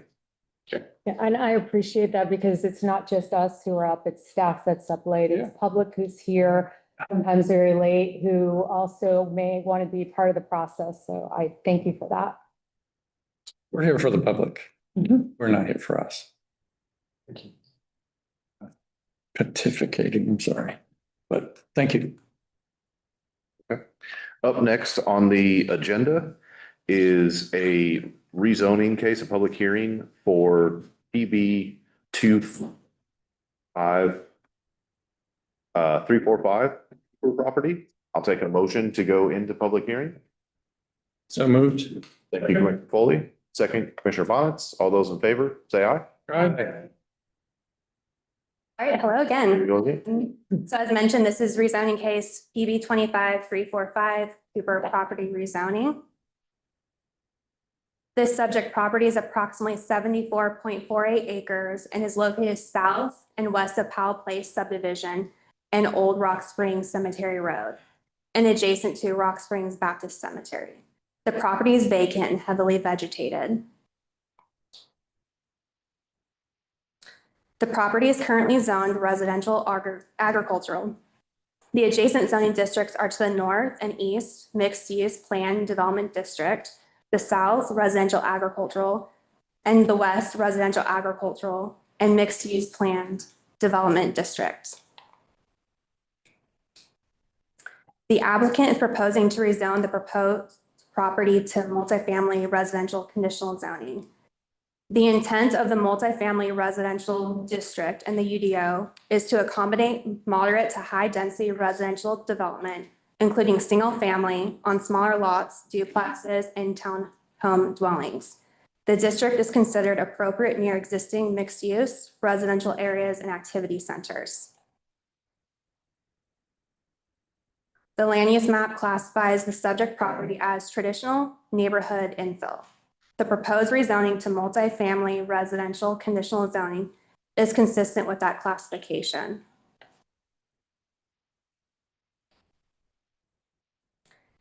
Okay. Yeah, and I appreciate that because it's not just us who are up, it's staff that's up late, it's public who's here, sometimes very late, who also may want to be part of the process. So I thank you for that. We're here for the public. We're not here for us. Thank you. Pontificating, I'm sorry, but thank you. Okay. Up next on the agenda is a rezoning case, a public hearing for PB 345 property. I'll take a motion to go into public hearing. So moved. Thank you, Commissioner Foley. Second, Commissioner Bonitz. All those in favor, say aye. Aye. All right, hello Here we again. go again. So as mentioned, this is rezoning case PB 25345, Cooper property rezoning. This subject property is approximately 74.48 acres and is located south and west of Powell Place subdivision and Old Rock Springs Cemetery Road and adjacent to Rock Springs Baptist Cemetery. The property is vacant and heavily vegetated. The property is currently zoned residential agricultural. The adjacent zoning districts are to the north and east, mixed-use planned development district, the south, residential agricultural, and the west, residential agricultural, and mixed-use planned development district. The applicant is proposing to rezone the proposed property to multifamily residential conditional zoning. The intent of the multifamily residential district and the UDO is to accommodate moderate to high density residential development, including single family on smaller lots, duplexes, and townhome dwellings. The district is considered appropriate near existing mixed use residential areas and activity centers. The land use map classifies the subject property as traditional neighborhood infill. The proposed rezoning to multifamily residential conditional zoning is consistent with that classification.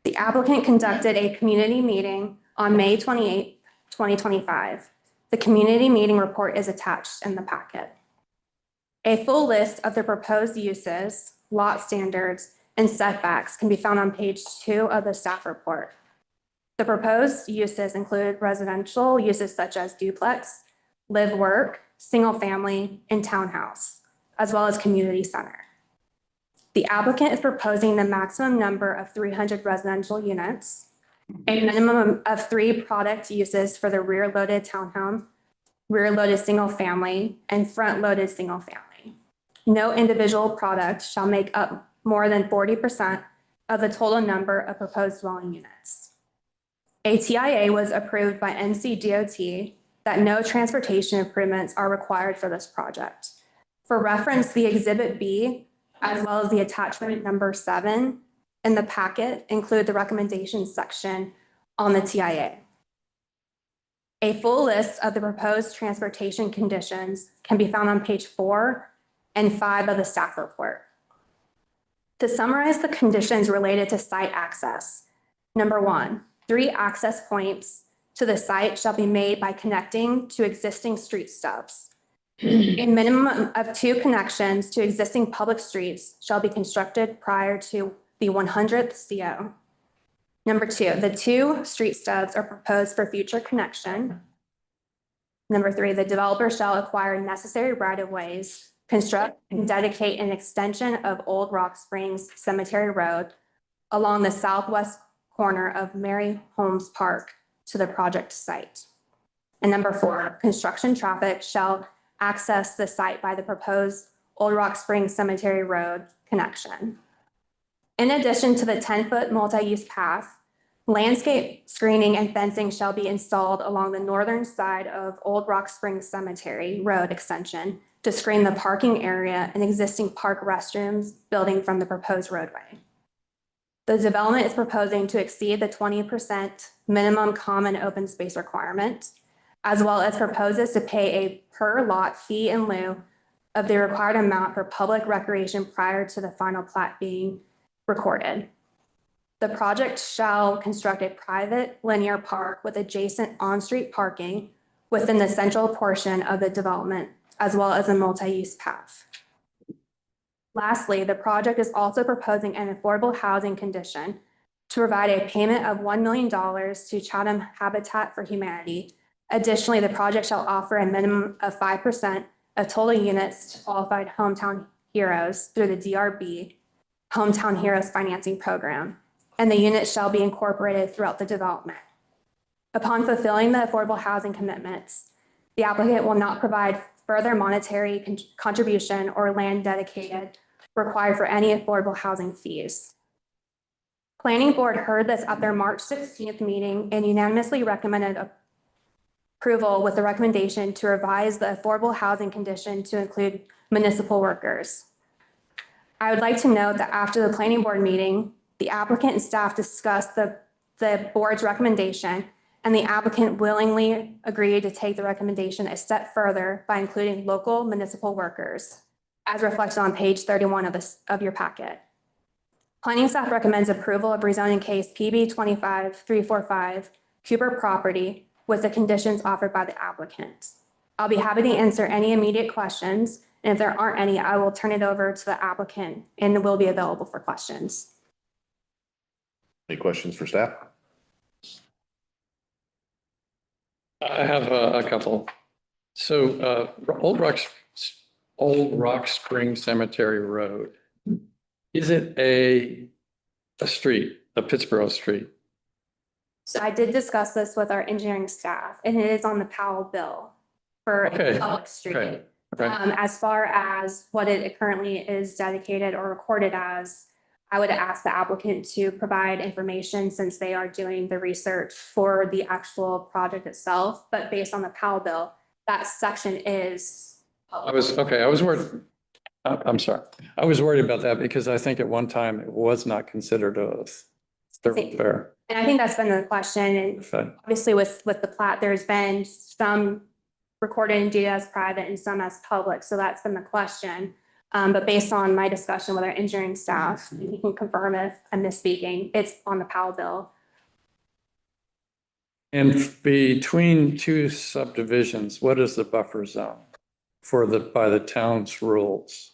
The applicant conducted a community meeting on May 28, 2025. The community meeting report is attached in the packet. A full list of the proposed uses, lot standards, and setbacks can be found on page 2 of the staff report. The proposed uses include residential uses such as duplex, live work, single family, and townhouse, as well as community center. The applicant is proposing the maximum number of 300 residential units, a minimum of 3 product uses for the rear loaded townhome, rear-loaded single-family, and front-loaded single-family. No individual product shall make up more than 40% of the total number of proposed dwelling units. A TIA was approved by NCDOT that no transportation improvements are required for this project. For reference, the Exhibit B, as well as the attachment number 7 in the packet, include the recommendations section on the TIA. A full list of the proposed transportation conditions can be found on page 4 and 5 of the staff report. To summarize the conditions related to site access, number 1, 3 access points to the site shall be made by connecting to existing street stubs. A minimum of 2 connections to existing public streets shall be constructed prior to the 100th CO. Number 2, the 2 street stubs are proposed for future connection. Number 3, the developer shall acquire necessary right-of-ways, construct and dedicate an extension of Old Rock Springs Cemetery Road along the southwest corner of Mary Holmes Park to the project site. And number 4, construction traffic shall access the site by the proposed Old Rock Springs Cemetery Road connection. In addition to the 10-foot multi-use path, landscape screening and fencing shall be installed along the northern side of Old Rock Springs Cemetery Road extension to screen the parking area and existing park restrooms building from the proposed roadway. The development is proposing to exceed the 20% minimum common open space requirement, as well as proposes to pay a per lot fee in lieu of the required amount for public recreation prior to the final plat being recorded. The project shall construct a private linear park with adjacent on-street parking within the central portion of the development, as well as a multi-use path. Lastly, the project is also proposing an affordable housing condition to provide a payment of $1 million to Chatham Habitat for Humanity. Additionally, the project shall offer a minimum of 5% of total units to qualified hometown heroes through the DRB Hometown Heroes Financing Program, and the units shall be incorporated throughout the development. Upon fulfilling the affordable housing commitments, the applicant will not provide further monetary contribution or land dedicated required for any affordable housing fees. Planning Board heard this at their March 16th meeting and unanimously recommended approval with the recommendation to revise the affordable housing condition to include municipal workers. I would like to note that after the Planning Board meeting, the applicant and staff discussed the board's recommendation, and the applicant willingly agreed to take the recommendation a step further by including local municipal workers, as reflected on page 31 of your packet. Planning staff recommends approval of rezoning case PB 25345 Cooper property with the conditions offered by the applicant. I'll be happy to answer any immediate questions, and if there aren't any, I will turn it over to the applicant and will be available for questions. Any questions for staff? I have a couple. So Old Rock Spring Cemetery Road. Is it a street, a Pittsboro street? So I did discuss this with our engineering staff, and it is on the Powell bill for a public street. Okay. As far as what it currently is dedicated or recorded as, I would ask the applicant to provide information since they are doing the research for the actual project itself. But based on the Powell bill, that section is. I was worried. I'm sorry. I was worried about that because I think at one time it was not considered a thoroughfare. And I think that's been the question. And obviously with the plat, there's been some recorded and deeded as private and some as public. So that's been the question. But based on my discussion with our engineering staff, you can confirm if I'm misspeaking, it's on the Powell bill. And between two subdivisions, what is the buffer zone by the town's rules?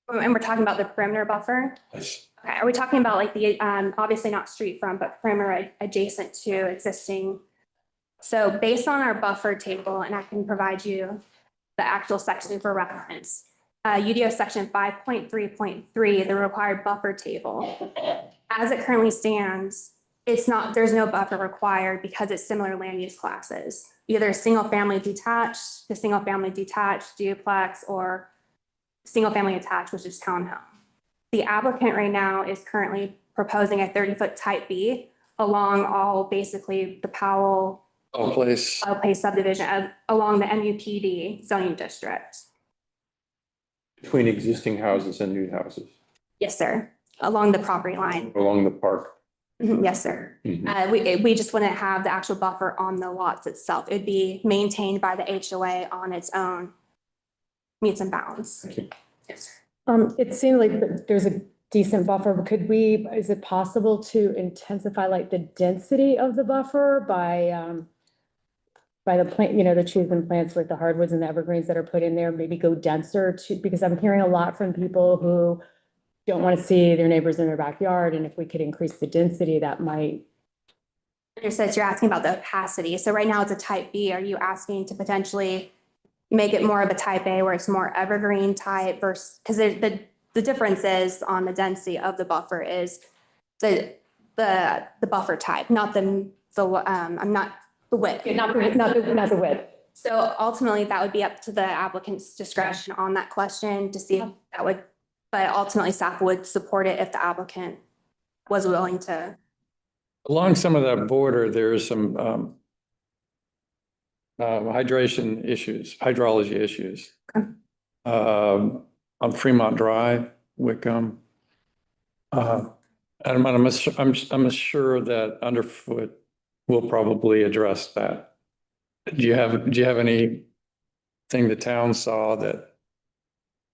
And we're talking about the perimeter buffer? Yes. Okay, are we talking about like the, obviously not street front, but perimeter adjacent to existing? So based on our buffer table, and I can provide you the actual section for reference, UDO section 5.3.3, the required buffer table. As it currently stands, there's no buffer required because it's similar land use classes. either single family detached to single family detached duplex or single family attached, which is townhome. The applicant right now is currently proposing a 30-foot type B along all basically the Powell Place. subdivision along the MUPD zoning district. Between existing houses and new houses Yes, sir. Along the property line. along the park. Yes, sir. We just wouldn't have the actual buffer on the lots itself. It'd be maintained by the HOA on its own meets and bounds. Yes, sir. It seemed like there's a decent buffer, but is it possible to intensify like the density of the buffer by the plant, the trees and plants with the hardwoods and the evergreens that are put in there, maybe go denser because I'm hearing a lot from people who don't want to see their neighbors in their backyard. And if we could increase the density, that might. You're asking about the opacity. So right now it's a type B. Are you asking to potentially make it more of a type A where it's more evergreen type versus, because the difference is on the density of the buffer is the buffer type, not the width. Not the width. So ultimately that would be up to the applicant's discretion on that question to see if that would, but ultimately staff would support it if the applicant was willing to. Along some of that border, there is some hydrology issues. Okay. On Fremont Drive, Wickham. And I'm sure that Underfoot will probably address that. Do you have anything the town saw that?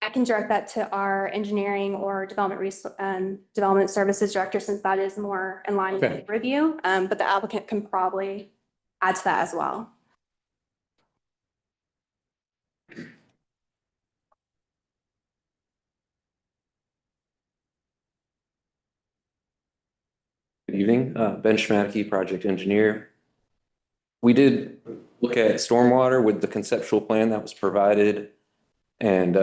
I can direct that to our engineering or development services director, since that is more in line with the review. But the applicant can probably add to that as well. Good evening, Ben Schmadke, project engineer. We did look at stormwater with the conceptual plan that was provided, and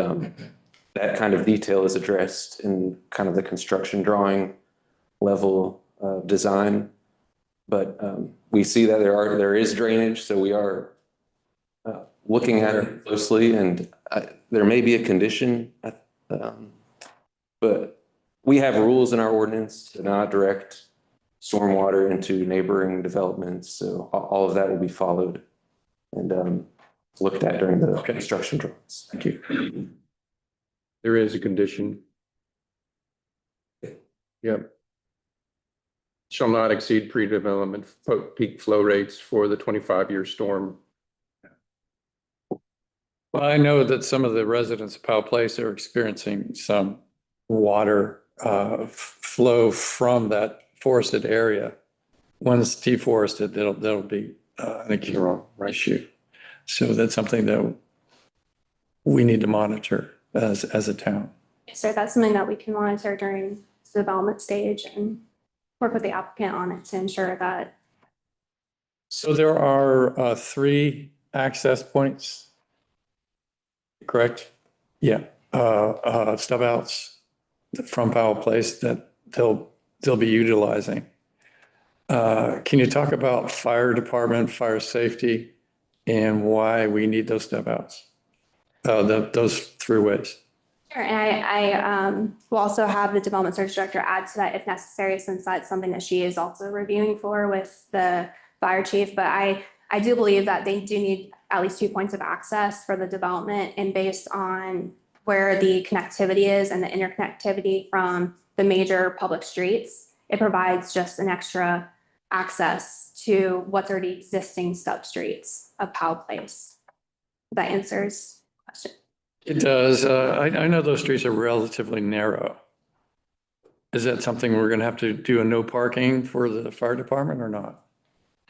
that kind of detail is addressed in kind of the construction drawing level design. But we see that there is drainage, so we are looking at it closely, and there may be a condition, but we have rules in our ordinance to not direct stormwater into neighboring developments, so all of that will be followed and looked at during the construction drawings. Thank you. There is a condition. Yep. Shall not exceed pre-development peak flow rates for the 25-year storm. Well, I know that some of the residents of Powell Place are experiencing some water flow from that forested area. Once deforested, that'll be an issue. So that's something that we need to monitor as a town. So that's something that we can monitor during the development stage and work with the applicant on it to ensure that. So there are 3 access points, correct? Yeah, stub outs from Powell Place that they'll be utilizing. Can you talk about fire department, fire safety, and why we need those step outs? Those 3 ways. Sure, and I will also have the development service director add to that if necessary, since that's something that she is also reviewing for with the fire chief. But I do believe that they do need at least 2 points of access for the development, and based on where the connectivity is and the interconnectivity from the major public streets, it provides just an extra access to what's already existing sub streets of Powell Place. That answers the question. It does. I know those streets are relatively narrow. Is that something we're going to have to do a no parking for the fire department or not?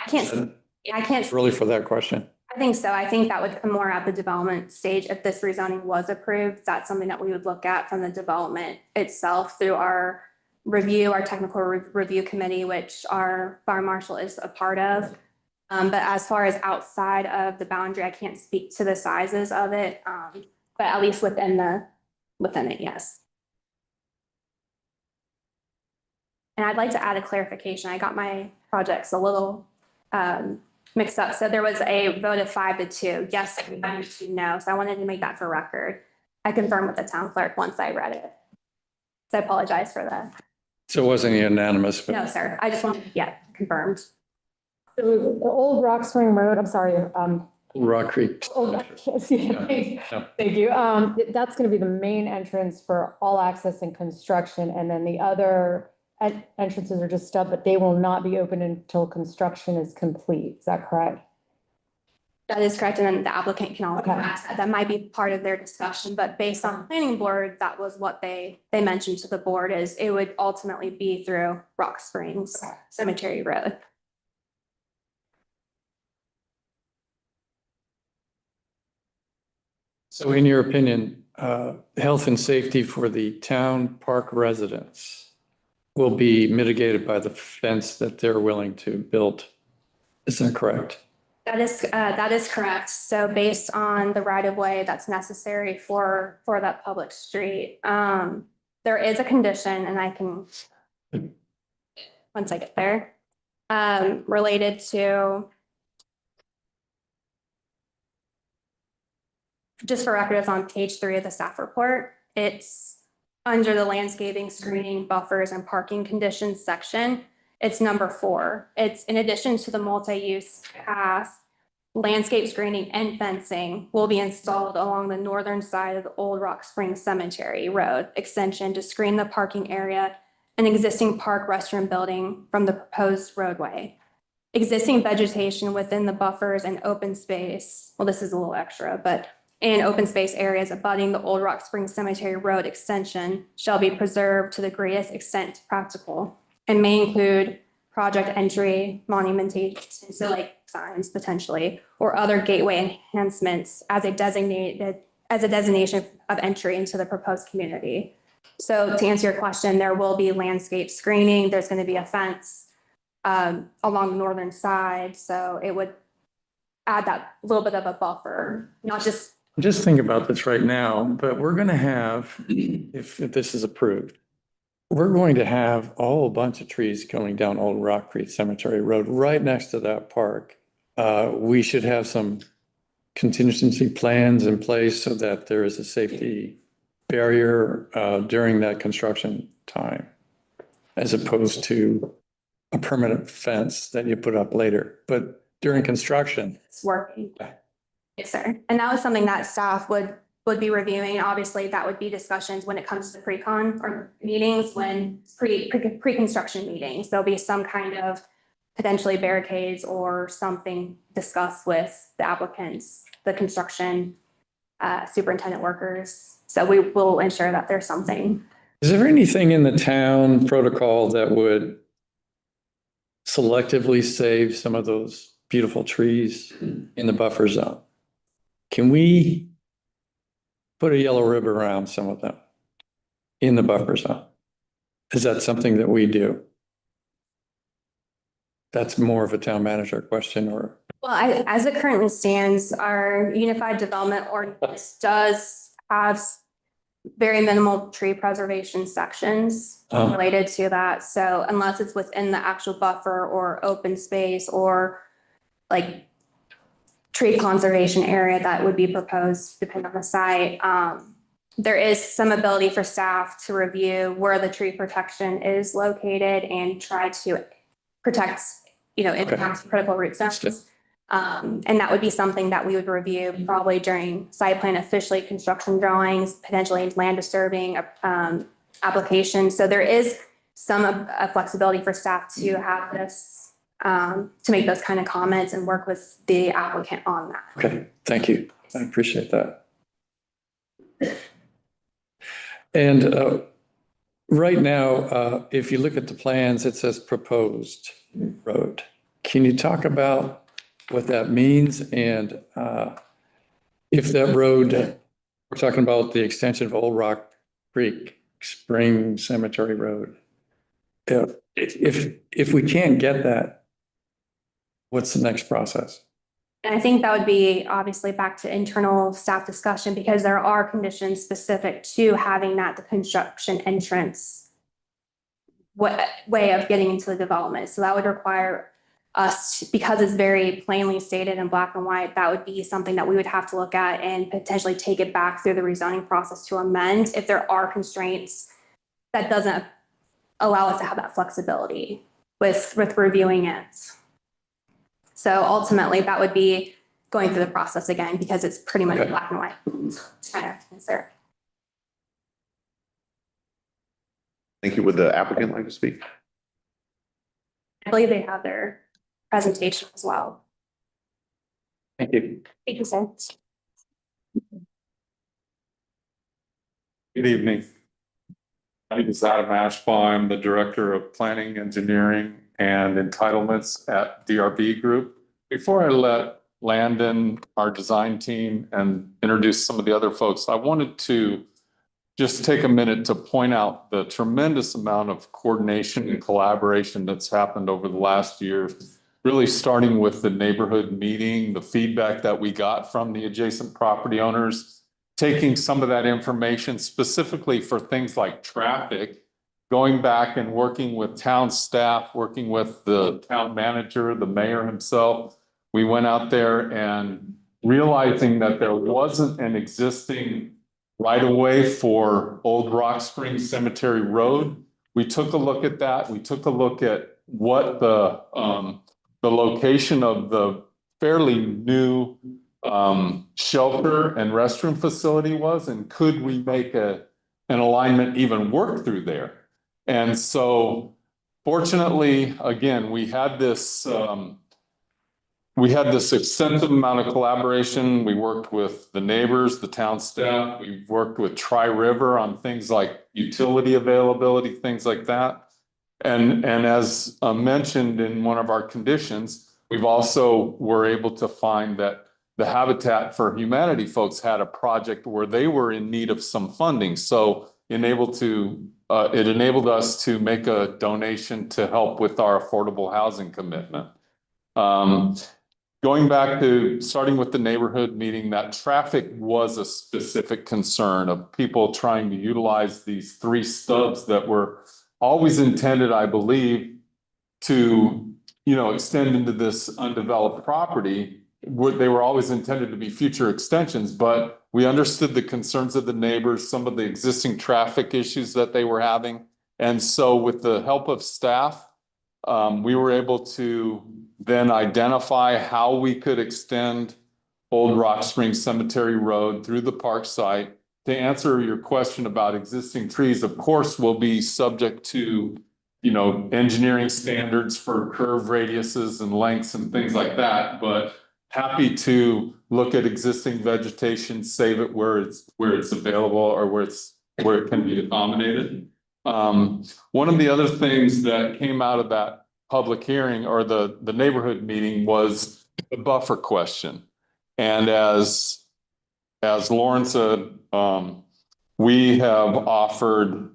I can't Really for that question. I think so. I think that would come more at the development stage. If this rezoning was approved, that's something that we would look at from the development itself through our review, our technical review committee, which our fire marshal is a part of. But as far as outside of the boundary, I can't speak to the sizes of it, but at least within it, yes. And I'd like to add a clarification. I got my projects a little mixed up. So there was a vote of 5-2. Yes, everybody should know. So I wanted to make that for record. I confirmed with the town clerk once I read it. So I apologize for that. So it wasn't unanimous, but No, sir. I just wanted to get confirmed. The old Rock Spring Road, I'm sorry, Rock Creek. Thank No. you. That's gonna be the main entrance for all access and construction, and then the other entrances are just stub, but they will not be open until construction is complete. Is that correct? That is correct. And then the applicant can also ask that. That might be part of their discussion, but based on the planning board, that was what they mentioned to the board is it would ultimately be through Rock Springs Cemetery Road. So in your opinion, health and safety for the town park residents will be mitigated by the fence that they're willing to build. Is that correct? That is correct. So based on the right of way that's necessary for that public street, there is a condition, and I can, once I get there, related to, just for record, it's on page 3 of the staff report. It's under the landscaping, screening, buffers, and parking conditions section. It's number 4. It's in addition to the multi-use path, landscape screening and fencing will be installed along the northern side of the Old Rock Springs Cemetery Road extension to screen the parking area and existing park restroom building from the proposed roadway. Existing vegetation within the buffers and open space, well, this is a little extra, but in open space areas abutting the Old Rock Springs Cemetery Road extension shall be preserved to the greatest extent practical and may include project entry, monumentation, so like signs potentially, or other gateway enhancements as a designation of entry into the proposed community. So to answer your question, there will be landscape screening. There's going to be a fence along the northern side. So it would add that little bit of a buffer, not just. Just think about this right now, but we're going to have, if this is approved, we're going to have a whole bunch of trees going down Old Rock Creek Cemetery Road right next to that park. We should have some contingency plans in place so that there is a safety barrier during that construction time, as opposed to a permanent fence that you put up later. But during construction. It's working. Yes, sir. And that was something that staff would be reviewing. Obviously, that would be discussions when it comes to pre-con or meetings, when pre-construction meetings. There'll be some kind of potentially barricades or something discussed with the applicants, the construction superintendent workers. So we will ensure that there's something. Is there anything in the town protocol that would selectively save some of those beautiful trees in the buffer zone? Can we put a yellow ribbon around some of them in the buffer zone? Is that something that we do? That's more of a town manager question, or? Well, as it currently stands, our Unified Development Ordinance does have very minimal tree preservation sections related to that. So unless it's within the actual buffer or open space or like tree conservation area that would be proposed depending on the site, there is some ability for staff to review where the tree protection is located and try to protect, impact critical root zones. And that would be something that we would review probably during site plan officially construction drawings, potentially land disturbing application. So there is some flexibility for staff to have this, to make those kind of comments and work with the applicant on that. Okay, thank you. I appreciate that. And right now, if you look at the plans, it says proposed road. Can you talk about what that means? And if that road, we're talking about the extension of Old Rock Creek Spring Cemetery Road. If we can't get that, what's the next process? And I think that would be obviously back to internal staff discussion, because there are conditions specific to having that the construction entrance way of getting into the development. So that would require us, because it's very plainly stated in black and white, that would be something that we would have to look at and potentially take it back through the rezoning process to amend if there are constraints that doesn't allow us to have that flexibility with reviewing it. So ultimately, that would be going through the process again, because it's pretty much black and white. Kind of answer. Thank you. Would the applicant like to speak? I believe they have their presentation as well. Thank you. Thank you, sir. Good evening. My name is Adam Ashbaugh. I'm the Director of Planning, Engineering, and Entitlements at DRB Group. Before I let Landon, our design team, and introduce some of the other folks, I wanted to just take a minute to point out the tremendous amount of coordination and collaboration that's happened over the last year, really starting with the neighborhood meeting, the feedback that we got from the adjacent property owners, taking some of that information specifically for things like traffic, going back and working with town staff, working with the town manager, the mayor himself. We went out there and realizing that there wasn't an existing right-of-way for Old Rock Spring Cemetery Road. We took a look at that. We took a look at what the location of the fairly new shelter and restroom facility was, and could we make an alignment even work through there? And so fortunately, again, we had this extensive amount of collaboration. We worked with the neighbors, the town staff. We worked with Tri-River on things like utility availability, things like that. And as mentioned in one of our conditions, we've also were able to find that the Habitat for Humanity folks had a project where they were in need of some funding. So it enabled us to make a donation to help with our affordable housing commitment. Going back to starting with the neighborhood meeting, that traffic was a specific concern of people trying to utilize these 3 stubs that were always intended, I believe, to, extend into this undeveloped property. They were always intended to be future extensions, but we understood the concerns of the neighbors, some of the existing traffic issues that they were having. And so with the help of staff, we were able to then identify how we could extend Old Rock Spring Cemetery Road through the park site. To answer your question about existing trees, of course, will be subject to, engineering standards for curve radiuses and lengths and things like that, but happy to look at existing vegetation, save it where it's available or where it can be accommodated. One of the other things that came out of that public hearing or the neighborhood meeting was the buffer question. And as Lauren said, we have offered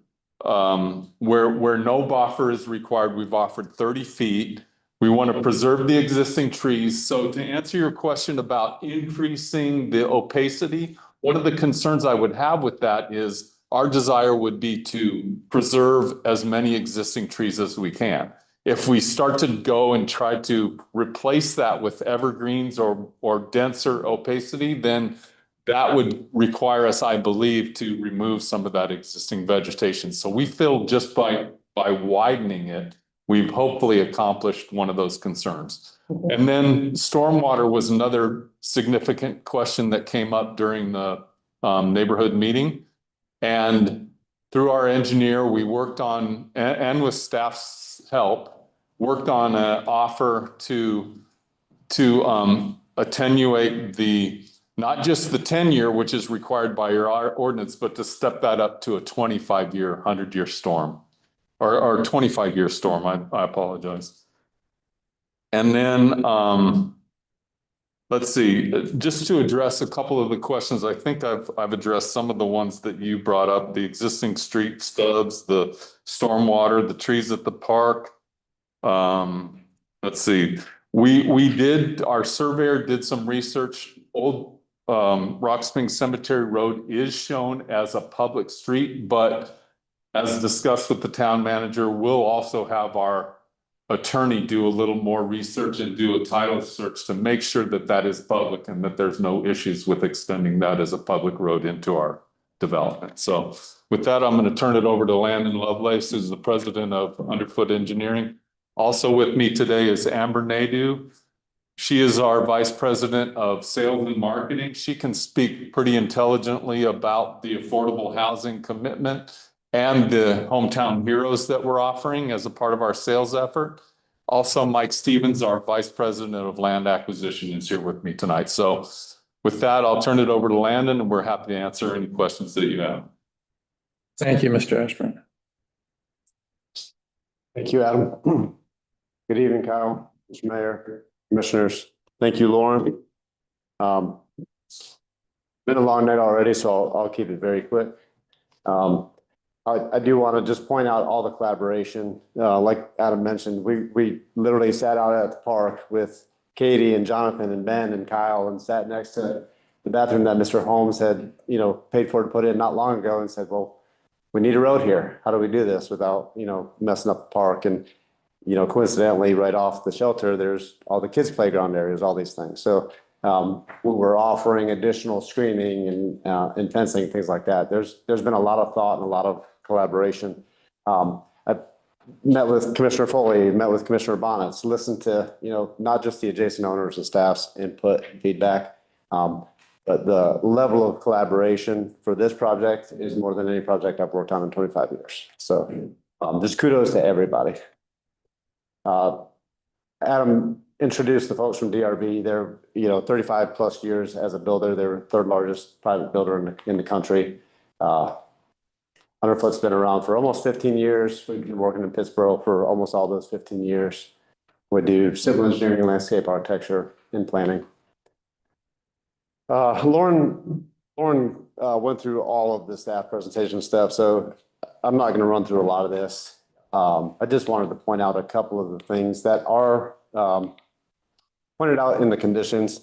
where no buffer is required, we've offered 30 feet. We want to preserve the existing trees. So to answer your question about increasing the opacity, one of the concerns I would have with that is our desire would be to preserve as many existing trees as we can. If we start to go and try to replace that with evergreens or denser opacity, then that would require us, I believe, to remove some of that existing vegetation. So we feel just by widening it, we've hopefully accomplished one of those concerns. And then stormwater was another significant question that came up during the neighborhood meeting. And through our engineer, we worked on, and with staff's help, worked on an offer to attenuate not just the 10-year, which is required by your ordinance, but to step that up to a 25-year, 100-year storm. Or 25-year storm, I apologize. And then, let's see, just to address a couple of the questions, I think I've addressed some of the ones that you brought up, the existing street stubs, the stormwater, the trees at the park. Let's see, our surveyor did some research. Old Rock Spring Cemetery Road is shown as a public street, but as discussed with the town manager, we'll also have our attorney do a little more research and do a title search to make sure that that is public and that there's no issues with extending that as a public road into our development. So with that, I'm going to turn it over to Landon Lovelace, who's the president of Underfoot Engineering. Also with me today is Amber Nadeau. She is our vice president of sales and marketing. She can speak pretty intelligently about the affordable housing commitment and the hometown heroes that we're offering as a part of our sales effort. Also, Mike Stevens, our vice president of land acquisition, is here with me tonight. So with that, I'll turn it over to Landon, and we're happy to answer any questions that you have. Thank you, Mr. Ashburn. Thank you, Adam. Good evening, Kyle, Mr. Mayor, Commissioners. Thank you, Lauren. Been a long night already, so I'll keep it very quick. I do want to just point out all the collaboration. Like Adam mentioned, we literally sat out at the park with Katie and Jonathan and Ben and Kyle and sat next to the bathroom that Mr. Holmes had, paid for to put in not long ago and said, well, we need a road here. How do we do this without, messing up the park? And, coincidentally, right off the shelter, there's all the kids' playground areas, all these things. So we're offering additional screening and fencing, things like that. There's been a lot of thought and a lot of collaboration. I met with Commissioner Foley, met with Commissioner Bonitz, listened to, not just the adjacent owners and staff's input and feedback, but the level of collaboration for this project is more than any project I've worked on in 25 years. So just kudos to everybody. Adam introduced the folks from DRB. They're, 35 plus years as a builder. They're the third largest private builder in the country. Underfoot's been around for almost 15 years. We've been working in Pittsburgh for almost all those 15 years. We do civil engineering, landscape architecture, and planning. Lauren went through all of the staff presentation stuff, so I'm not going to run through a lot of this. I just wanted to point out a couple of the things that are pointed out in the conditions,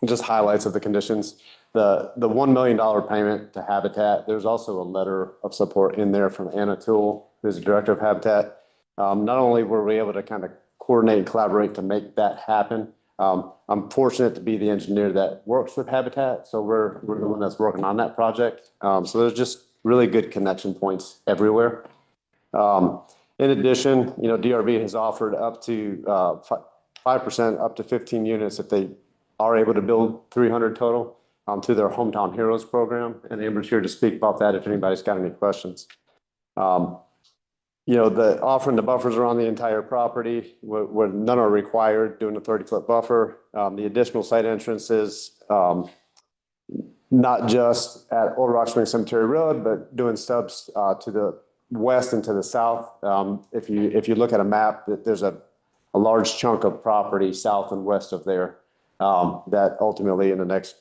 just highlights of the conditions. The $1 million payment to Habitat, there's also a letter of support in there from Anna Toole, who's the director of Habitat. Not only were we able to kind of coordinate and collaborate to make that happen, I'm fortunate to be the engineer that works with Habitat, so we're the one that's working on that project. So there's just really good connection points everywhere. In addition, DRB has offered up to 5% up to 15 units if they are able to build 300 total through their Hometown Heroes program. And Amber's here to speak about that if anybody's got any questions. The offering the buffers around the entire property where none are required, doing a 30-foot buffer. The additional site entrances, not just at Old Rock Spring Cemetery Road, but doing stubs to the west and to the south. If you look at a map, there's a large chunk of property south and west of there that ultimately in the next,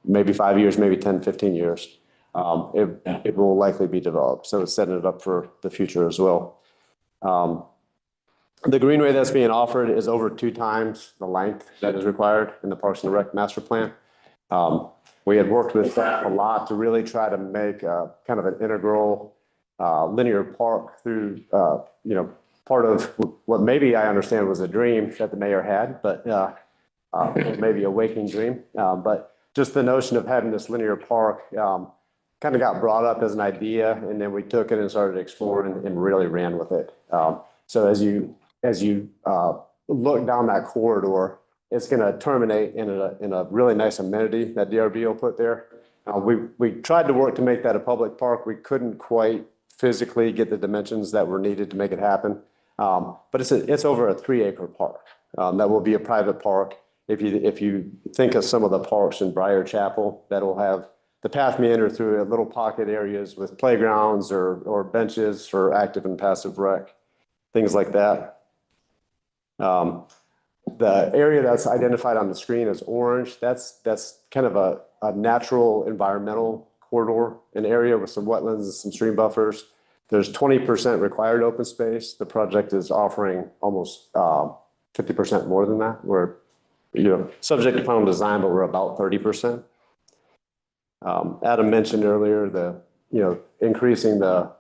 maybe 5 years, maybe 10, 15 years, it will likely be developed. So it's setting it up for the future as well. The greenway that's being offered is over 2 times the length that is required in the Parks and Rec master plan. We had worked with staff a lot to really try to make kind of an integral linear park through, part of what maybe I understand was a dream that the mayor had, but maybe a waking dream. But just the notion of having this linear park kind of got brought up as an idea, and then we took it and started exploring and really ran with it. So as you look down that corridor, it's going to terminate in a really nice amenity that DRB will put there. We tried to work to make that a public park. We couldn't quite physically get the dimensions that were needed to make it happen. But it's over a 3-acre park that will be a private park. If you think of some of the parks in Briar Chapel, that'll have the path meander through little pocket areas with playgrounds or benches for active and passive rec, things like that. The area that's identified on the screen as orange, that's kind of a natural environmental corridor, an area with some wetlands and some stream buffers. There's 20% required open space. The project is offering almost 50% more than that. We're subject to final design, but we're about 30%. Adam mentioned earlier increasing the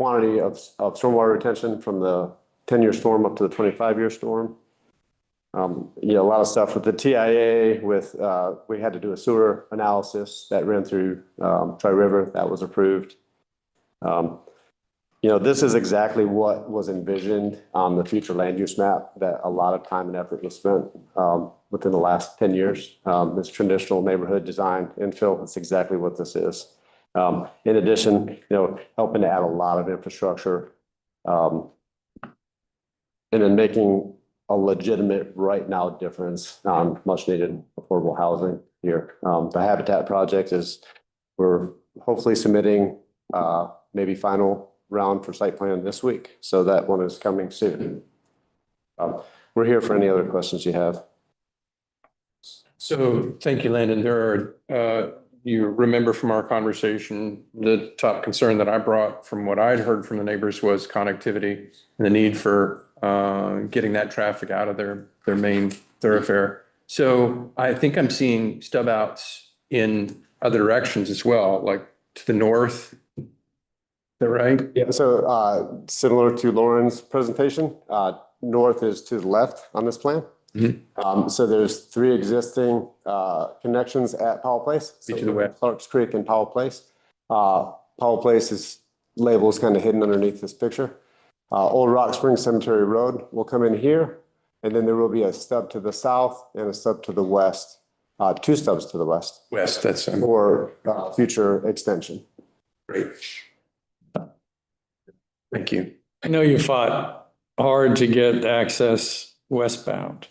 quantity of stormwater retention from the 10-year storm up to the 25-year storm. A lot of stuff with the TIA with, we had to do a sewer analysis that ran through Tri River that was approved. This is exactly what was envisioned on the future land use map that a lot of time and effort was spent within the last 10 years. This traditional neighborhood design infill, it's exactly what this is. In addition, helping to add a lot of infrastructure and then making a legitimate right now difference on much needed affordable housing here. The Habitat project we're hopefully submitting maybe final round for site plan this week. So that one is coming soon. We're here for any other questions you have. So thank you, Landon. There are, you remember from our conversation, the top concern that I brought from what I'd heard from the neighbors was connectivity and the need for getting that traffic out of their main thoroughfare. So I think I'm seeing stub outs in other directions as well, like to the north. Is that right? Yeah, so similar to Lauren's presentation, north is to the left on this plan. So there's 3 existing connections at Powell Place. So to the west. Clark's Creek and Powell Place. Powell Place's label is kind of hidden underneath this picture. Old Rock Spring Cemetery Road will come in here, and then there will be a stub to the south and a stub to the west, 2 stubs to the west. West, that's for future extension. Great. Thank you. I know you fought hard to get access westbound.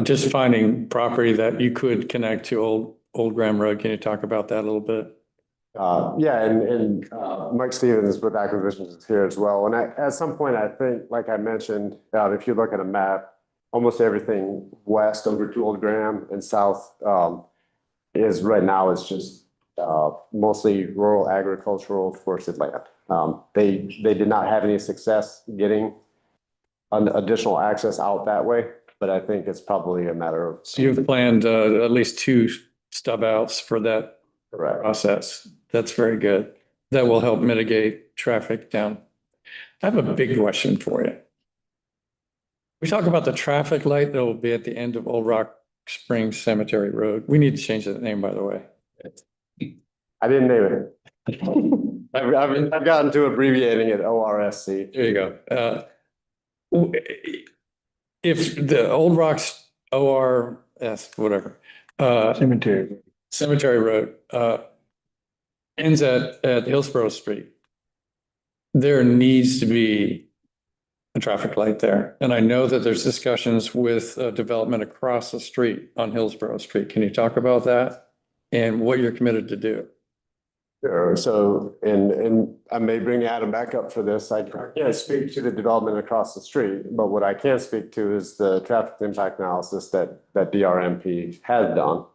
Just finding property that you could connect to Old Graham Road. Can you talk about that a little bit? Yeah, and Mike Stevens with acquisitions is here as well. And at some point, I think, like I mentioned, if you look at a map, almost everything west over to Old Graham and south is right now is just mostly rural agricultural forested land. They did not have any success getting additional access out that way, but I think it's probably a matter of. So you've planned at least 2 stub outs for that process. That's very good. That will help mitigate traffic down. I have a big question for you. We talk about the traffic light that will be at the end of Old Rock Springs Cemetery Road. We need to change that name, by the way. I didn't name it. I've gotten to abbreviating it ORSC. There you go. If the Old Rocks ORS, whatever. Cemetery Road ends at Hillsborough Street, there needs to be a traffic light there. And I know that there's discussions with development across the street on Hillsborough Street. Can you talk about that and what you're committed to do? Sure. So, and I may bring Adam back up for this. I can't speak to the development across the street, but what I can speak to is the traffic impact analysis that DRMP has done.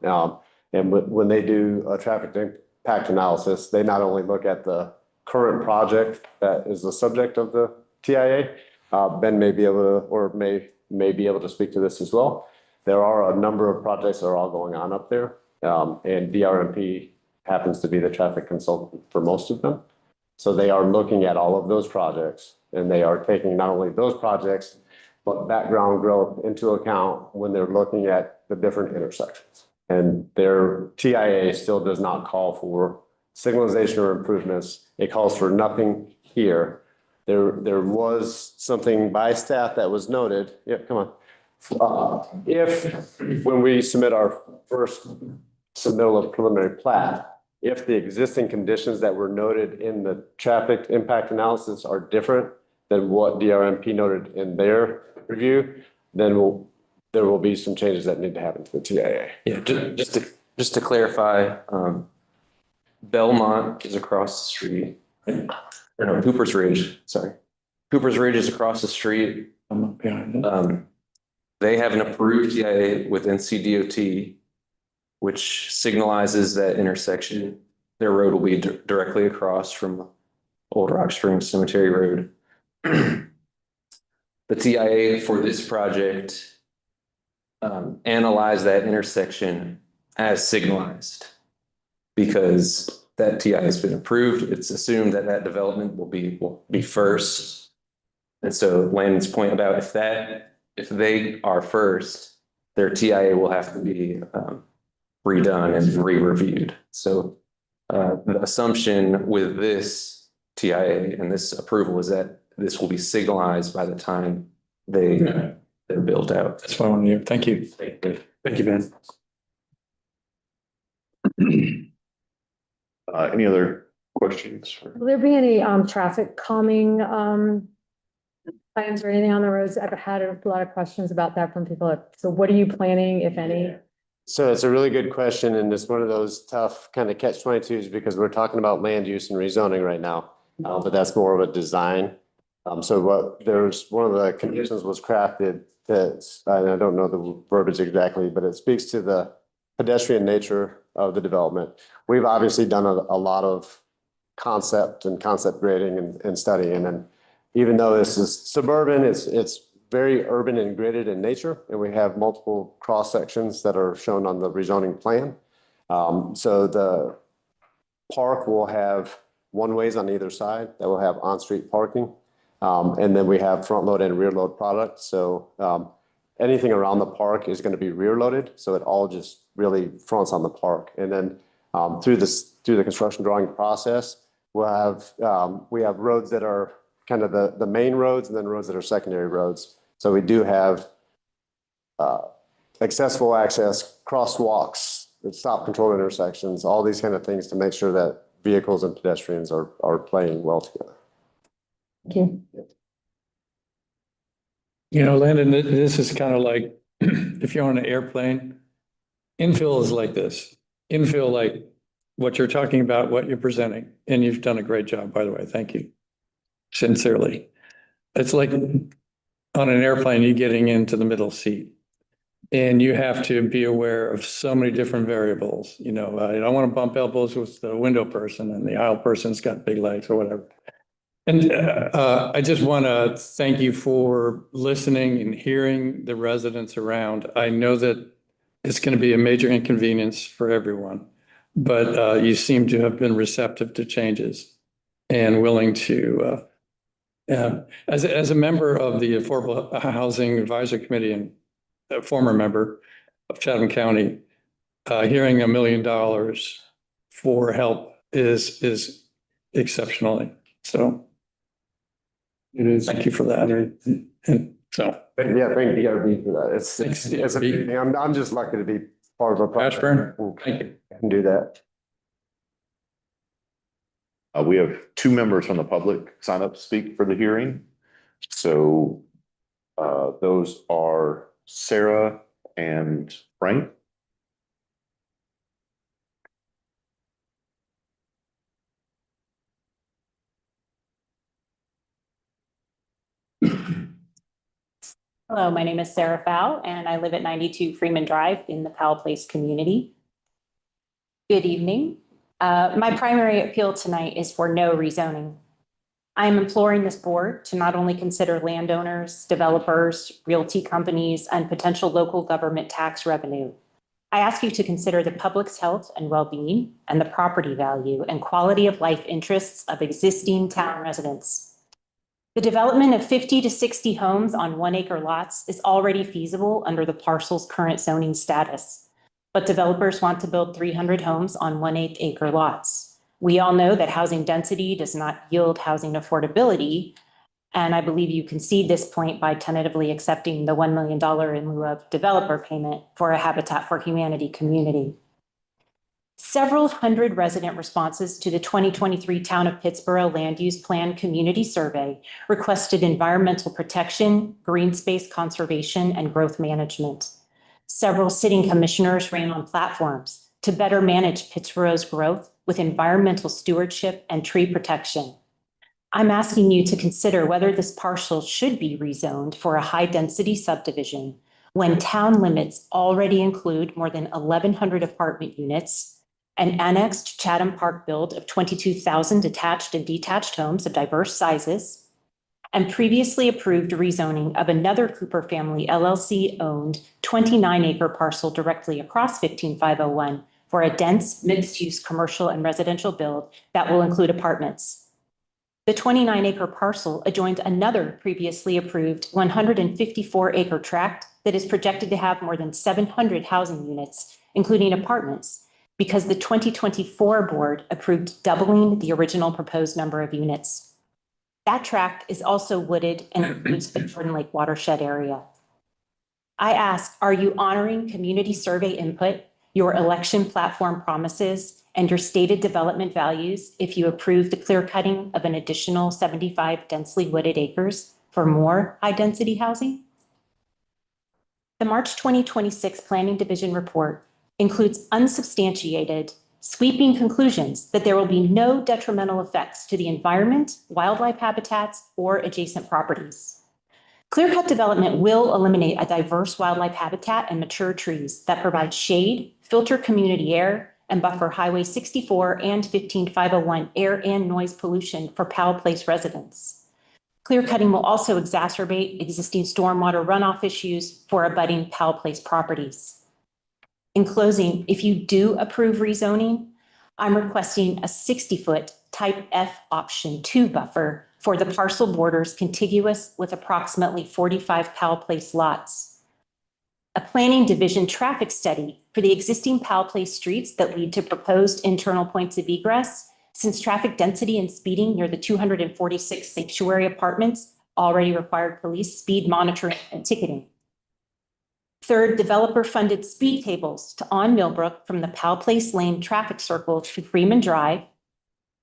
And when they do a traffic impact analysis, they not only look at the current project that is the subject of the TIA, Ben may be able to, or may be able to speak to this as well. There are a number of projects that are all going on up there, and DRMP happens to be the traffic consultant for most of them. So they are looking at all of those projects, and they are taking not only those projects, but background growth into account when they're looking at the different intersections. And their TIA still does not call for signalization or improvements. It calls for nothing here. There was something by staff that was noted. Yeah, come on. If when we submit our first submittal of preliminary plat, if the existing conditions that were noted in the traffic impact analysis are different than what DRMP noted in their review, then there will be some changes that need to happen to the TIA. Yeah, just to clarify, Belmont is across the street. Or no, Cooper's Ridge, sorry. Cooper's Ridge is across the street. They have an approved TIA with NCDOT, which signalizes that intersection. Their road will be directly across from Old Rock Springs Cemetery Road. The TIA for this project analyzed that intersection as signalized because that TI has been approved, it's assumed that that development will be first. And so Landon's point about if they are first, their TIA will have to be redone and re-reviewed. So the assumption with this TIA and this approval is that this will be signalized by the time they're built out. That's what I want to hear. Thank you. Thank you, Ben. Any other questions? Will there be any traffic calming plans or anything on the roads? I've had a lot of questions about that from people. So what are you planning, if any? So it's a really good question, and it's one of those tough kind of catch-22s because we're talking about land use and rezoning right now, but that's more of a design. So one of the conditions was crafted that, I don't know the verbiage exactly, but it speaks to the pedestrian nature of the development. We've obviously done a lot of concept grading and studying, and even though this is suburban, it's very urban and gridded in nature, and we have multiple cross sections that are shown on the rezoning plan. So the park will have one-ways on either side that will have on-street parking. And then we have front load and rear load products. So anything around the park is going to be rear loaded. So it all just really fronts on the park. And then through the construction drawing process, we have roads that are kind of the main roads and then roads that are secondary roads. So we do have accessible access, crosswalks, stop control intersections, all these kind of things to make sure that vehicles and pedestrians are playing well together. Thank you. You know, Landon, this is kind of like if you're on an airplane, infill is like this. Infill, like what you're talking about, what you're presenting, and you've done a great job, by the way. Thank you. Sincerely. It's like on an airplane, you're getting into the middle seat and you have to be aware of so many different variables. You know, I don't want to bump elbows with the window person and the aisle person's got big legs or whatever. And I just want to thank you for listening and hearing the residents around. I know that it's going to be a major inconvenience for everyone, but you seem to have been receptive to changes and willing to, as a member of the Affordable Housing Advisory Committee and a former member of Chatham County, hearing $1 million for help is exceptionally. So it is. Thank you for that. And so. Yeah, thank the DRB for that. It's amazing. I'm just lucky to be part of a project. Ashburn, thank you. Can do that. We have 2 members from the public sign up to speak for the hearing. So those are Sarah and Frank. Hello, my name is Sarah Fowl, and I live at 92 Freeman Drive in the Powell Place community. Good evening. My primary appeal tonight is for no rezoning. I am imploring this board to not only consider landowners, developers, realty companies, and potential local government tax revenue. I ask you to consider the public's health and well-being and the property value and quality of life interests of existing town residents. The development of 50 to 60 homes on 1-acre lots is already feasible under the parcel's current zoning status, but developers want to build 300 homes on 1/8 acre lots. We all know that housing density does not yield housing affordability, and I believe you concede this point by tentatively accepting the $1 million in lieu of developer payment for a Habitat for Humanity community. Several hundred resident responses to the 2023 Town of Pittsboro Land Use Plan Community Survey requested environmental protection, green space conservation, and growth management. Several sitting commissioners ran on platforms to better manage Pittsboro's growth with environmental stewardship and tree protection. I'm asking you to consider whether this parcel should be rezoned for a high-density subdivision when town limits already include more than 1,100 apartment units, an annexed Chatham Park build of 22,000 attached and detached homes of diverse sizes, and previously approved rezoning of another Cooper Family LLC-owned 29-acre parcel directly across 15501 for a dense mixed-use commercial and residential build that will include apartments. The 29-acre parcel adjoins another previously approved 154-acre tract that is projected to have more than 700 housing units, including apartments, because the 2024 board approved doubling the original proposed number of units. That tract is also wooded and includes the Jordan Lake watershed area. I ask, are you honoring community survey input, your election platform promises, and your stated development values if you approve the clear cutting of an additional 75 densely wooded acres for more high-density housing? The March 2026 Planning Division report includes unsubstantiated, sweeping conclusions that there will be no detrimental effects to the environment, wildlife habitats, or adjacent properties. Clear-cut development will eliminate a diverse wildlife habitat and mature trees that provide shade, filter community air, and buffer Highway 64 and 15501 air and noise pollution for Powell Place residents. Clear cutting will also exacerbate existing stormwater runoff issues for abutting Powell Place properties. In closing, if you do approve rezoning, I'm requesting a 60-foot type F option 2 buffer for the parcel borders contiguous with approximately 45 Powell Place lots. A planning division traffic study for the existing Powell Place streets that lead to proposed internal points of egress, since traffic density and speeding near the 246 sanctuary apartments already required police speed monitoring and ticketing. Third, developer-funded speed tables to on Millbrook from the Powell Place Lane traffic circle to Freeman Drive.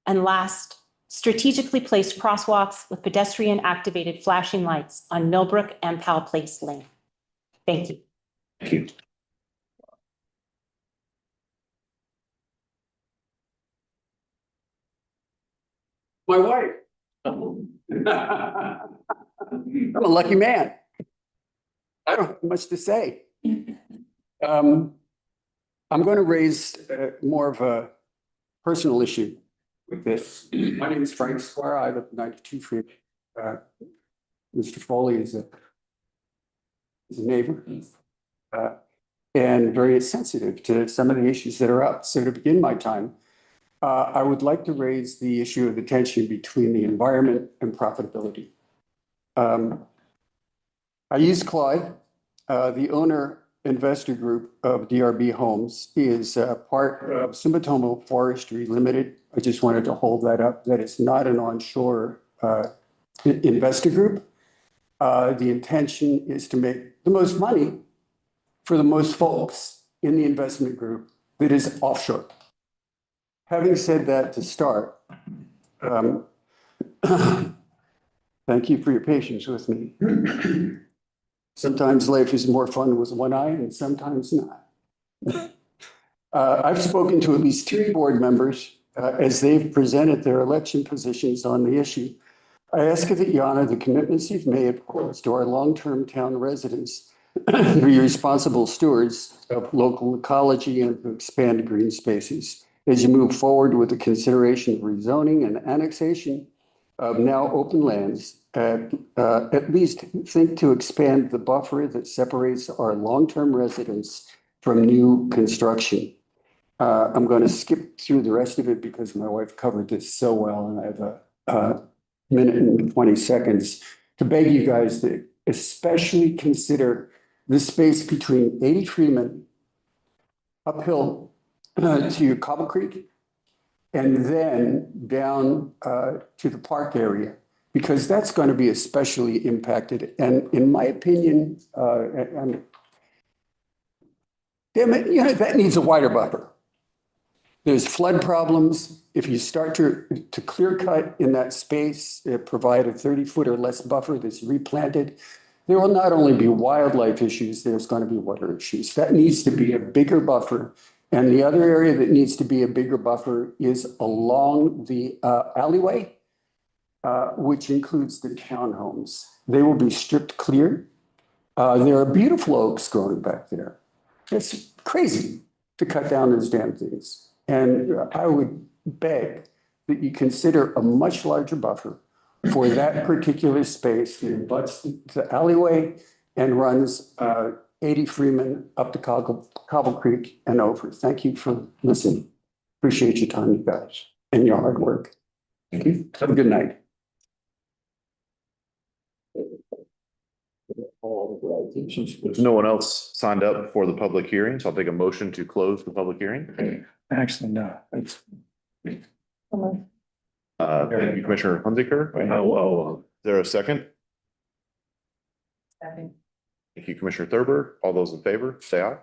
And last, strategically placed crosswalks with pedestrian-activated flashing lights on Millbrook and Powell Place Lane. Thank you. Thank you. My wife. I'm a lucky man. I don't have much to say. I'm going to raise more of a personal issue with this. My name is Frank Squire. I live at 92 Freeman. Mr. Foley is a neighbor and very sensitive to some of the issues that are up. So to begin my time, I would like to raise the issue of the tension between the environment and profitability. I use Clyde, the owner investor group of DRB Homes. He is part of Sumitomo Forestry Limited. I just wanted to hold that up. That is not an onshore investor group. The intention is to make the most money for the most folks in the investment group that is offshore. Having said that to start, thank you for your patience with me. Sometimes life is more fun with one eye and sometimes not. I've spoken to at least 3 board members as they've presented their election positions on the issue. I ask that you honor the commitments you've made, of course, to our long-term town residents to be responsible stewards of local ecology and to expand green spaces. As you move forward with the consideration of rezoning and annexation of now open lands, at least think to expand the buffer that separates our long-term residents from new construction. I'm going to skip through the rest of it because my wife covered this so well, and I have a minute and 20 seconds to beg you guys to especially consider the space between 80 Freeman uphill to Cobble Creek and then down to the park area, because that's going to be especially impacted. And in my opinion, damn it, you know, that needs a wider buffer. There's flood problems. If you start to clear cut in that space, provide a 30-foot or less buffer that's replanted, there will not only be wildlife issues, there's going to be water issues. That needs to be a bigger buffer. And the other area that needs to be a bigger buffer is along the alleyway, which includes the townhomes. They will be stripped clear. There are beautiful oaks growing back there. It's crazy to cut down those damn things. And I would beg that you consider a much larger buffer for that particular space that abuts the alleyway and runs 80 Freeman up to Cobble Creek and over. Thank you for listening. Appreciate your time, you guys, and your hard work. Thank you. Have a good night. There's no one else signed up for the public hearing, so I'll take a motion to close the public hearing. Actually, no. It's. Thank you, Commissioner Hunziker. Is there a second? Second. Thank you, Commissioner Thurber. All those in favor, say aye.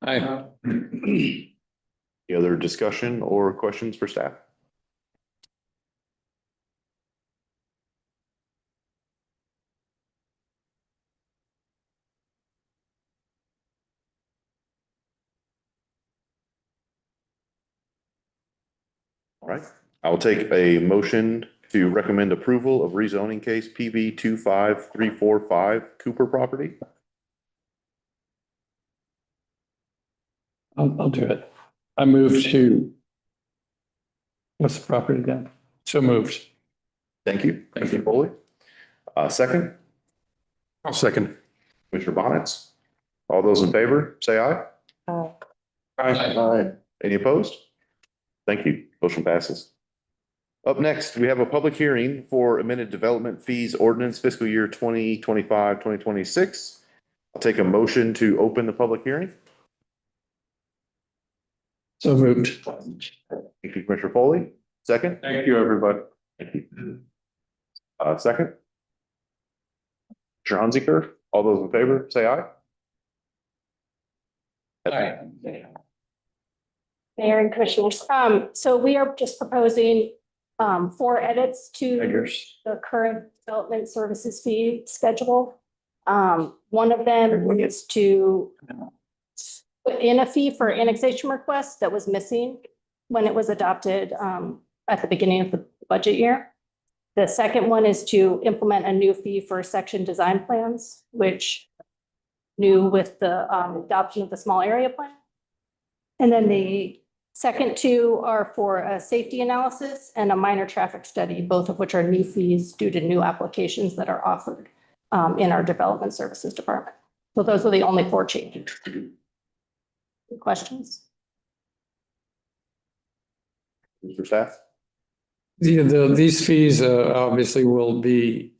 Aye. Any other discussion or questions for staff? All right, I'll take a motion to recommend approval of rezoning case PB 25345 Cooper property. I'll do it. I move to. What's the property again? So moved. Thank you. Thank you, Foley. Second? I'll second. Commissioner Bonitz. All those in favor, say aye. Aye. Aye. Any opposed? Thank you. Motion passes. Up next, we have a public hearing for amended development fees ordinance fiscal year 2025-2026. I'll take a motion to open the public hearing. So moved. Thank you, Commissioner Foley. Second? Thank you, everybody. Thank you. Second? Commissioner Hunziker. All those in favor, say aye. Aye. Mayor and Commissioners, so we are just proposing 4 edits to the current development services fee schedule. One of them is to put in a fee for annexation requests that was missing when it was adopted at the beginning of the budget year. The second one is to implement a new fee for section design plans, which new with the adoption of the small area plan. And then the second 2 are for a safety analysis and a minor traffic study, both of which are new fees due to new applications that are offered in our development services department. So those are the only 4 changes. Questions? For staff? These fees obviously will be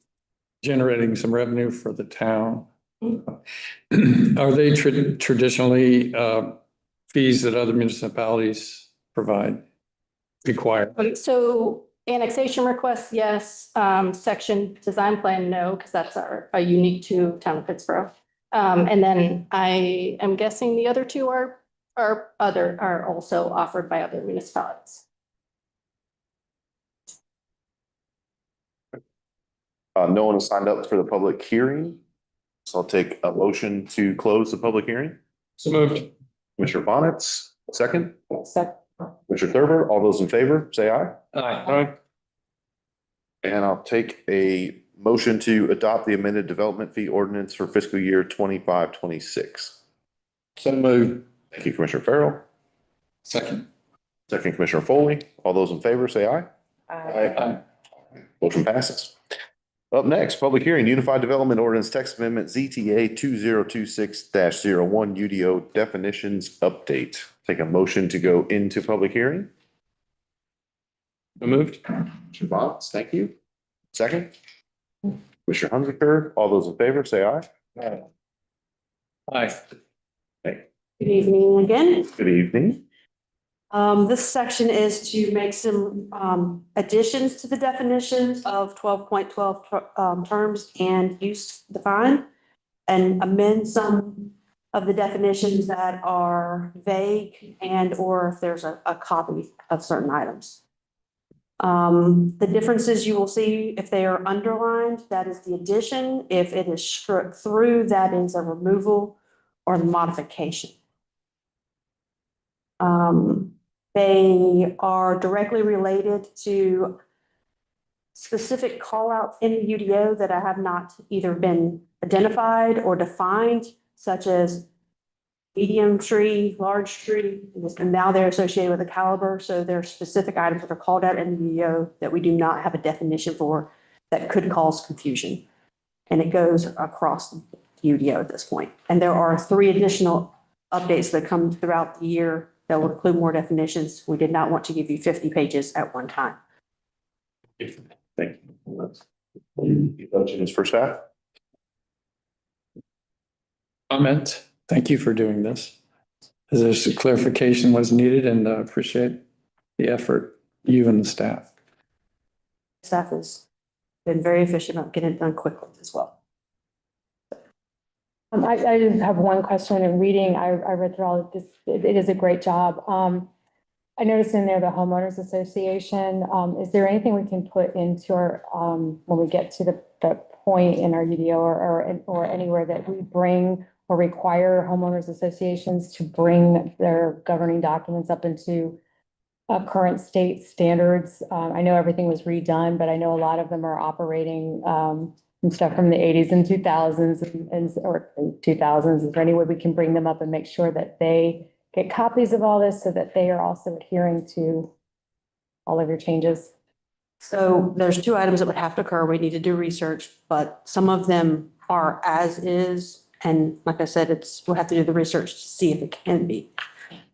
generating some revenue for the town. Are they traditionally fees that other municipalities require? So annexation requests, yes. Section design plan, no, because that's a unique to town of Pittsburgh. And then I am guessing the other 2 are also offered by other municipalities. No one has signed up for the public hearing, so I'll take a motion to close the public hearing. So moved. Commissioner Bonitz, second. Second. Commissioner Thurber, all those in favor, say aye. Aye. And I'll take a motion to adopt the amended development fee ordinance for fiscal year 25-26. So moved. Thank you, Commissioner Farrell. Second. Second, Commissioner Foley. All those in favor, say aye. Aye. Motion passes. Up next, public hearing, Unified Development Ordinance Text Amendment ZTA 2026-01 UDO definitions update. Take a motion to go into public hearing. So moved. Commissioner Bonds, thank you. Second. Commissioner Hunziker, all those in favor, say aye. Aye. Okay. Good evening again. Good evening. This section is to make some additions to the definitions of 12.12 terms and use defined, and amend some of the definitions that are vague and or if there's a copy of certain items. The differences you will see if they are underlined, that is the addition. If it is struck through, that is a removal or modification. They are directly related to specific callouts in the UDO that I have not either been identified or defined, such as medium tree, large tree, and now they're associated with a caliber. So there are specific items that are called out in the UDO that we do not have a definition for that could cause confusion. And it goes across UDO at this point. And there are 3 additional updates that come throughout the year that will include more definitions. We did not want to give you 50 pages at one time. Thank you. Any questions for staff? Comment. Thank you for doing this. There's a clarification was needed and I appreciate the effort, you and the staff. Staff has been very efficient about getting it done quickly as well. I have one question in reading. I read through all of this. It is a great job. I noticed in there the homeowners association. Is there anything we can put into our, when we get to the point in our UDO or anywhere that we bring or require homeowners associations to bring their governing documents up into current state standards? I know everything was redone, but I know a lot of them are operating and stuff from the 80s and 2000s or 2000s. Is there any way we can bring them up and make sure that they get copies of all this so that they are also adhering to all of your changes? So there's 2 items that would have to occur. We need to do research, but some of them are as is. And like I said, we'll have to do the research to see if it can be.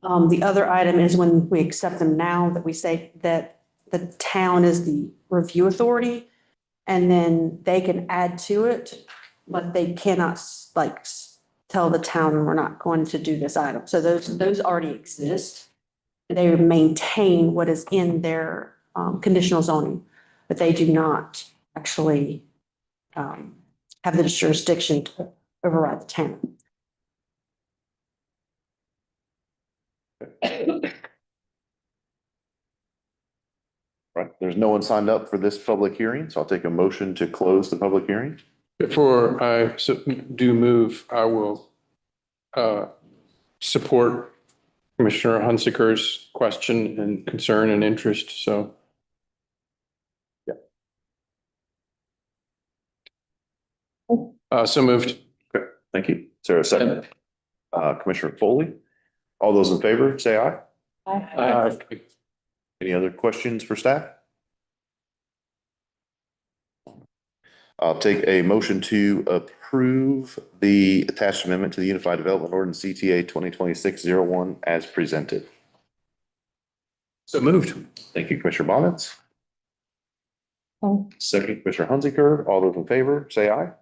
The other item is when we accept them now, that we say that the town is the review authority, and then they can add to it, but they cannot tell the town we're not going to do this item. So those already exist. They maintain what is in their conditional zoning, but they do not actually have the jurisdiction to override the town. Right, there's no one signed up for this public hearing, so I'll take a motion to close the public hearing. Before I do move, I will support Commissioner Hunziker's question and concern and interest, so. Yeah. So moved. Okay, thank you. Is there a second? Commissioner Foley, all those in favor, say aye. Aye. Any other questions for staff? I'll take a motion to approve the attached amendment to the Unified Development Ordinance CTA 2026-01 as presented. So moved. Thank you, Commissioner Bonitz. Oh. Second, Commissioner Hunziker. All those in favor, say aye.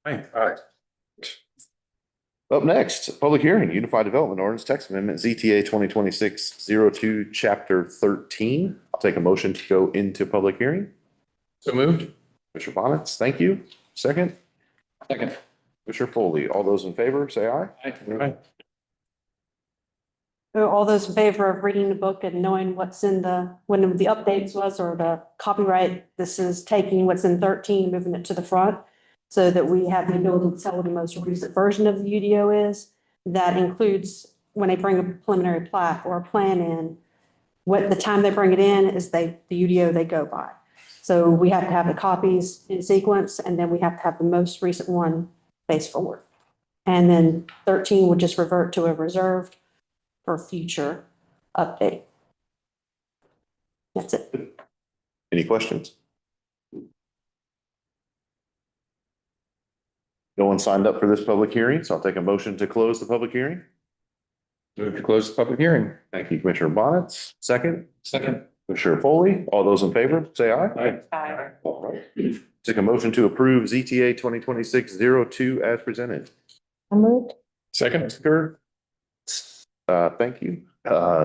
Aye. Aye. Up next, public hearing, Unified Development Ordinance Text Amendment ZTA 2026-02, Chapter 13. I'll take a motion to go into public hearing. So moved. Commissioner Bonitz, thank you. Second. Second. Commissioner Foley, all those in favor, say aye. Aye. So all those in favor of reading the book and knowing what's in when the updates was or the copyright, this is taking what's in 13, moving it to the front so that we have the ability to tell what the most recent version of the UDO is. That includes when they bring a preliminary plat or a plan in, what the time they bring it in is the UDO they go by. So we have to have the copies in sequence, and then we have to have the most recent one face forward. And then 13 would just revert to a reserved for future update. That's it. Any questions? No one signed up for this public hearing, so I'll take a motion to close the public hearing. Move to close the public hearing. Thank you, Commissioner Bonitz. Second. Second. Commissioner Foley, all those in favor, say aye. Aye. Aye. All right. Take a motion to approve ZTA 2026-02 as presented. I moved. Second. Thank you.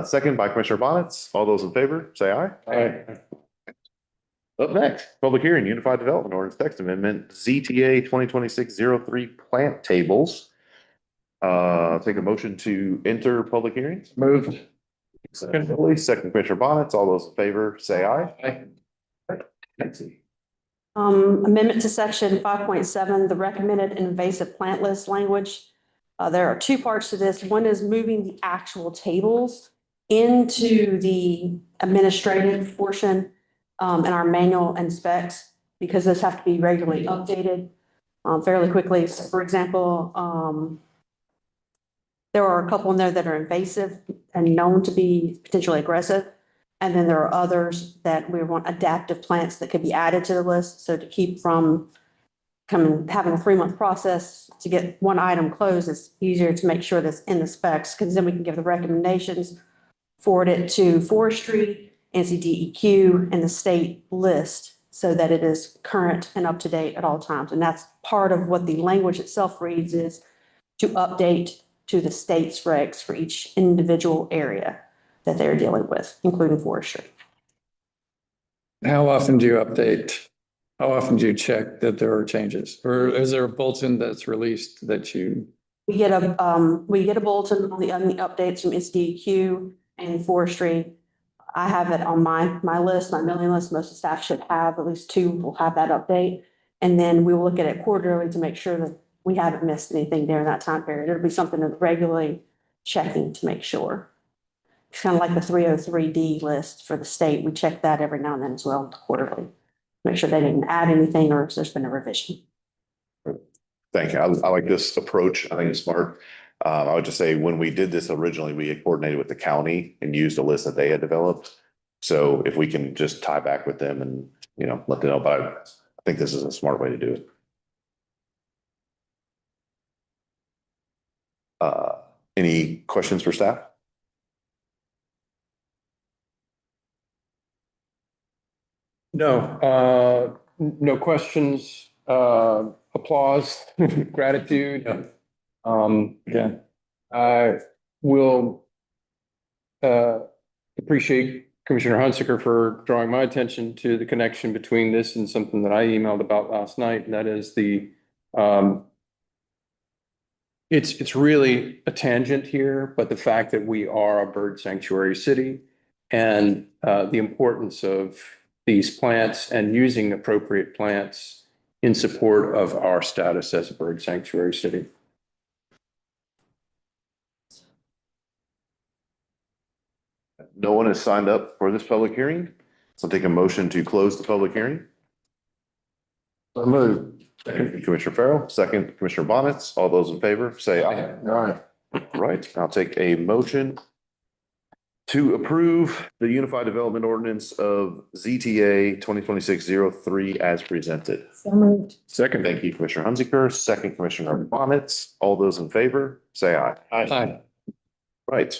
Second by Commissioner Bonitz. All those in favor, say aye. Aye. Up next, public hearing, Unified Development Ordinance Text Amendment, ZTA 2026-03 plant tables. Take a motion to enter public hearings. Moved. Second, Commissioner Bonitz. All those in favor, say aye. Aye. Amendment to section 5.7, the recommended invasive plant list language. There are 2 parts to this. One is moving the actual tables into the administrative portion in our manual and specs, because those have to be regularly updated fairly quickly. So for example, there are a couple in there that are invasive and known to be potentially aggressive. And then there are others that we want adaptive plants that could be added to the list. So to keep from having a 3-month process to get one item closed, it's easier to make sure that's in the specs, because then we can give the recommendations, forward it to forestry, NCDEQ, and the state list so that it is current and up to date at all times. And that's part of what the language itself reads, is to update to the state's regs for each individual area that they're dealing with, including forestry. How often do you update? How often do you check that there are changes? Or is there a bulletin that's released that you? We get a bulletin on the updates from SDEQ and forestry. I have it on my list, my mailing list. Most of the staff should have, at least 2 will have that update. And then we will look at it quarterly to make sure that we haven't missed anything during that time period. It'll be something that regularly checking to make sure. It's kind of like the 303D list for the state. We check that every now and then as well, quarterly. Make sure they didn't add anything or if there's been a revision. Thank you. I like this approach. I think it's smart. I would just say when we did this originally, we had coordinated with the county and used a list that they had developed. So if we can just tie back with them and, let them know about it, I think this is a smart way to do it. Any questions for staff? No, no questions, applause, gratitude. Yeah. I will appreciate Commissioner Hunziker for drawing my attention to the connection between this and something that I emailed about last night, and that is the it's really a tangent here, but the fact that we are a bird sanctuary city and the importance of these plants and using appropriate plants in support of our status as a bird sanctuary city. No one has signed up for this public hearing, so I'll take a motion to close the public hearing. So moved. Second, Commissioner Farrell, second, Commissioner Bonitz. All those in favor, say aye. Aye. Right, I'll take a motion to approve the Unified Development Ordinance of ZTA 2026-03 as presented. So moved. Second. Thank you, Commissioner Hunziker. Second, Commissioner Bonitz. All those in favor, say aye. Aye. Right.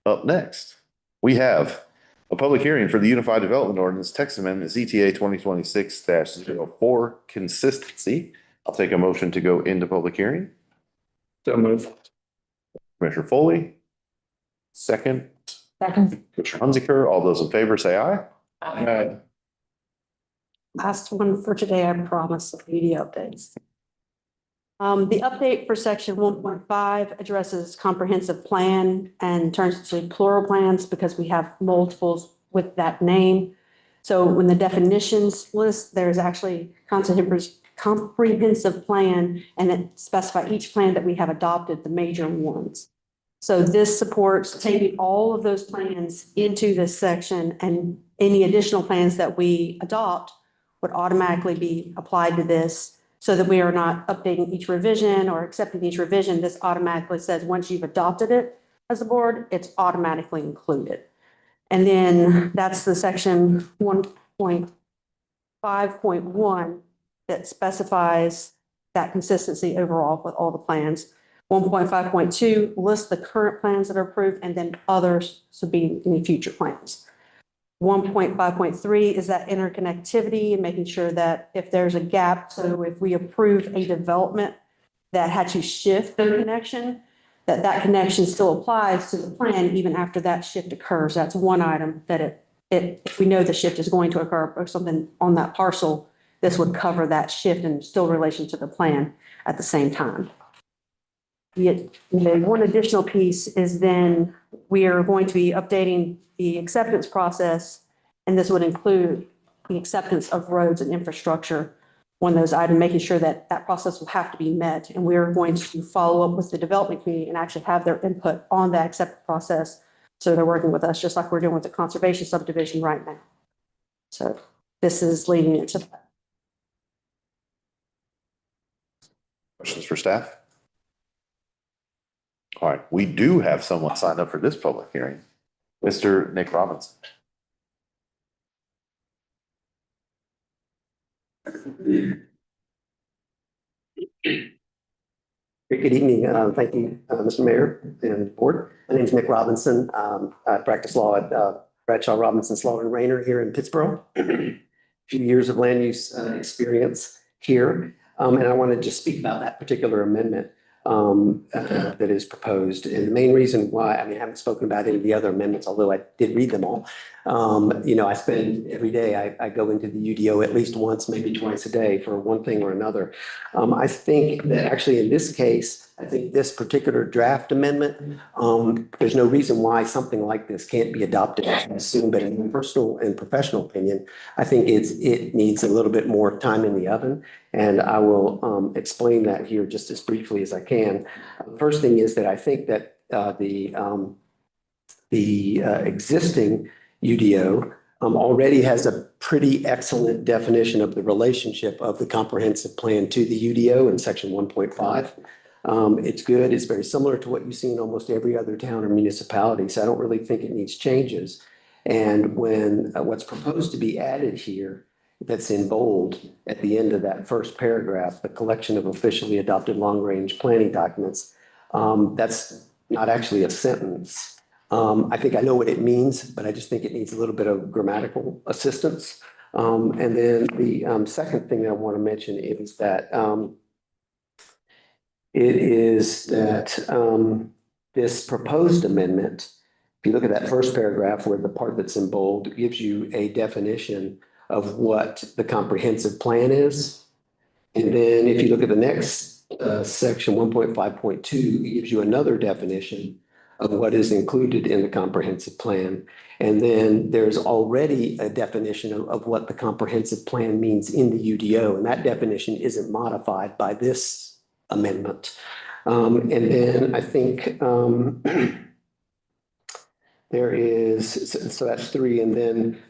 Up next, we have a public hearing for the Unified Development Ordinance Text Amendment ZTA 2026-04 consistency. I'll take a motion to go into public hearing. So moved. Commissioner Foley. Second. Second. Commissioner Hunziker. All those in favor, say aye. Aye. Last one for today, I promise, the media updates. The update for section 1.5 addresses comprehensive plan and turns it to plural plans because we have multiples with that name. So when the definitions list, there's actually comprehensive plan, and it specifies each plan that we have adopted, the major ones. So this supports taking all of those plans into this section, and any additional plans that we adopt would automatically be applied to this, so that we are not updating each revision or accepting each revision. This automatically says once you've adopted it as a board, it's automatically included. And then that's the section 1.5.1 that specifies that consistency overall with all the plans. 1.5.2 lists the current plans that are approved, and then others to be any future plans. 1.5.3 is that interconnectivity and making sure that if there's a gap, so if we approve a development that had to shift the connection, that connection still applies to the plan even after that shift occurs. That's one item that if we know the shift is going to occur or something on that parcel, this would cover that shift and still relation to the plan at the same time. The one additional piece is then we are going to be updating the acceptance process, and this would include the acceptance of roads and infrastructure, one of those items, making sure that that process will have to be met. And we're going to follow up with the development community and actually have their input on the acceptance process. So they're working with us just like we're doing with the conservation subdivision right now. So this is leading into that. Questions for staff? All right, we do have someone signed up for this public hearing. Mr. Nick Robinson. Good evening. Thank you, Mr. Mayor and Board. My name is Nick Robinson. I practice law at Bradshaw Robinson Slaughter and Rayner here in Pittsburgh. A few years of land use experience here. And I want to just speak about that particular amendment that is proposed. And the main reason why, I haven't spoken about any of the other amendments, although I did read them all. I spend every day, I go into the UDO at least once, maybe twice a day for one thing or another. I think that actually in this case, I think this particular draft amendment, there's no reason why something like this can't be adopted soon, but in my personal and professional opinion, I think it needs a little bit more time in the oven. And I will explain that here just as briefly as I can. First thing is that I think that the existing UDO already has a pretty excellent definition of the relationship of the comprehensive plan to the UDO in section 1.5. It's good. It's very similar to what you see in almost every other town or municipality. So I don't really think it needs changes. And when what's proposed to be added here, that's in bold at the end of that first paragraph, the collection of officially adopted long-range planning documents, that's not actually a sentence. I think I know what it means, but I just think it needs a little bit of grammatical assistance. And then the second thing that I want to mention is that this proposed amendment, if you look at that first paragraph where the part that's in bold gives you a definition of what the comprehensive plan is. And then if you look at the next section 1.5.2, it gives you another definition of what is included in the comprehensive plan. And then there's already a definition of what the comprehensive plan means in the UDO. And that definition isn't modified by this amendment. And then I think there is, so that's three. And then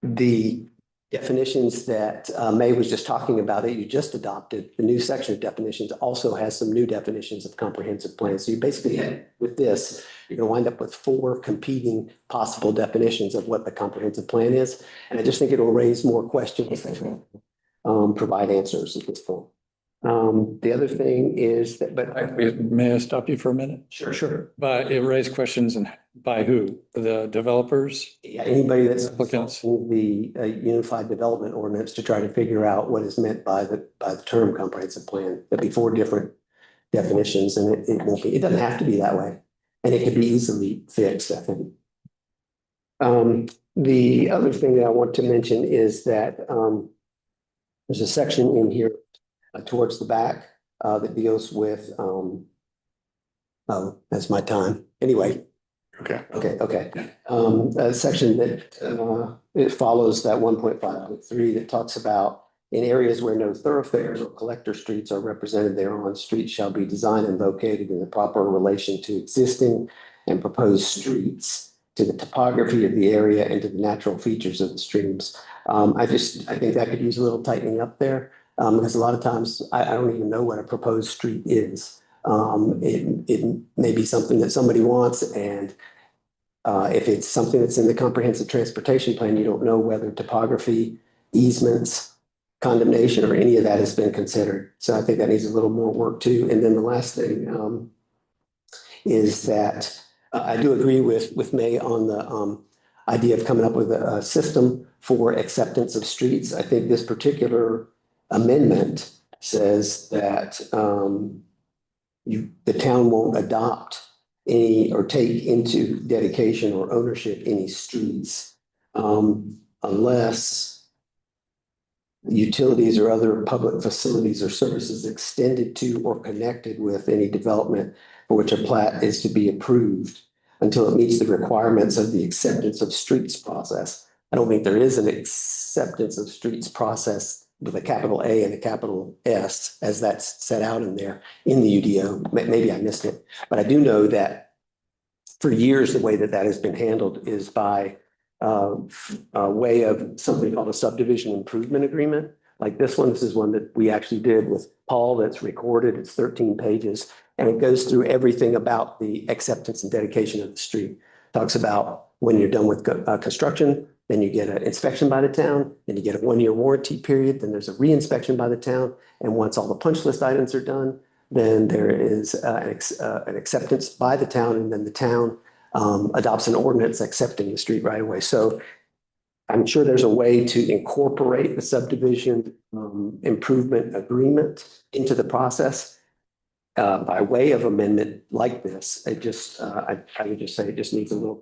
the definitions that May was just talking about that you just adopted, the new section of definitions also has some new definitions of comprehensive plans. So you basically, with this, you're going to wind up with 4 competing possible definitions of what the comprehensive plan is. And I just think it'll raise more questions than provide answers at this point. The other thing is that, but May I stop you for a minute? Sure. But it raised questions and by who? The developers? Yeah, anybody that's Applicants? the Unified Development Ordinance to try to figure out what is meant by the term comprehensive plan. There'll be 4 different definitions, and it won't be. It doesn't have to be that way, and it can be easily fixed, I think. The other thing that I want to mention is that there's a section in here towards the back that deals with. Oh, that's my time. Anyway. Okay. A section that it follows that 1.5.3 that talks about in areas where no thoroughfares or collector streets are represented thereon, streets shall be designed and located in the proper relation to existing and proposed streets, to the topography of the area and to the natural features of the streams. I think that could use a little tightening up there because a lot of times I don't even know what a proposed street is. It may be something that somebody wants, and if it's something that's in the comprehensive transportation plan, you don't know whether topography, easements, condemnation, or any of that has been considered. So I think that needs a little more work too. And then the last thing is that I do agree with May on the idea of coming up with a system for acceptance of streets. I think this particular amendment says that the town won't adopt any or take into dedication or ownership any streets unless utilities or other public facilities or services extended to or connected with any development for which a plat is to be approved until it meets the requirements of the acceptance of streets process. I don't think there is an acceptance of streets process with a capital A and a capital S as that's set out in there in the UDO. Maybe I missed it, but I do know that for years, the way that has been handled is by a way of something called a subdivision improvement agreement. Like this one, this is one that we actually did with Paul that's recorded. It's 13 pages and it goes through everything about the acceptance and dedication of the street. Talks about when you're done with construction, then you get an inspection by the town, then you get a 1-year warranty period, then there's a re-inspection by the town. And once all the punch list items are done, then there is an acceptance by the town, and then the town adopts an ordinance accepting the street right away. So I'm sure there's a way to incorporate the subdivision improvement agreement into the process by way of amendment like this. It just, I would just say it just needs a little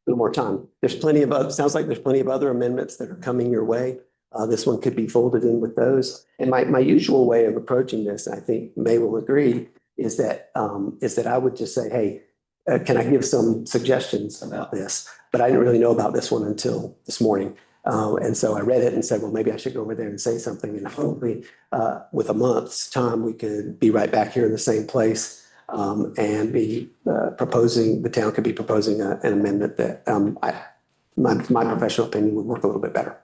more time. There's plenty of, sounds like there's plenty of other amendments that are coming your way. This one could be folded in with those. And my usual way of approaching this, I think May will agree, is that I would just say, hey, can I give some suggestions about this? But I didn't really know about this one until this morning. And so I read it and said, well, maybe I should go over there and say something. And hopefully with a month's time, we could be right back here in the same place and be proposing, the town could be proposing an amendment that my professional opinion would work a little bit better.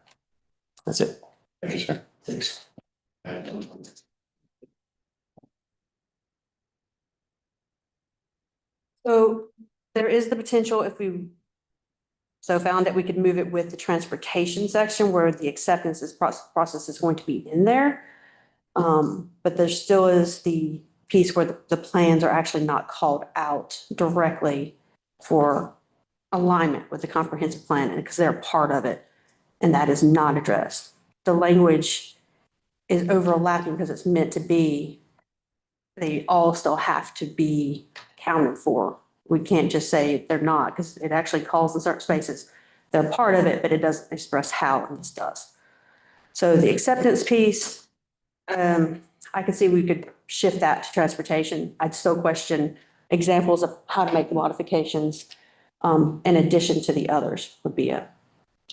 That's it. Thank you, sir. Thanks. So there is the potential if we found that we could move it with the transportation section where the acceptance process is going to be in there. But there still is the piece where the plans are actually not called out directly for alignment with the comprehensive plan because they're part of it, and that is not addressed. The language is overlapping because it's meant to be, they all still have to be accounted for. We can't just say they're not, because it actually calls in certain spaces. They're part of it, but it doesn't express how this does. So the acceptance piece, I could see we could shift that to transportation. I'd still question examples of how to make the modifications in addition to the others would be a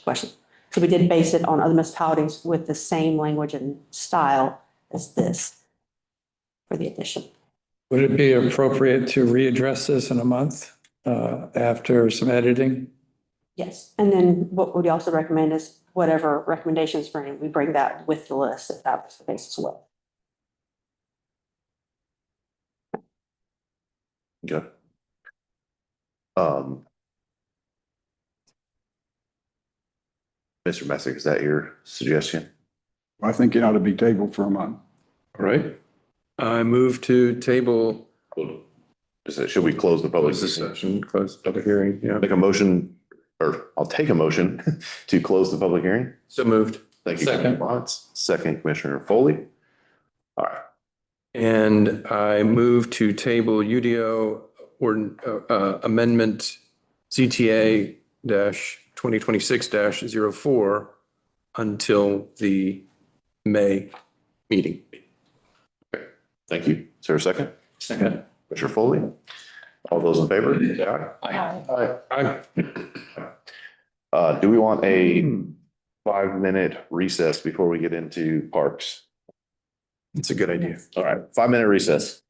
question. So we did base it on other municipalities with the same language and style as this for the addition. Would it be appropriate to readdress this in a month after some editing? Yes, and then what we also recommend is whatever recommendations bring, we bring that with the list if that was the case as well. Okay. Mr. Messick, is that your suggestion? I think it ought to be tabled for a month. All right. I move to table. Should we close the public session? Close the public hearing, yeah. Make a motion, or I'll take a motion to close the public hearing. So moved. Thank you. Second. Bonitz. Second, Commissioner Foley. All right. And I move to table UDO or amendment ZTA dash 2026-04 until the May meeting. Okay. Thank you. Is there a second? Second. Commissioner Foley. All those in favor? Say Aye. Aye. Do we want a 5-minute recess before we get into parks? It's a good idea. All right, 5-minute recess.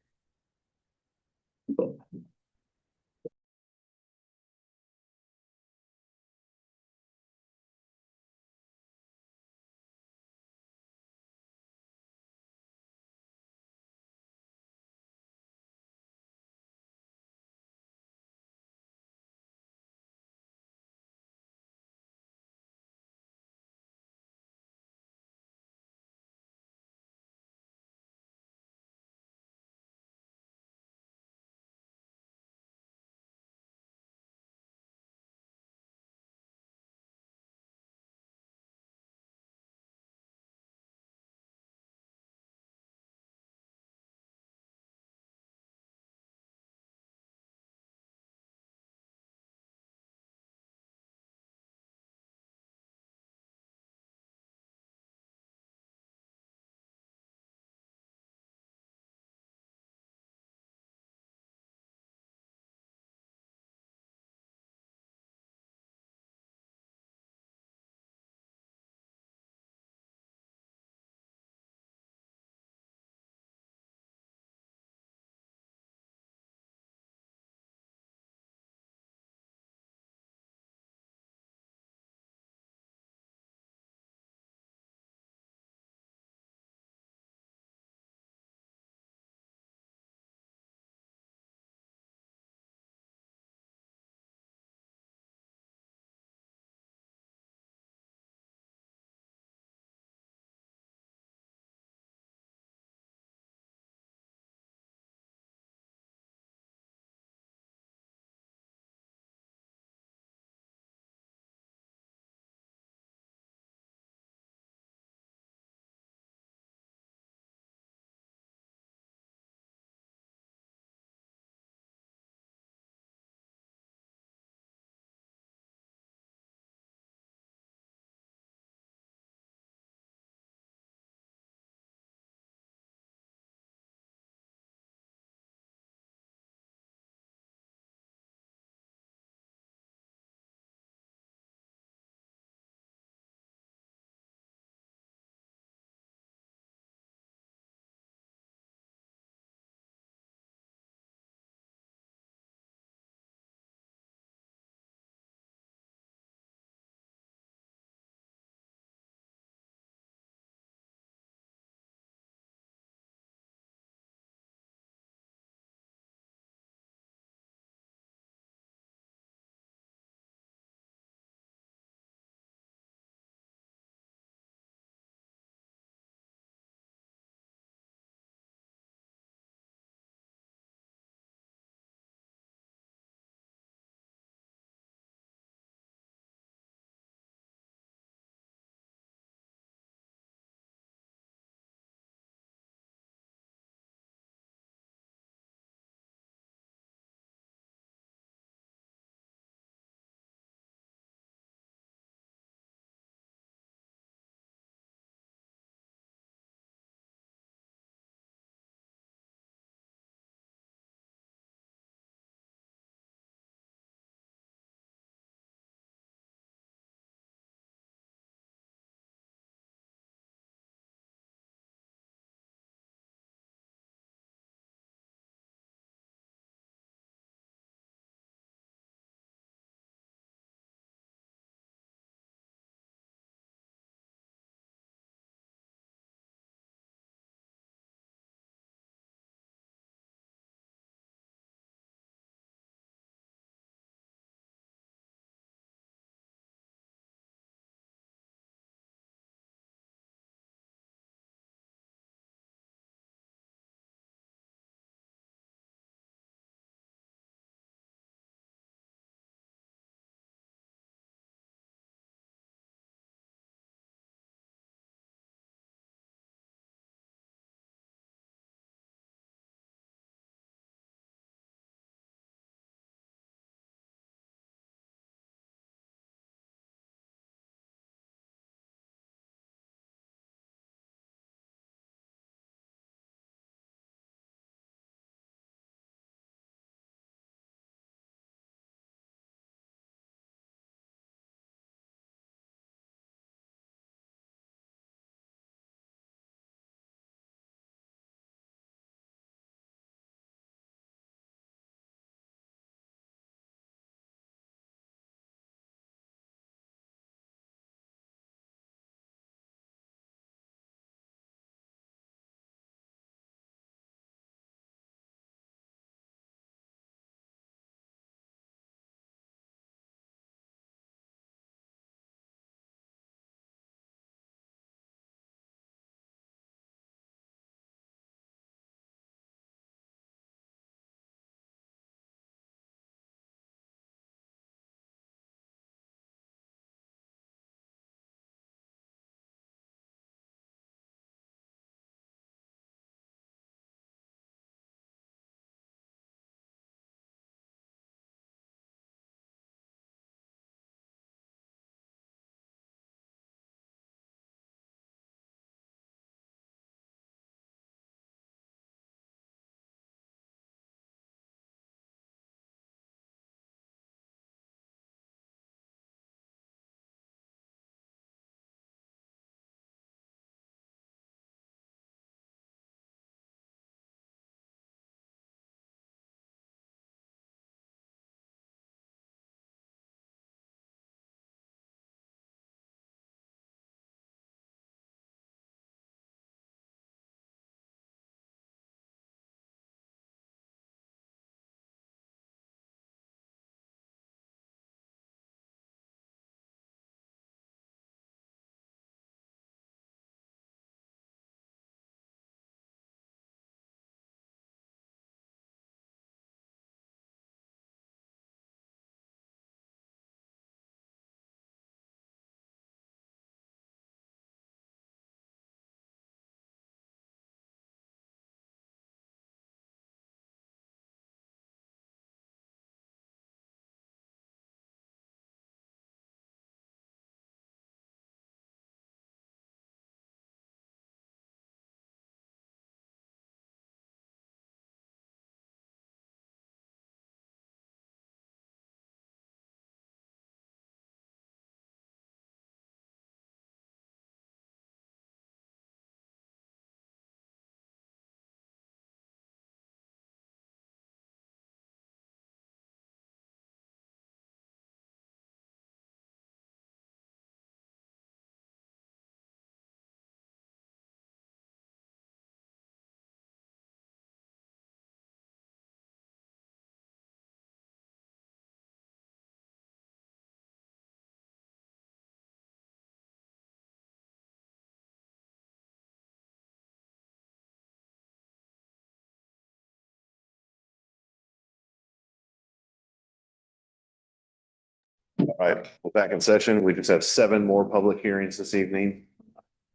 Right, we're back in session. We just have 7 more public hearings this evening.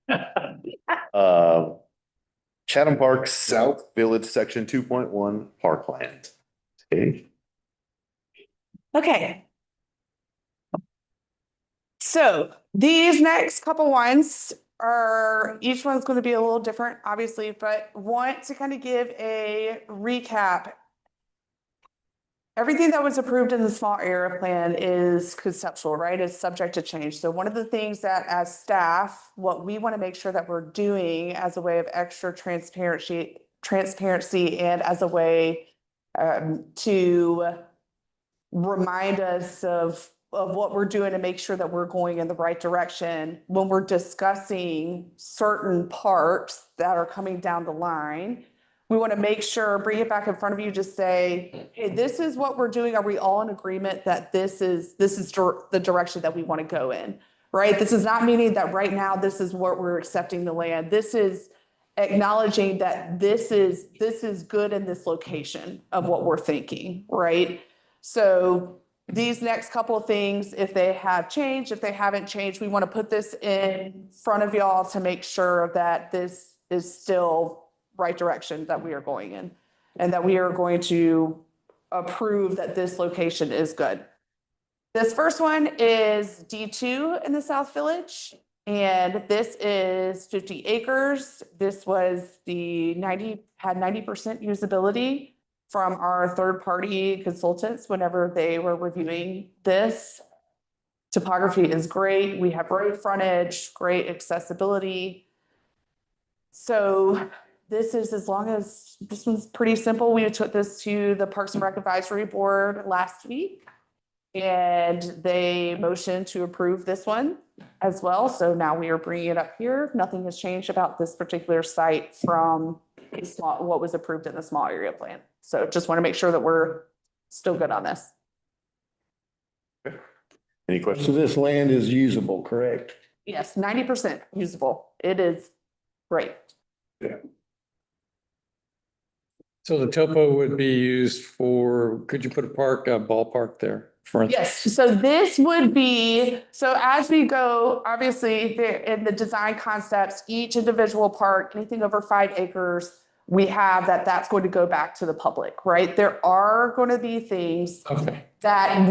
Chatham Park South Village, Section 2.1 Parkland. Okay. Okay. So these next couple ones are, each one's going to be a little different, obviously, but want to kind of give a recap. Everything that was approved in the small area plan is conceptual, right? It's subject to change. So one of the things that as staff, what we want to make sure that we're doing as a way of extra transparency and as a way to remind us of what we're doing to make sure that we're going in the right direction when we're discussing certain parts that are coming down the line. We want to make sure, bring it back in front of you, just say, hey, this is what we're doing. Are we all in agreement that this is the direction that we want to go in, right? This is not meaning that right now, this is what we're accepting the land. This is acknowledging that this is good in this location of what we're thinking, right? So these next couple of things, if they have changed, if they haven't changed, we want to put this in front of y'all to make sure that this is still right direction that we are going in and that we are going to approve that this location is good. This first one is D2 in the South Village, and this is 50 acres. This was had 90% usability from our third-party consultants whenever they were reviewing this. Topography is great. We have road frontage, great accessibility. So this is, as long as, this one's pretty simple. We took this to the Parks and Rec Advisory Board last week, and they motioned to approve this one as well. So now we are bringing it up here. Nothing has changed about this particular site from what was approved in the small area plan. So just want to make sure that we're still good on this. Any questions? So this land is usable, correct? Yes, 90% usable. It is great. Yeah. So the topo would be used for, could you put a ballpark there? For instance? Yes, so this would be, so as we go, obviously, in the design concepts, each individual park, anything over 5 acres, we have that's going to go back to the public, right? There are going to be things that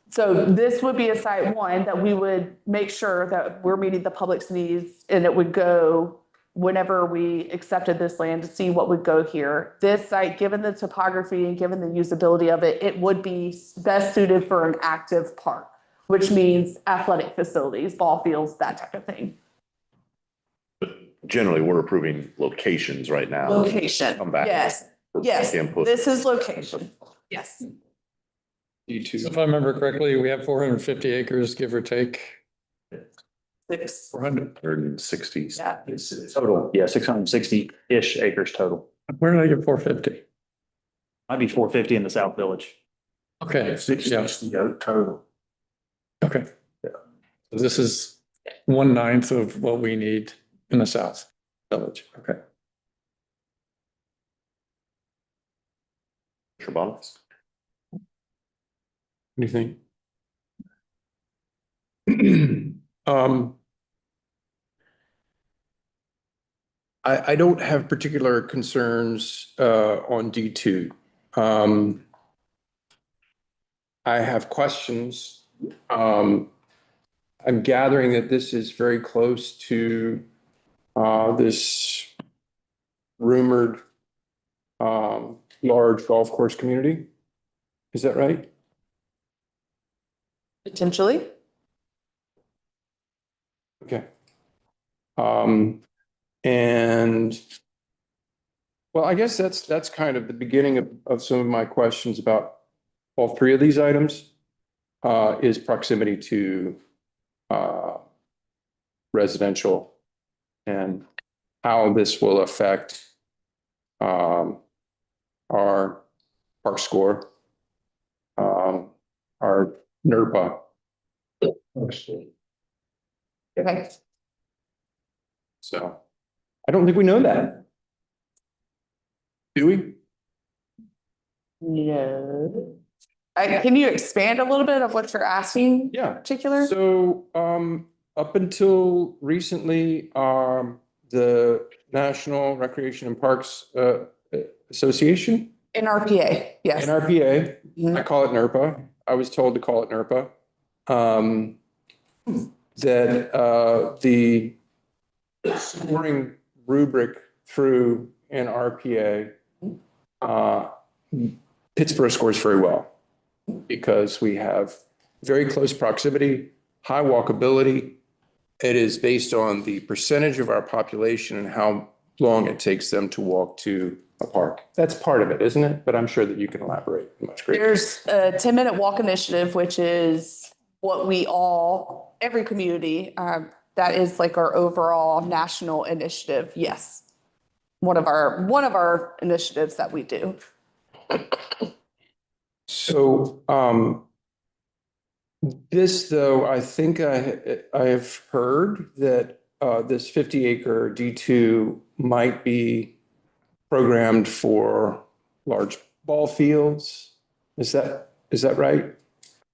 so this would be a site one that we would make sure that we're meeting the public's needs, and it would go whenever we accepted this land to see what would go here. This site, given the topography and given the usability of it, it would be best suited for an active park, which means athletic facilities, ball fields, that type of thing. Generally, we're approving locations right now. Location, Come back. yes, yes, Input. This is location, yes. If I remember correctly, we have 450 acres, give or take. 460. Yeah. Total, yeah, 660-ish acres total. Where did I get 450? Might be 450 in the South Village. Okay. 660 total. Okay. So this is 1/9 of what we need in the South Village. Okay. Bonitz. What do you think? I don't have particular concerns on D2. I have questions. I'm gathering that this is very close to this rumored large golf course community. Is that right? Potentially. Okay. And well, I guess that's kind of the beginning of some of my questions about all 3 of these items, is proximity to residential and how this will affect our park score, our NERPA. Okay. So I don't think we know that. Do we? No. Can you expand a little bit of what you're asking? Yeah. In particular? So, up until recently, the National Recreation and Parks, Association, NRPA, yes. NRPA, I call it NERPA. I was told to call it NERPA. That, the scoring rubric through NRPA, Pittsburgh scores very well because we have very close proximity, high walkability. It is based on the percentage of our population and how long it takes them to walk to a park. That's part of it, isn't it? But I'm sure that you can elaborate much greater. There's a 10-minute walk initiative, which is what every community, that is like our overall national initiative. Yes. One of our initiatives that we do. So, this though, I think I have heard that, this 50-acre D2 might be programmed for large ball fields. Is that right?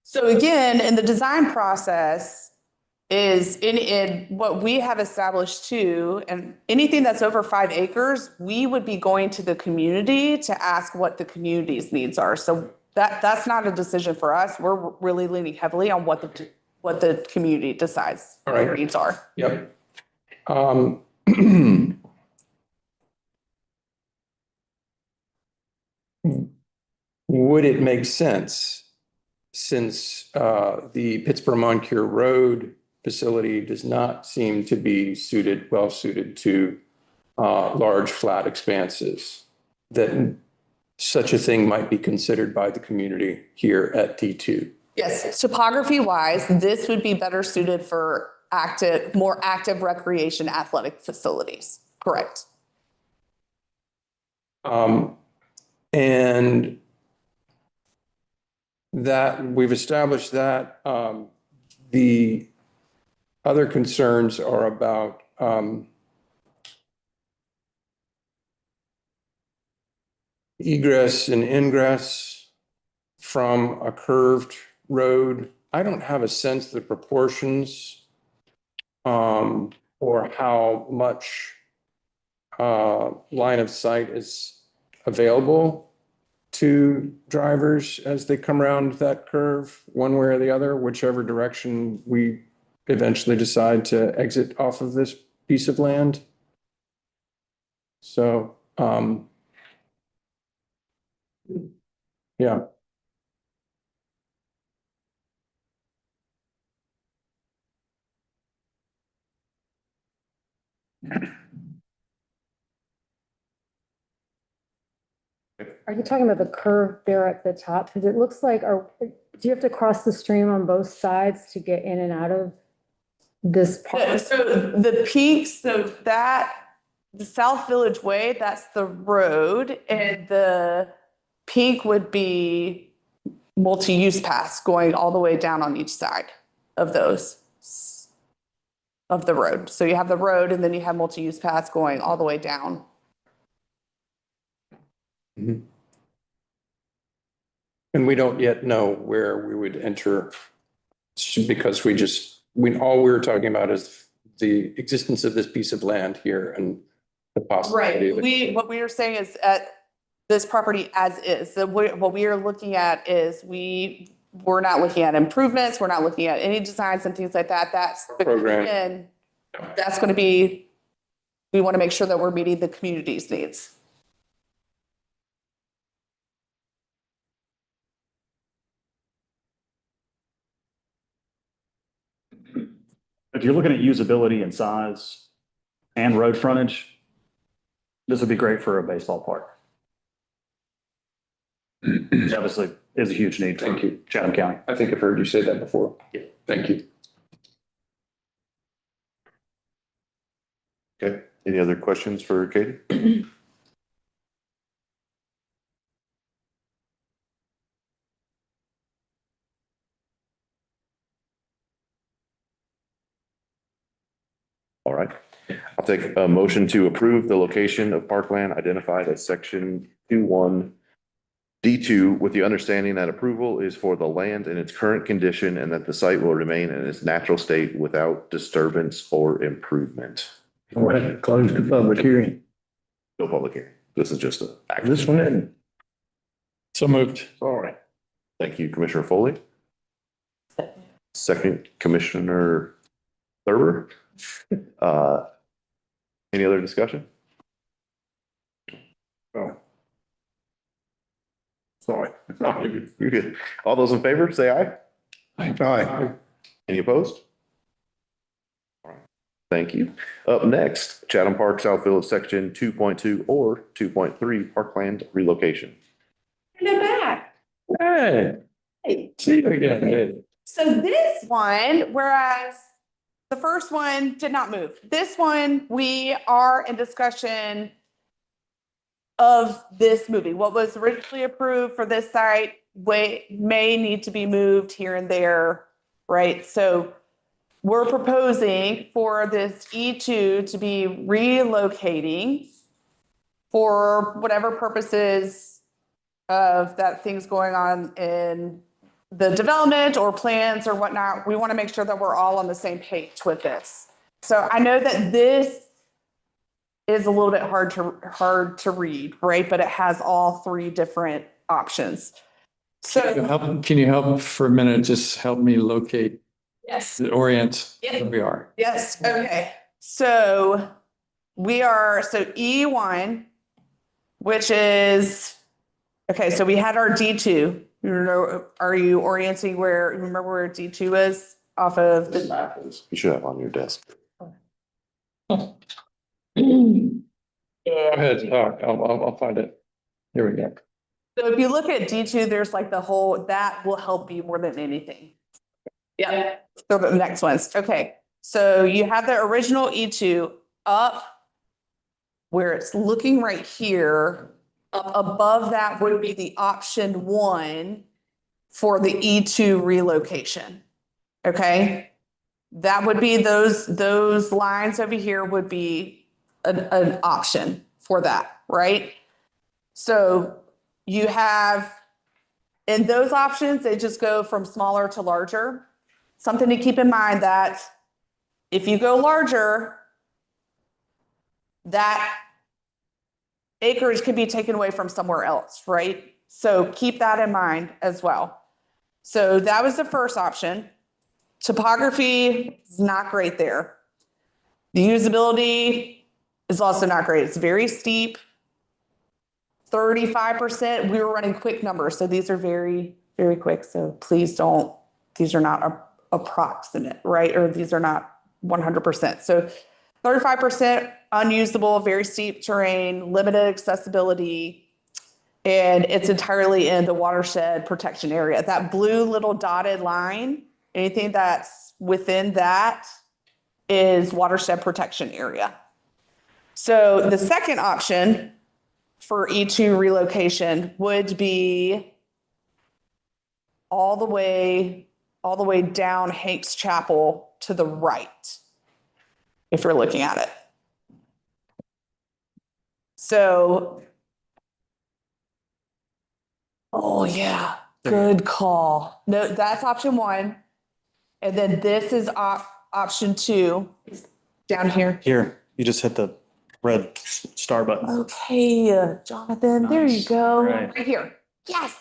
So again, in the design process is in what we have established too, and anything that's over 5 acres, we would be going to the community to ask what the community's needs are. So that's not a decision for us. We're really leaning heavily on what the community decides All right. their needs are. Yep. Would it make sense, since the Pittsburgh-Moncure Road facility does not seem to be well suited to large flat expanses, that such a thing might be considered by the community here at D2? Yes, topography wise, this would be better suited for more active recreation athletic facilities. Correct. And that we've established that the other concerns are about egress and ingress from a curved road. I don't have a sense of the proportions or how much line of sight is available to drivers as they come around that curve, one way or the other, whichever direction we eventually decide to exit off of this piece of land. So, yeah. Are you talking about the curve there at the top? Because it looks like, do you have to cross the stream on both sides to get in and out of this part? So the peaks, the South Village Way, that's the road, and the peak would be multi-use paths going all the way down on each side of the road. So you have the road and then you have multi-use paths going all the way down. Mm-hmm. And we don't yet know where we would enter, because all we were talking about is the existence of this piece of land here and the possibility. Right. What we are saying is at this property as is. So what we are looking at is we're not looking at improvements. We're not looking at any designs and things like that. That's program. Again, that's going to be, we want to make sure that we're meeting the community's needs. If you're looking at usability and size and road frontage, this would be great for a baseball park. Which obviously is a huge need for Chatham County. I think I've heard you say that before. Yeah. Thank you. Okay, any other questions for Katie? All right, I'll take a motion to approve the location of parkland identified as section 21 D2, with the understanding that approval is for the land in its current condition and that the site will remain in its natural state without disturbance or improvement. Go ahead and close the public hearing. No public hearing. This is just a. This one in. So moved. Sorry. Thank you, Commissioner Foley. Second, Commissioner Thurber. Any other discussion? Oh. Sorry. You're good. All those in favor, say aye. Aye. Any opposed? All right. Thank you. Up next, Chatham Park South Village Section 2.2 or 2.3 Parkland relocation. They're back. Hey, Hey. see you again. So this one, whereas the first one did not move, this one, we are in discussion of this moving. What was originally approved for this site may need to be moved here and there, right? So we're proposing for this E2 to be relocating for whatever purposes of that things going on in the development or plans or whatnot. We want to make sure that we're all on the same page with this. So I know that this is a little bit hard to read, right? But it has all three different options. So Can you help for a minute? Just help me locate, yes, orient yeah. where we are. Yes. Okay. So we are, so E1, which is, okay, so we had our D2. Are you orienting where, remember where D2 is off of the? You should have on your desk. Go ahead, talk. I'll find it. Here we go. So if you look at D2, there's like the whole, that will help you more than anything. Yeah. So the next ones. Okay. So you have the original E2 up where it's looking right here. Up above that would be the option 1 for the E2 relocation. Okay. That would be those lines over here would be an option for that, right? So you have, in those options, they just go from smaller to larger. Something to keep in mind that if you go larger, that acreage can be taken away from somewhere else, right? So keep that in mind as well. So that was the first option. Topography is not great there. The usability is also not great. It's very steep. 35%, we were running quick numbers. So these are very, very quick. So please don't, these are not approximate, right? Or these are not 100%. So 35% unusable, very steep terrain, limited accessibility, and it's entirely in the watershed protection area. That blue little dotted line, anything that's within that is watershed protection area. So the second option for E2 relocation would be all the way down Hanks Chapel to the right, if you're looking at it. So, oh yeah, good call. No, that's option 1. And then this is option 2 down here. Here, you just hit the red star button. Okay, Jonathan, there you go. Right. Right here. Yes,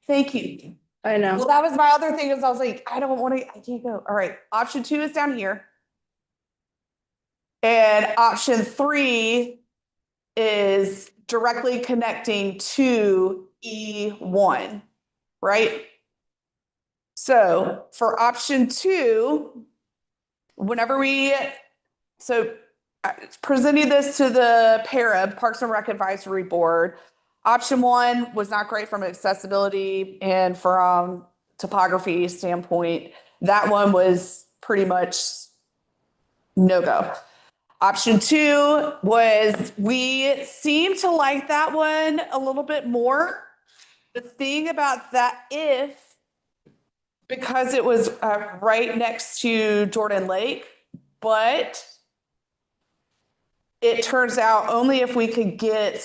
thank you. I know. Well, that was my other thing is I was like, I can't go. All right, option 2 is down here. And option 3 is directly connecting to E1, right? So for option 2, presenting this to the PARA, Parks and Rec Advisory Board, option 1 was not great from accessibility and from topography standpoint. That one was pretty much no-go. Option 2 was, we seem to like that one a little bit more. The thing about that, because it was right next to Jordan Lake, but it turns out only if we could get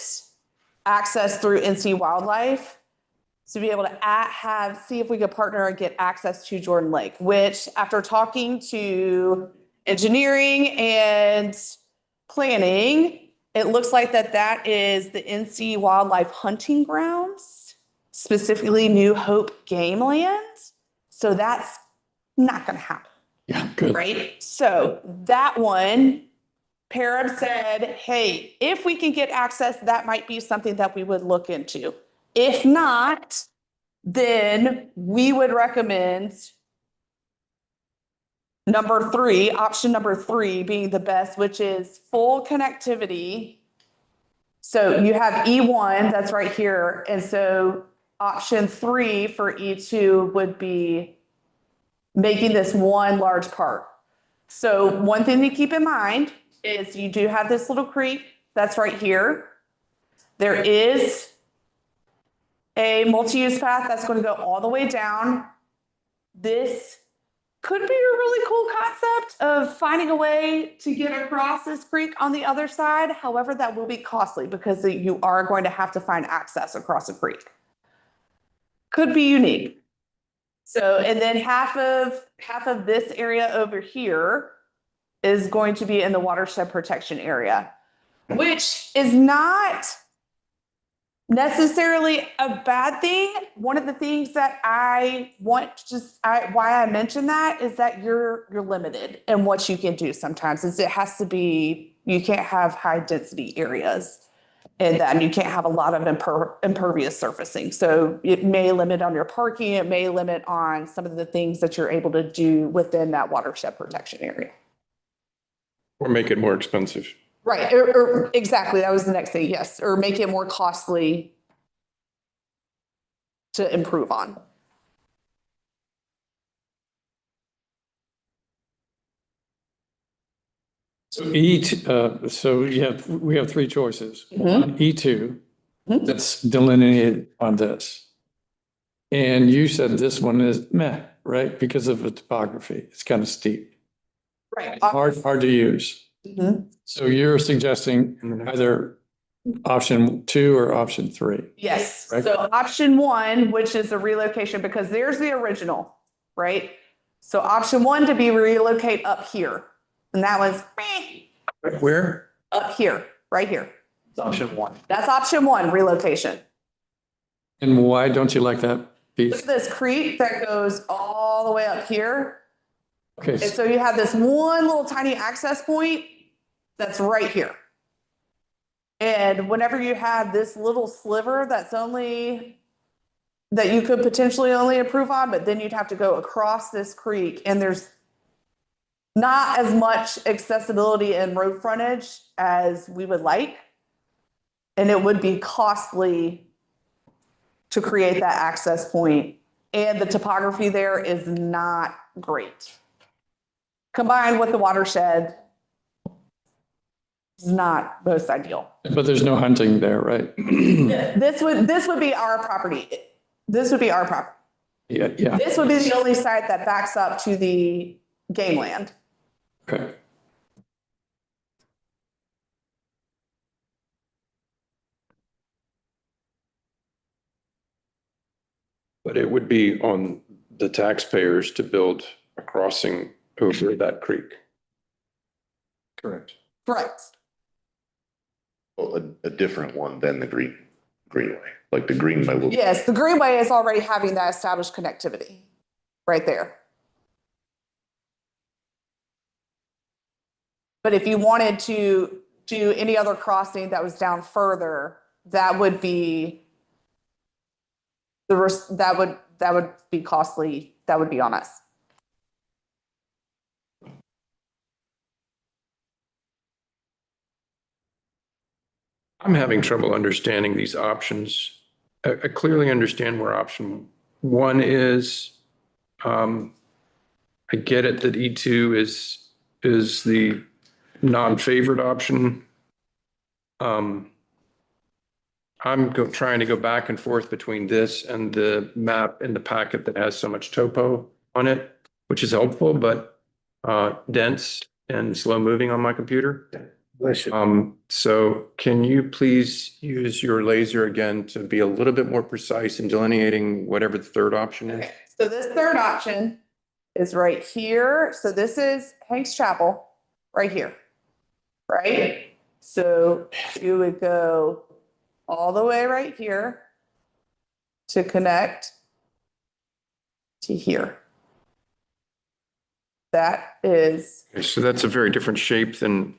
access through NC Wildlife to be able to see if we could partner and get access to Jordan Lake, which after talking to engineering and planning, it looks like that is the NC Wildlife Hunting Grounds, specifically New Hope Game Land. So that's not going to happen. Yeah, good. Right? So that one, Parab said, hey, if we can get access, that might be something that we would look into. If not, then we would recommend option number 3 being the best, which is full connectivity. So you have E1, that's right here. And so option 3 for E2 would be making this one large park. So one thing to keep in mind is you do have this little creek that's right here. There is a multi-use path that's going to go all the way down. This could be a really cool concept of finding a way to get across this creek on the other side. However, that will be costly because you are going to have to find access across a creek. Could be unique. So, and then half of this area over here is going to be in the watershed protection area, which is not necessarily a bad thing. One of the things that I want why I mention that is that you're limited in what you can do sometimes. Is it has to be, you can't have high density areas and then you can't have a lot of impervious surfacing. So it may limit on your parking, it may limit on some of the things that you're able to do within that watershed protection area. Or make it more expensive. Right, or exactly, that was the next thing, yes, or make it more costly to improve on. So we have 3 choices. Mhm. E2, that's delineated on this. And you said this one is meh, right? Because of the topography, it's kind of steep. Right. Hard to use. Mhm. So you're suggesting either option 2 or option 3. Yes, Right. so option 1, which is the relocation, because there's the original, right? So option 1 to be relocate up here, and that was Where? up here, right here. Option 1. That's option 1, relocation. And why don't you like that Look piece? at this creek that goes all the way up here. Okay, And so you have this one little tiny access point that's right here. And whenever you have this little sliver that you could potentially only improve on, but then you'd have to go across this creek and there's not as much accessibility and road frontage as we would like. And it would be costly to create that access point. And the topography there is not great. Combined with the watershed, is not most ideal. but there's no hunting there, right? This would be our property. This would be our property. Yeah. This would be the only site that backs up to the game land. Okay. But it would be on the taxpayers to build a crossing over that creek. Correct. Correct. Well, a different one than the greenway, like the greenway will. Yes, the greenway is already having that established connectivity right there. But if you wanted to do any other crossing that was down further, that would be that would be costly. That would be on us. I'm having trouble understanding these options. I clearly understand where option 1 is. I get it that E2 is the non-favored option. I'm trying to go back and forth between this and the map in the packet that has so much topo on it, which is helpful, but dense and slow moving on my computer. So can you please use your laser again to be a little bit more precise in delineating whatever the third option is? Okay, so this third option is right here. So this is Hank's Chapel, right here, right? So you would go all the way right here to connect to here. That is, So that's a very different shape than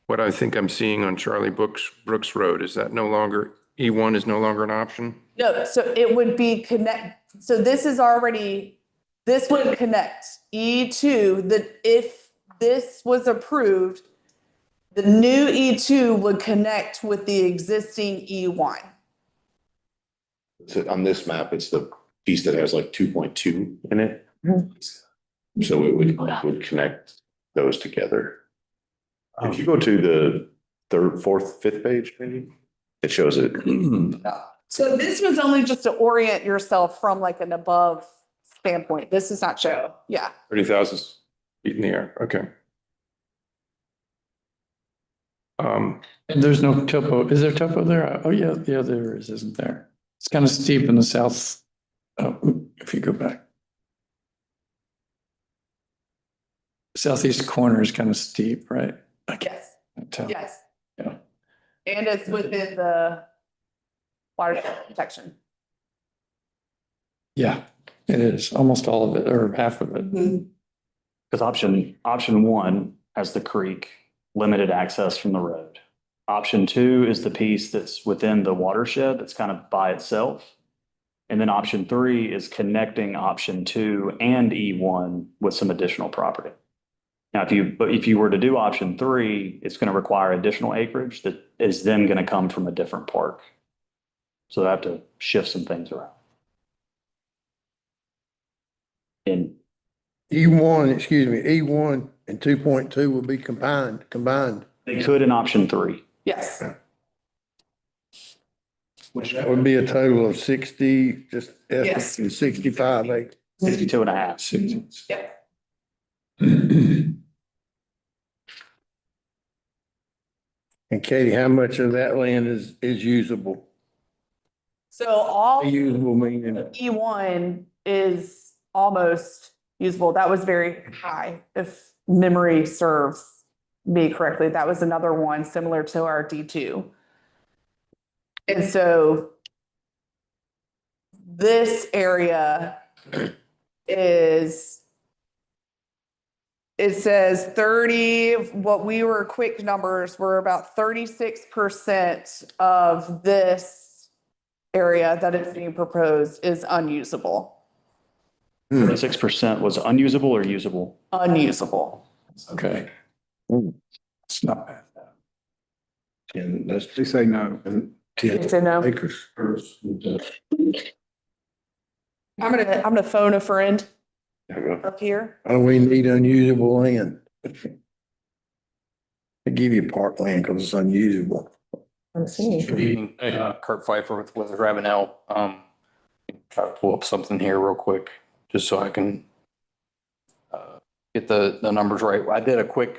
what I think I'm seeing on Charlie Brooks Road. Is that no longer, E1 is no longer an option? no, so it would be connect, so this is already, this would connect E2, that if this was approved, the new E2 would connect with the existing E1. So on this map, it's the piece that has like 2.2 in it. So it would connect those together. If you go to the third, fourth, fifth page, maybe, it shows it. So this was only just to orient yourself from like an above standpoint. This is not show, yeah. 30,000 feet in the air, okay. And there's no topo. Is there topo there? Oh, yeah, there is, isn't there? It's kind of steep in the south. Oh, if you go back. Southeast corner is kind of steep, right? Yes, Tell. yes. Yeah. And it's within the watershed protection. Yeah, it is. Almost all of it or half of it. Because option one has the creek, limited access from the road. Option two is the piece that's within the watershed that's kind of by itself. And then option three is connecting option two and E1 with some additional property. Now, if you were to do option three, it's going to require additional acreage that is then going to come from a different park. So they have to shift some things around. And E1 and 2.2 will be combined. they could in option three. Yes. Which would be a total of 60, just Yes. 65 acres. 62 and a half. Yep. And Katie, how much of that land is usable? So all Usable meaning, E1 is almost usable. That was very high, if memory serves me correctly. That was another one similar to our D2. And so this area is, it says 30, what we were quick numbers were about 36% of this area that is being proposed is unusable. 36% was unusable or usable? Unusable. Okay. It's not bad. and let's They say no. 10 Say no. acres. I'm gonna phone a friend up here. Why do we need unusable land? They give you parkland because it's unusable. Good evening, Kurt Pfeiffer with Ravenel. Try to pull up something here real quick, just so I can get the numbers right. I did a quick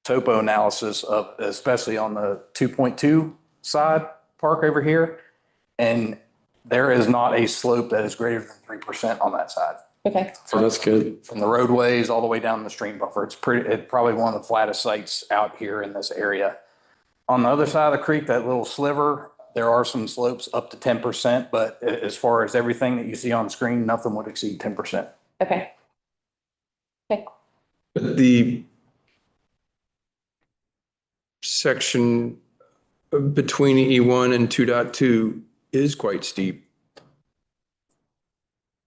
topo analysis of, especially on the 2.2 side park over here. And there is not a slope that is greater than 3% on that side. Okay. So that's good. From the roadways all the way down the stream buffer. It's probably one of the flattest sites out here in this area. On the other side of the creek, that little sliver, there are some slopes up to 10%, but as far as everything that you see on screen, nothing would exceed 10%. Okay. Okay. But the section between E1 and 2.2 is quite steep.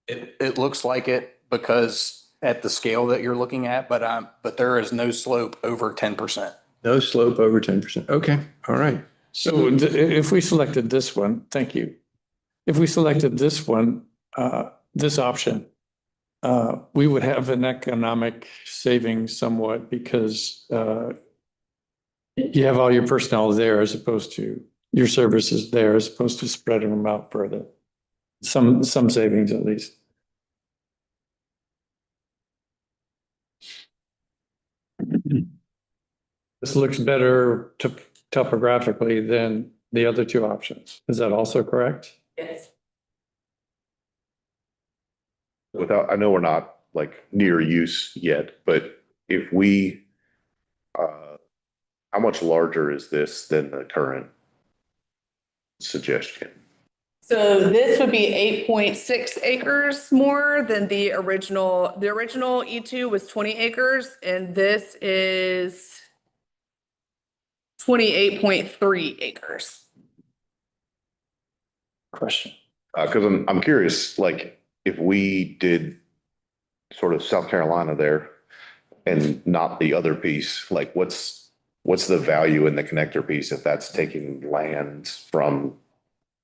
It looks like it because at the scale that you're looking at, but there is no slope over 10%. No slope over 10%. Okay, all right. So if we selected this one, thank you. If we selected this one, this option, we would have an economic savings somewhat because you have all your personnel there as opposed to your services there as opposed to spreading them out further. Some savings at least. this looks better topographically than the other two options. Is that also correct? Yes. I know we're not like near use yet, but if we, how much larger is this than the current suggestion? So this would be 8.6 acres more than the original. The original E2 was 20 acres and this is 28.3 acres. Question. Because I'm curious, like, if we did sort of South Carolina there and not the other piece, like what's the value in the connector piece if that's taking land from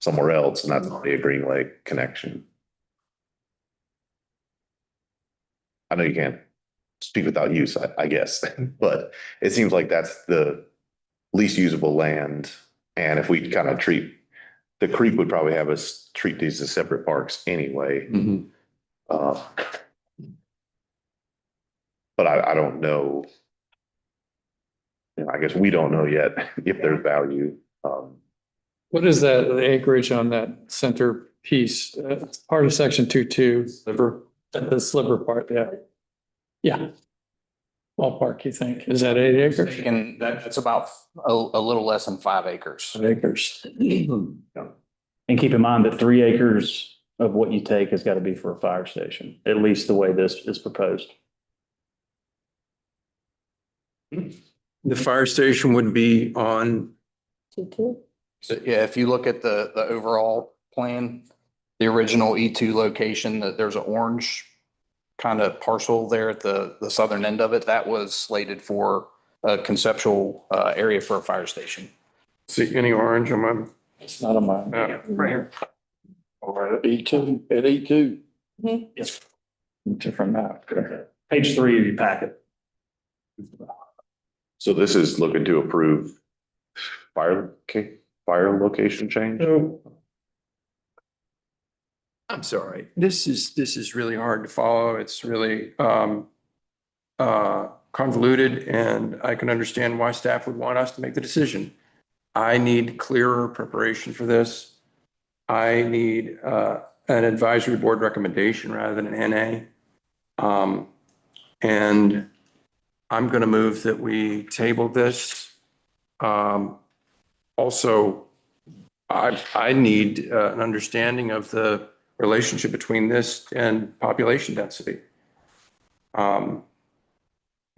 somewhere else and that's only a Green Lake connection? I know you can't speak without use, I guess, but it seems like that's the least usable land. And if we kind of treat, the creek would probably have us treat these as separate parks anyway. But I don't know. You know, I guess we don't know yet if there's value. What is that the acreage on that center piece? Part of section 2.2. Sliver. The sliver part, yeah. Yeah. Ballpark, you think? Is that 8 acres? And that's about a little less than 5 acres. 5 acres. And keep in mind that 3 acres of what you take has got to be for a fire station, at least the way this is proposed. The fire station would be on, So yeah, if you look at the overall plan, the original E2 location, that there's an orange kind of parcel there at the southern end of it, that was slated for a conceptual area for a fire station. see any orange on my? It's not on mine. Right here. Or at E2, at E2. Yes. Different map. Page 3 of your packet. So this is looking to approve fire location change? I'm sorry. This is really hard to follow. It's really convoluted and I can understand why staff would want us to make the decision. I need clearer preparation for this. I need an advisory board recommendation rather than an NA. And I'm going to move that we table this. Also, I need an understanding of the relationship between this and population density.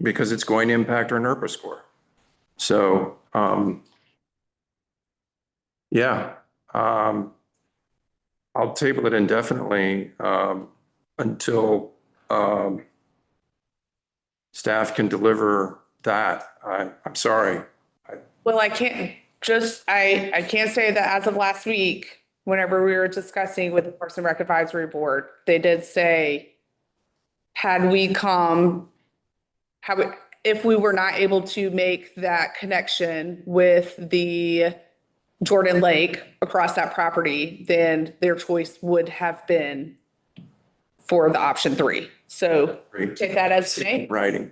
Because it's going to impact our NERPA score. So, yeah, I'll table it indefinitely until staff can deliver that. I'm sorry. Well, I can't say that as of last week, whenever we were discussing with the Parks and Rec Advisory Board, they did say, if we were not able to make that connection with the Jordan Lake across that property, then their choice would have been for the option 3. So take that as today. Writing.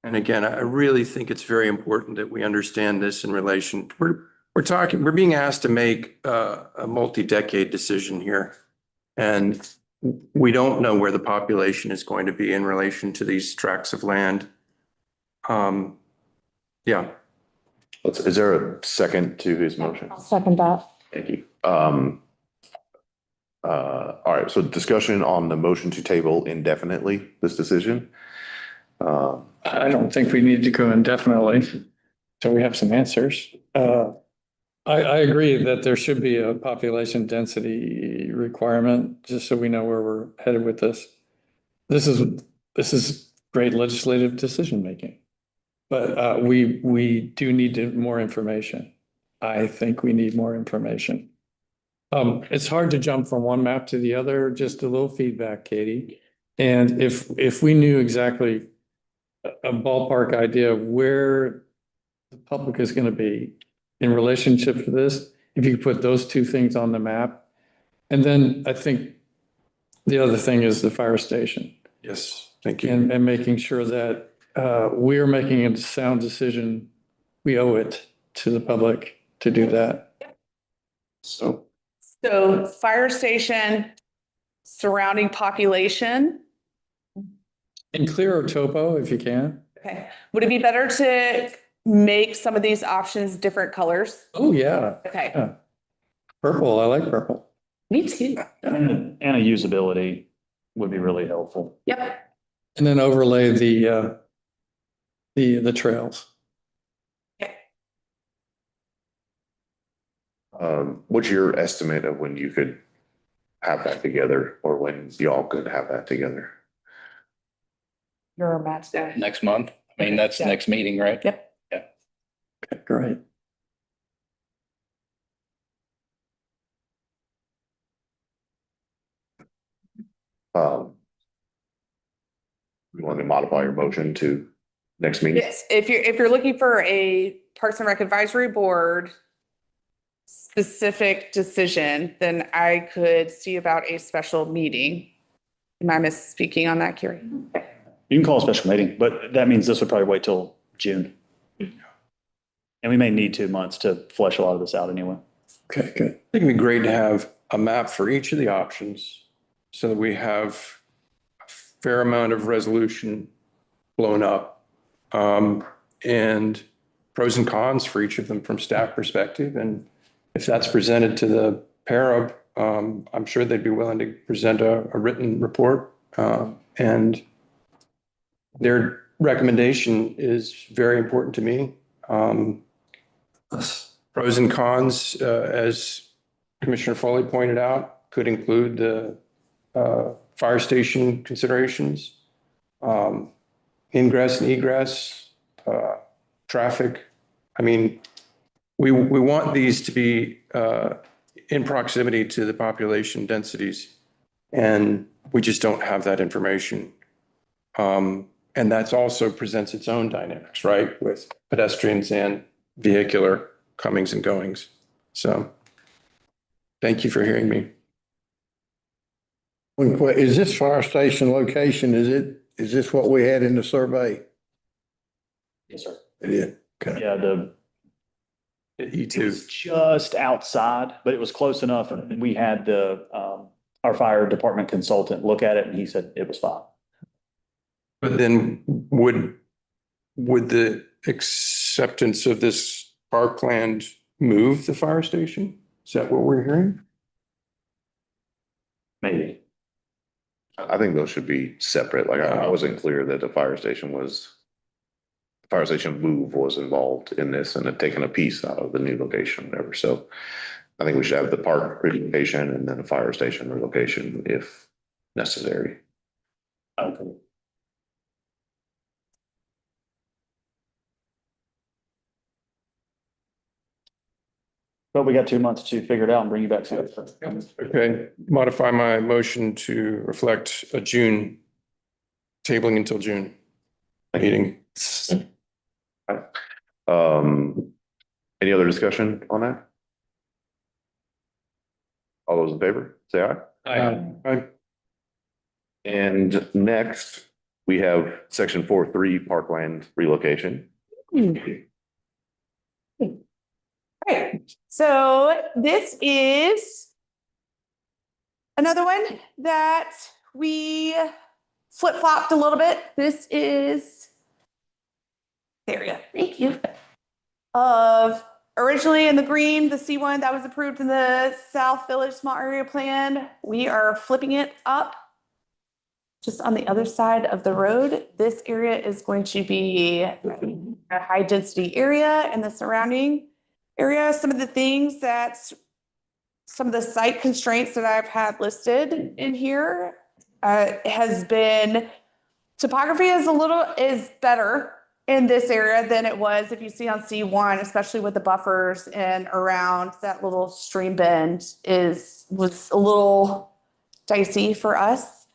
And again, I really think it's very important that we understand this in relation. We're being asked to make a multi-decade decision here. And we don't know where the population is going to be in relation to these tracts of land. Yeah. Is there a second to his motion? I'll second that. Thank you. All right, so discussion on the motion to table indefinitely this decision. I don't think we need to go indefinitely till we have some answers. I agree that there should be a population density requirement, just so we know where we're headed with this. This is great legislative decision-making. But we do need more information. I think we need more information. It's hard to jump from one map to the other, just a little feedback, Katie. And if we knew exactly a ballpark idea of where the public is going to be in relationship to this, if you put those two things on the map, And then I think the other thing is the fire station Yes, thank you. and making sure that we are making a sound decision. We owe it to the public to do that. So So fire station, surrounding population. And clear our topo if you can. Okay. Would it be better to make some of these options different colors? Oh, yeah. Okay. Yeah. Purple, I like purple. Me too. And a usability would be really helpful. Yep. And then overlay the trails. What's your estimate of when you could have that together or when y'all could have that together? You're a Matt's guy. Next month. I mean, that's the next meeting, right? Yep. Yeah. Okay, great. You want to modify your motion to next meeting? Yes, if you're looking for a Parks and Rec Advisory Board specific decision, then I could see about a special meeting. Am I misspeaking on that, Carrie? You can call a special meeting, but that means this would probably wait till June. And we may need 2 months to flesh a lot of this out anyway. Okay, good. I think it'd be great to have a map for each of the options so that we have a fair amount of resolution blown up. And pros and cons for each of them from staff perspective. And if that's presented to the PARB, I'm sure they'd be willing to present a written report. And their recommendation is very important to me. Pros and cons, as Commissioner Foley pointed out, could include the fire station considerations, ingress and egress, traffic. I mean, we want these to be in proximity to the population densities, and we just don't have that information. And that's also presents its own dynamics, right, with pedestrians and vehicular comings and goings. So thank you for hearing me. Is this fire station location, is this what we had in the survey? Yes, sir. It is. Okay. Yeah, it was just outside, but it was close enough. And we had our fire department consultant look at it and he said it was fine. But then would the acceptance of this Parkland move the fire station? Is that what we're hearing? Maybe. I think those should be separate. Like I wasn't clear that the fire station move was involved in this and had taken a piece out of the new location, whatever. So I think we should have the park relocation and then a fire station relocation if necessary. Okay. But we got 2 months to figure it out and bring you back to it. Okay, modify my motion to reflect a June, tabling until June meeting. Any other discussion on that? All those in favor, say aye. Aye. And next, we have section 4.3 Parkland relocation. Right, so this is another one that we flip-flopped a little bit. This is the area, thank you, of originally in the green, the C1 that was approved in the South Village Small Area Plan. We are flipping it up just on the other side of the road. This area is going to be a high-density area and the surrounding area. Some of the site constraints that I've had listed in here has been topography is better in this area than it was if you see on C1, especially with the buffers and around that little stream bend was a little dicey for us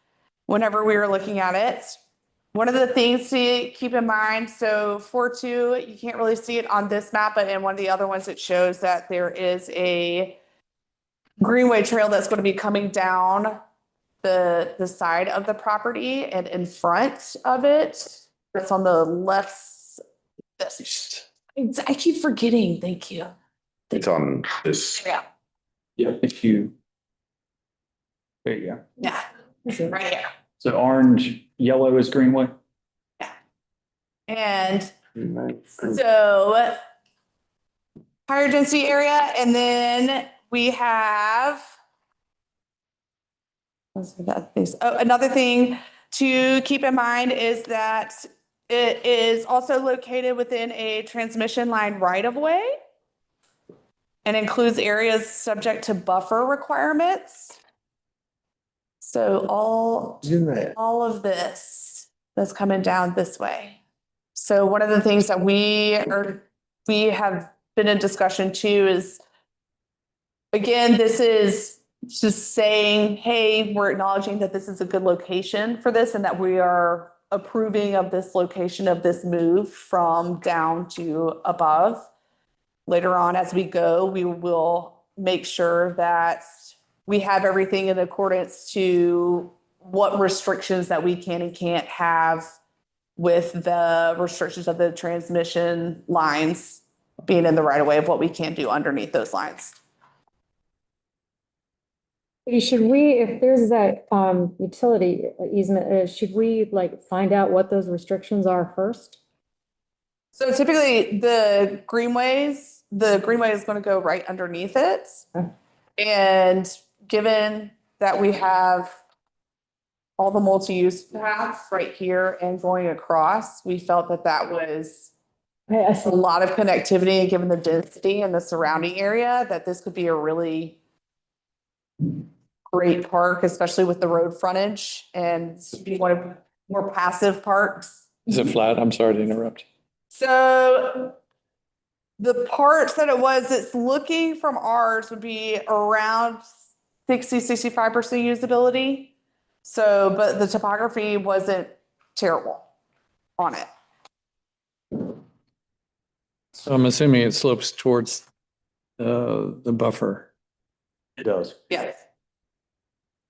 whenever we were looking at it. One of the things to keep in mind, so 4.2, you can't really see it on this map, but in one of the other ones, it shows that there is a greenway trail that's going to be coming down the side of the property and in front of it. That's on the left. I keep forgetting. Thank you. It's on this. Yeah. Yeah, if you. There you go. Yeah. Right here. So orange, yellow is Greenway. And so higher density area, and then we have. Another thing to keep in mind is that it is also located within a transmission line right of way and includes areas subject to buffer requirements. So all of this that's coming down this way. So one of the things that we have been in discussion too is, again, this is just saying, hey, we're acknowledging that this is a good location for this and that we are approving of this location of this move from down to above. Later on, as we go, we will make sure that we have everything in accordance to what restrictions that we can and can't have with the restrictions of the transmission lines being in the right of way of what we can do underneath those lines. Should we, if there's that utility easement, should we like find out what those restrictions are first? So typically the greenway is going to go right underneath it. Okay. And given that we have all the multi-use paths right here and going across, we felt that that was a lot of connectivity, and given the density and the surrounding area, that this could be a really great park, especially with the road frontage and be one of more passive parks. Is it flat? I'm sorry to interrupt. So the parts that it's looking from ours would be around 65% usability. So, but the topography wasn't terrible on it. So I'm assuming it slopes towards the buffer. It does. Yes.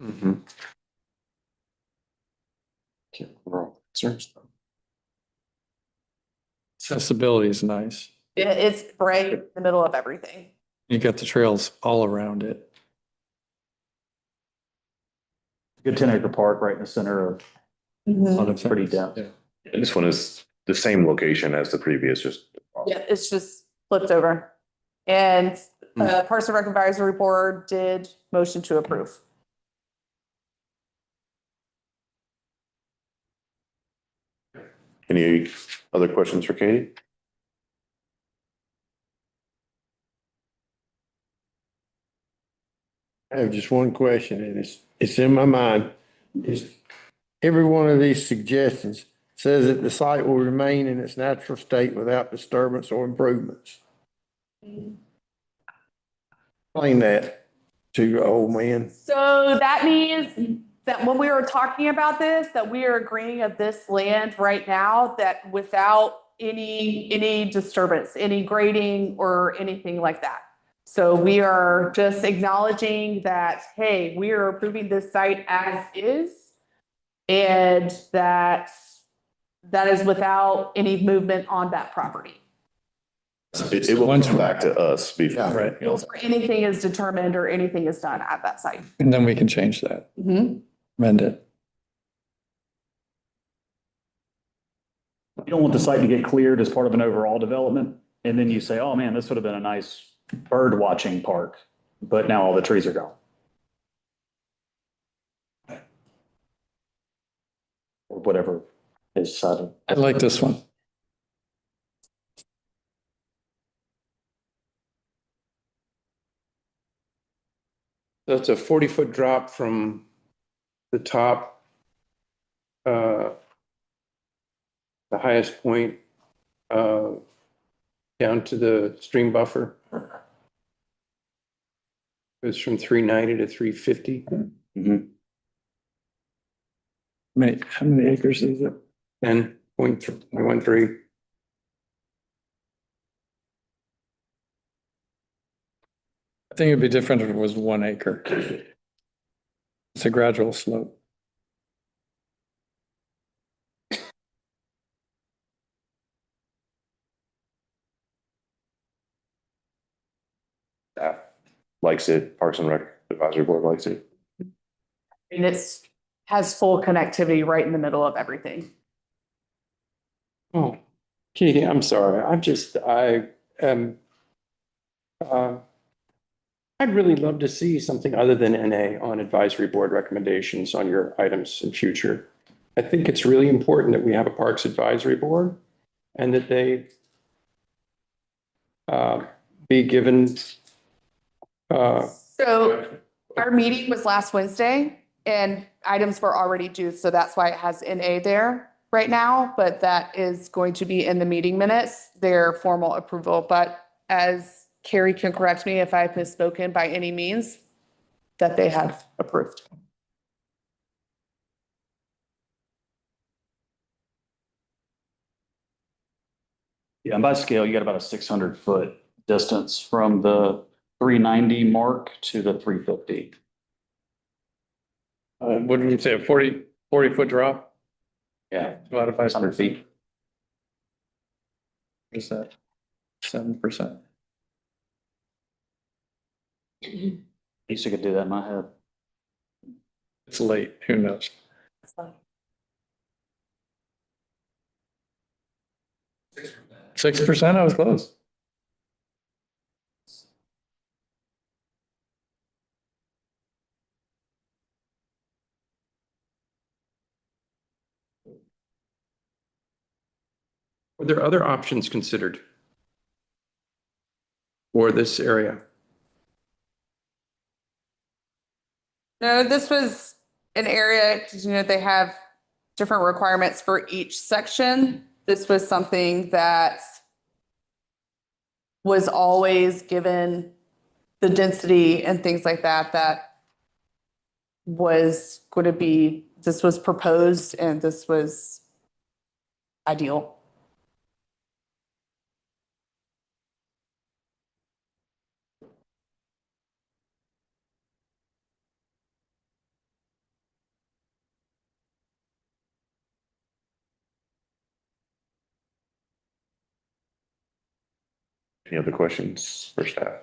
Mm-hmm. Accessibility is nice. It's right in the middle of everything. You got the trails all around it. Good 10-acre park right in the center of a lot of pretty dense. Yeah. And this one is the same location as the previous, just. Yeah, it's just flipped over. And Parks and Rec Advisory Board did motion to approve. Any other questions for Katie? I have just one question, and it's in my mind. Is every one of these suggestions says that the site will remain in its natural state without disturbance or improvements? Explain that to your old man. So that means that when we were talking about this, that we are agreeing of this land right now, that without any disturbance, any grading or anything like that. So we are just acknowledging that, hey, we are approving this site as is, and that is without any movement on that property. It will come back to us before. Right. Before anything is determined or anything is done at that site. And then we can change that, amend it. You don't want the site to get cleared as part of an overall development. And then you say, oh man, this would have been a nice bird watching park, but now all the trees are gone. Or whatever is said. I like this one. That's a 40-foot drop from the top, the highest point, down to the stream buffer. It's from 390 to 350. How many acres is it? 10.13. I think it'd be different if it was 1 acre. It's a gradual slope. Staff likes it, Parks and Rec Advisory Board likes it. And has full connectivity right in the middle of everything. Oh, Katie, I'm sorry. I am, I'd really love to see something other than NA on advisory board recommendations on your items in future. I think it's really important that we have a Parks Advisory Board and that they be given. So our meeting was last Wednesday and items were already due, so that's why it has NA there right now, but that is going to be in the meeting minutes, their formal approval. But as Carrie can correct me if I've misspoken by any means, that they have approved. Yeah, and by scale, you got about a 600-foot distance from the 390 mark to the 350. What did you say, a 40-foot drop? Yeah, About 500 feet. What is that? 7%. I used to could do that in my head. It's late, who knows? 6%, I was close. Were there other options considered for this area? No, this was an area, because they have different requirements for each section. This was something that was always given the density and things like that, that was going to be, this was proposed and this was ideal. Any other questions for staff?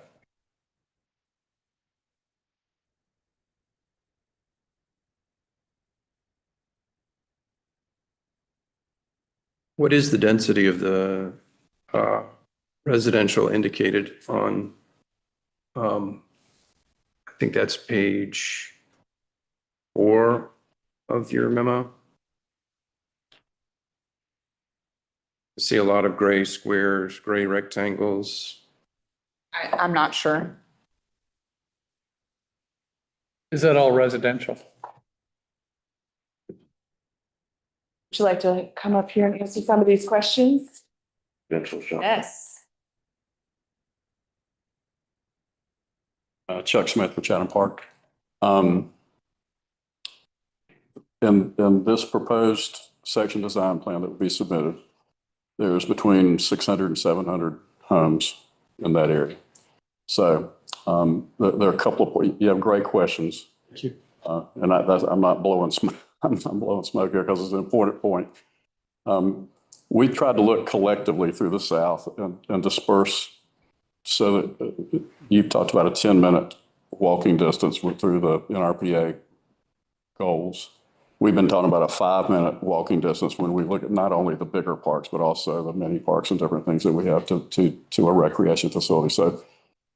What is the density of the residential indicated on, I think that's page 4 of your memo? I see a lot of gray squares, gray rectangles. I'm not sure. Is that all residential? Would you like to come up here and answer some of these questions? Yes. Chuck Smith with Chatham Park. In this proposed section design plan that would be submitted, there's between 600 and 700 homes in that area. So there are a couple of, you have great questions. Thank you. And I'm not blowing smoke. I'm blowing smoke here because it's an important point. We tried to look collectively through the South and disperse so that you've talked about a 10-minute walking distance through the NRPA goals. We've been talking about a 5-minute walking distance when we look at not only the bigger parks, but also the mini parks and different things that we have to a recreation facility. So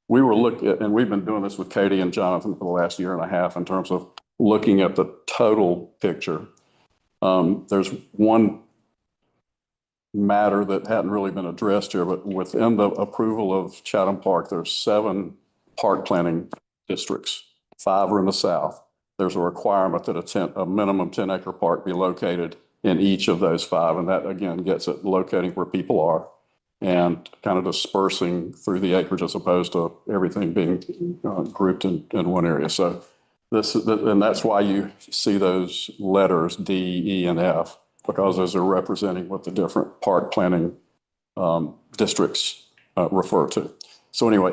we were looking at, and we've been doing this with Katie and Jonathan for the last year and a half in terms of looking at the total picture. There's one matter that hadn't really been addressed here, but within the approval of Chatham Park, there's 7 park planning districts. 5 are in the south. There's a requirement that a minimum 10-acre park be located in each of those 5. And that, again, gets it locating where people are and kind of dispersing through the acreage as opposed to everything being grouped in one area. So and that's why you see those letters D, E, and F, because those are representing what the different park planning districts refer to. So anyway,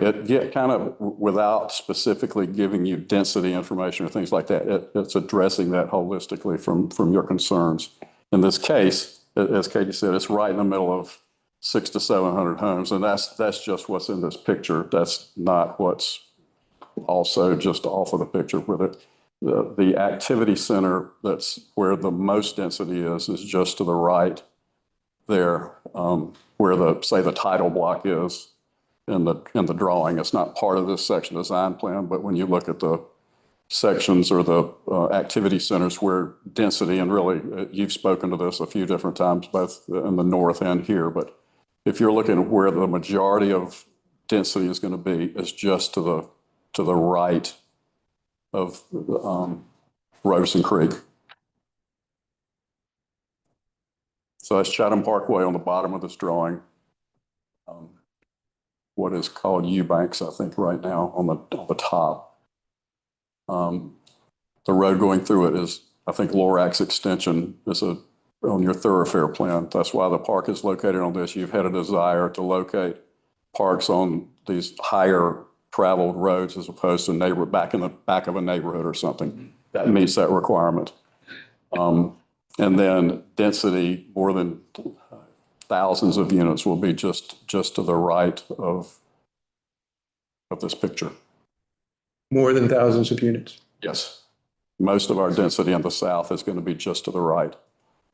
kind of without specifically giving you density information or things like that, it's addressing that holistically from your concerns. In this case, as Katie said, it's right in the middle of 600 to 700 homes, and that's just what's in this picture. That's not what's also just off of the picture. Where the activity center, that's where the most density is just to the right there, where the title block is in the drawing. It's not part of this section design plan, but when you look at the sections or the activity centers where density, and really you've spoken to this a few different times, both in the north and here, but if you're looking at where the majority of density is going to be, is just to the right of Robeson Creek. So that's Chatham Parkway on the bottom of this drawing. What is called Eubanks, I think, right now on the top. The road going through it is, I think, Lorax Extension is on your thoroughfare plan. That's why the park is located on this. You've had a desire to locate parks on these higher traveled roads as opposed to back in the back of a neighborhood or something. That meets that requirement. And then density, more than thousands of units, will be just to the right of this picture. More than thousands of units. Yes. Most of our density in the south is going to be just to the right.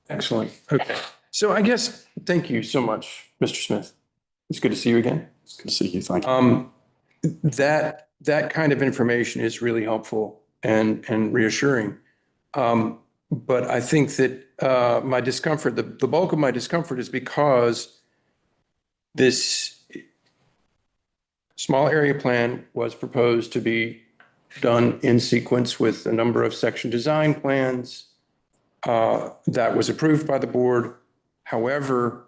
Excellent. Okay. So I guess, thank you so much, Mr. Smith. It's good to see you again. It's good to see you. Thank you. That kind of information is really helpful and reassuring. But I think that my discomfort, the bulk of my discomfort is because this small area plan was proposed to be done in sequence with a number of section design plans that was approved by the board. However,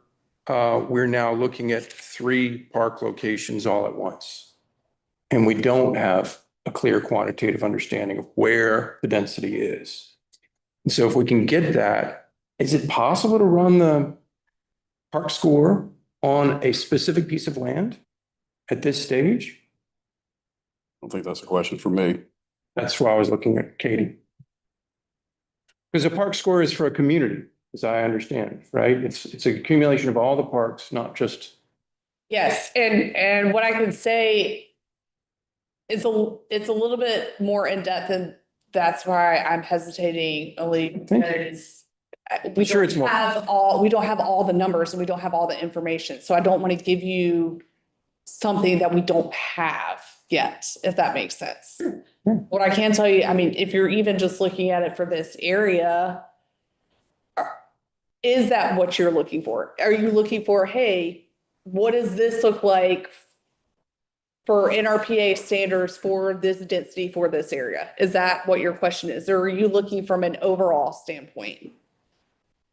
we're now looking at 3 park locations all at once. And we don't have a clear quantitative understanding of where the density is. And so if we can get that, is it possible to run the park score on a specific piece of land at this stage? I don't think that's a question for me. That's why I was looking at Katie. Because a park score is for a community, as I understand, right? It's a accumulation of all the parks, not just. Yes, and what I can say is it's a little bit more in depth, and that's why I'm hesitating, only because we don't have all the numbers and we don't have all the information. So I don't want to give you something that we don't have yet, if that makes sense. What I can tell you, I mean, if you're even just looking at it for this area, is that what you're looking for? Are you looking for, hey, what does this look like for NRPA standards for this density for this area? Is that what your question is? Or are you looking from an overall standpoint?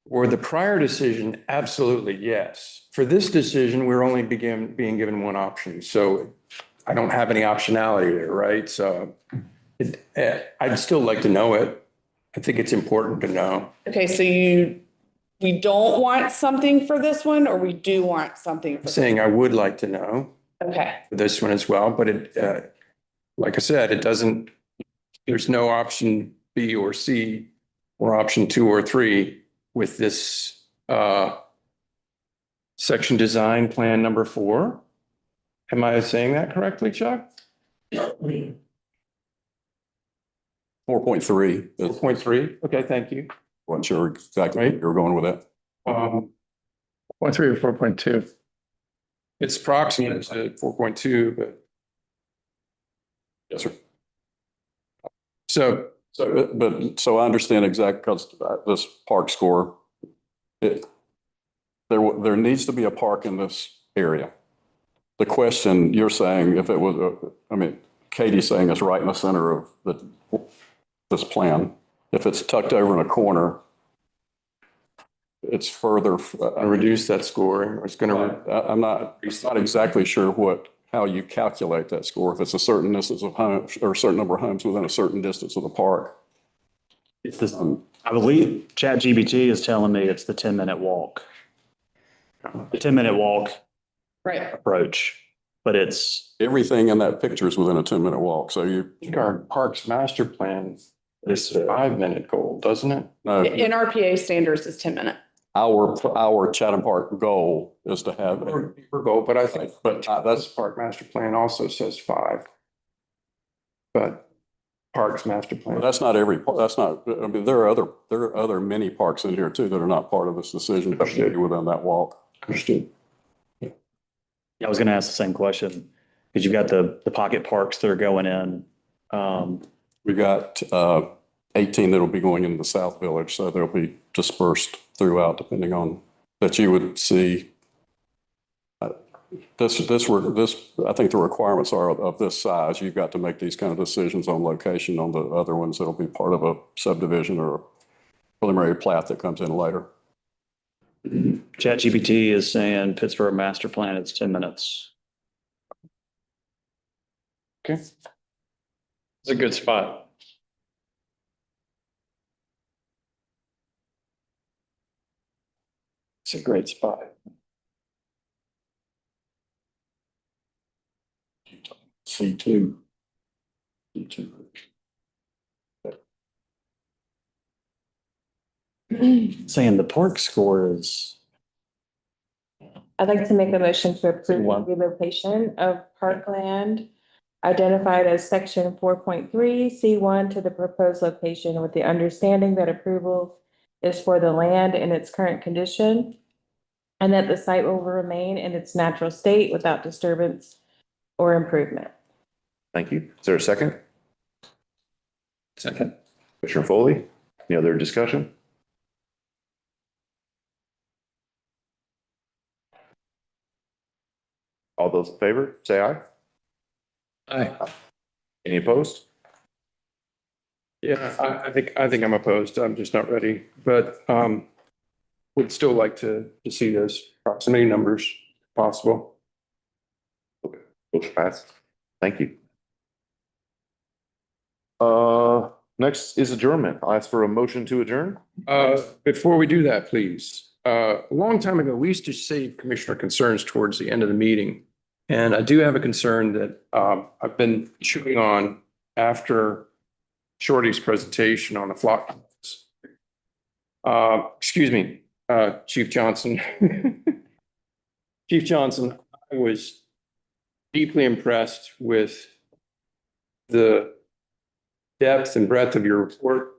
For the prior decision, absolutely, yes. For this decision, we're only being given one option. So I don't have any optionality there, right? So I'd still like to know it. I think it's important to know. Okay, so we don't want something for this one, or we do want something for this? Saying I would like to know. Okay. For this one as well, but it, like I said, it doesn't, there's no option B or C or option 2 or 3 with this section design plan number 4. Am I saying that correctly, Chuck? 4.3. 4.3. Okay, thank you. Wasn't sure exactly where you were going with that. 4.3 or 4.2? It's approximate to 4.2, but. Yes, sir. So I understand exactly, because this park score, there needs to be a park in this area. The question you're saying, if it was, Katie's saying it's right in the center of this plan. If it's tucked over in a corner, it's further. Reduce that score. It's going to. I'm not exactly sure how you calculate that score. If it's a certain distance of homes or a certain number of homes within a certain distance of the park. It's this, I believe ChatGPT is telling me it's the 10-minute walk. The 10-minute walk right approach. but it's, Everything in that picture is within a 10-minute walk. So you, I think our Parks Master Plan is a 5-minute goal, doesn't it? no, In RPA standards is 10 minutes. our Chatham Park goal is to have. Our goal, but I think, But that's Park Master Plan also says 5. But Parks Master Plan. That's not every, that's not, I mean, there are other mini parks in here too that are not part of this decision. That should be within that walk. Understood. yeah, I was gonna ask the same question, because you've got the pocket parks that are going in. We got 18 that'll be going into the South Village, so they'll be dispersed throughout depending on that you would see. I think the requirements are of this size. You've got to make these kind of decisions on location. On the other ones, that'll be part of a subdivision or a preliminary plat that comes in later. ChatGPT is saying Pittsburgh master plan, it's 10 minutes. Okay. It's a good spot. It's a great spot. C2. C2. Saying the park score is. I'd like to make a motion to approve the relocation of Parkland identified as section 4.3C1 to the proposed location with the understanding that approval is for the land in its current condition and that the site will remain in its natural state without disturbance or improvement. Thank you. Is there a second? Second. Commissioner Foley, any other discussion? All those in favor, say aye. Aye. Any opposed? Yeah, I think I'm opposed. I'm just not ready, but would still like to see those proximity numbers if possible. Okay, motion passed. Thank you. Next is adjournment. I'll ask for a motion to adjourn. Before we do that, please. A long time ago, we used to save commissioner concerns towards the end of the meeting. And I do have a concern that I've been chewing on after Shorty's presentation on the flock. Excuse me, Chief Johnson. Chief Johnson, I was deeply impressed with the depth and breadth of your report.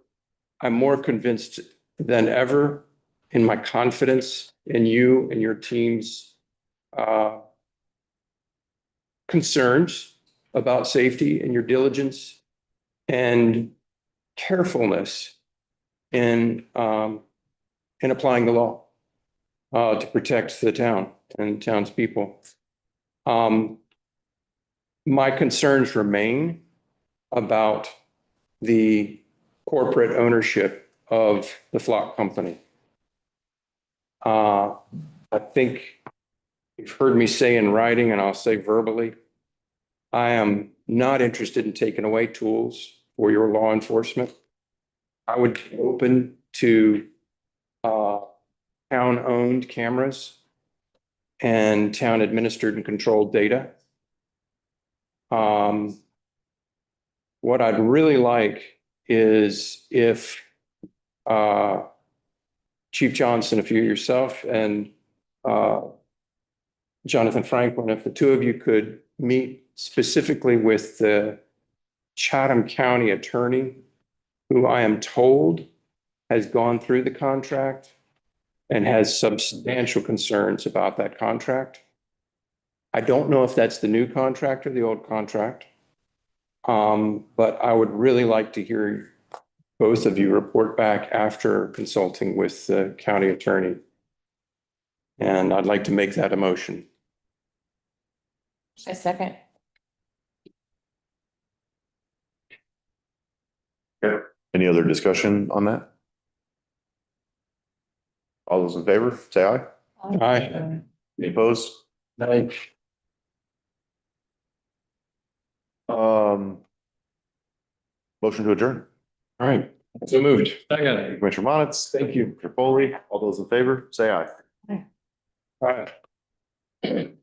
I'm more convinced than ever in my confidence in you and your team's concerns about safety and your diligence and carefulness in applying the law to protect the town and townspeople. My concerns remain about the corporate ownership of the flock company. I think you've heard me say in writing, and I'll say verbally, I am not interested in taking away tools for your law enforcement. I would be open to town-owned cameras and town-administered and controlled data. What I'd really like is if Chief Johnson, if you yourself and Jonathan Franklin, if the two of you could meet specifically with the Chatham County attorney, who I am told has gone through the contract and has substantial concerns about that contract. I don't know if that's the new contract or the old contract. But I would really like to hear both of you report back after consulting with the county attorney. And I'd like to make that a motion. A second. Okay. Any other discussion on that? All those in favor, say aye. Aye. Any opposed? Aye. Motion to adjourn. All right, so moved. Second. Commissioner Bonitz. Thank you. Commissioner Foley. All those in favor, say aye. All right.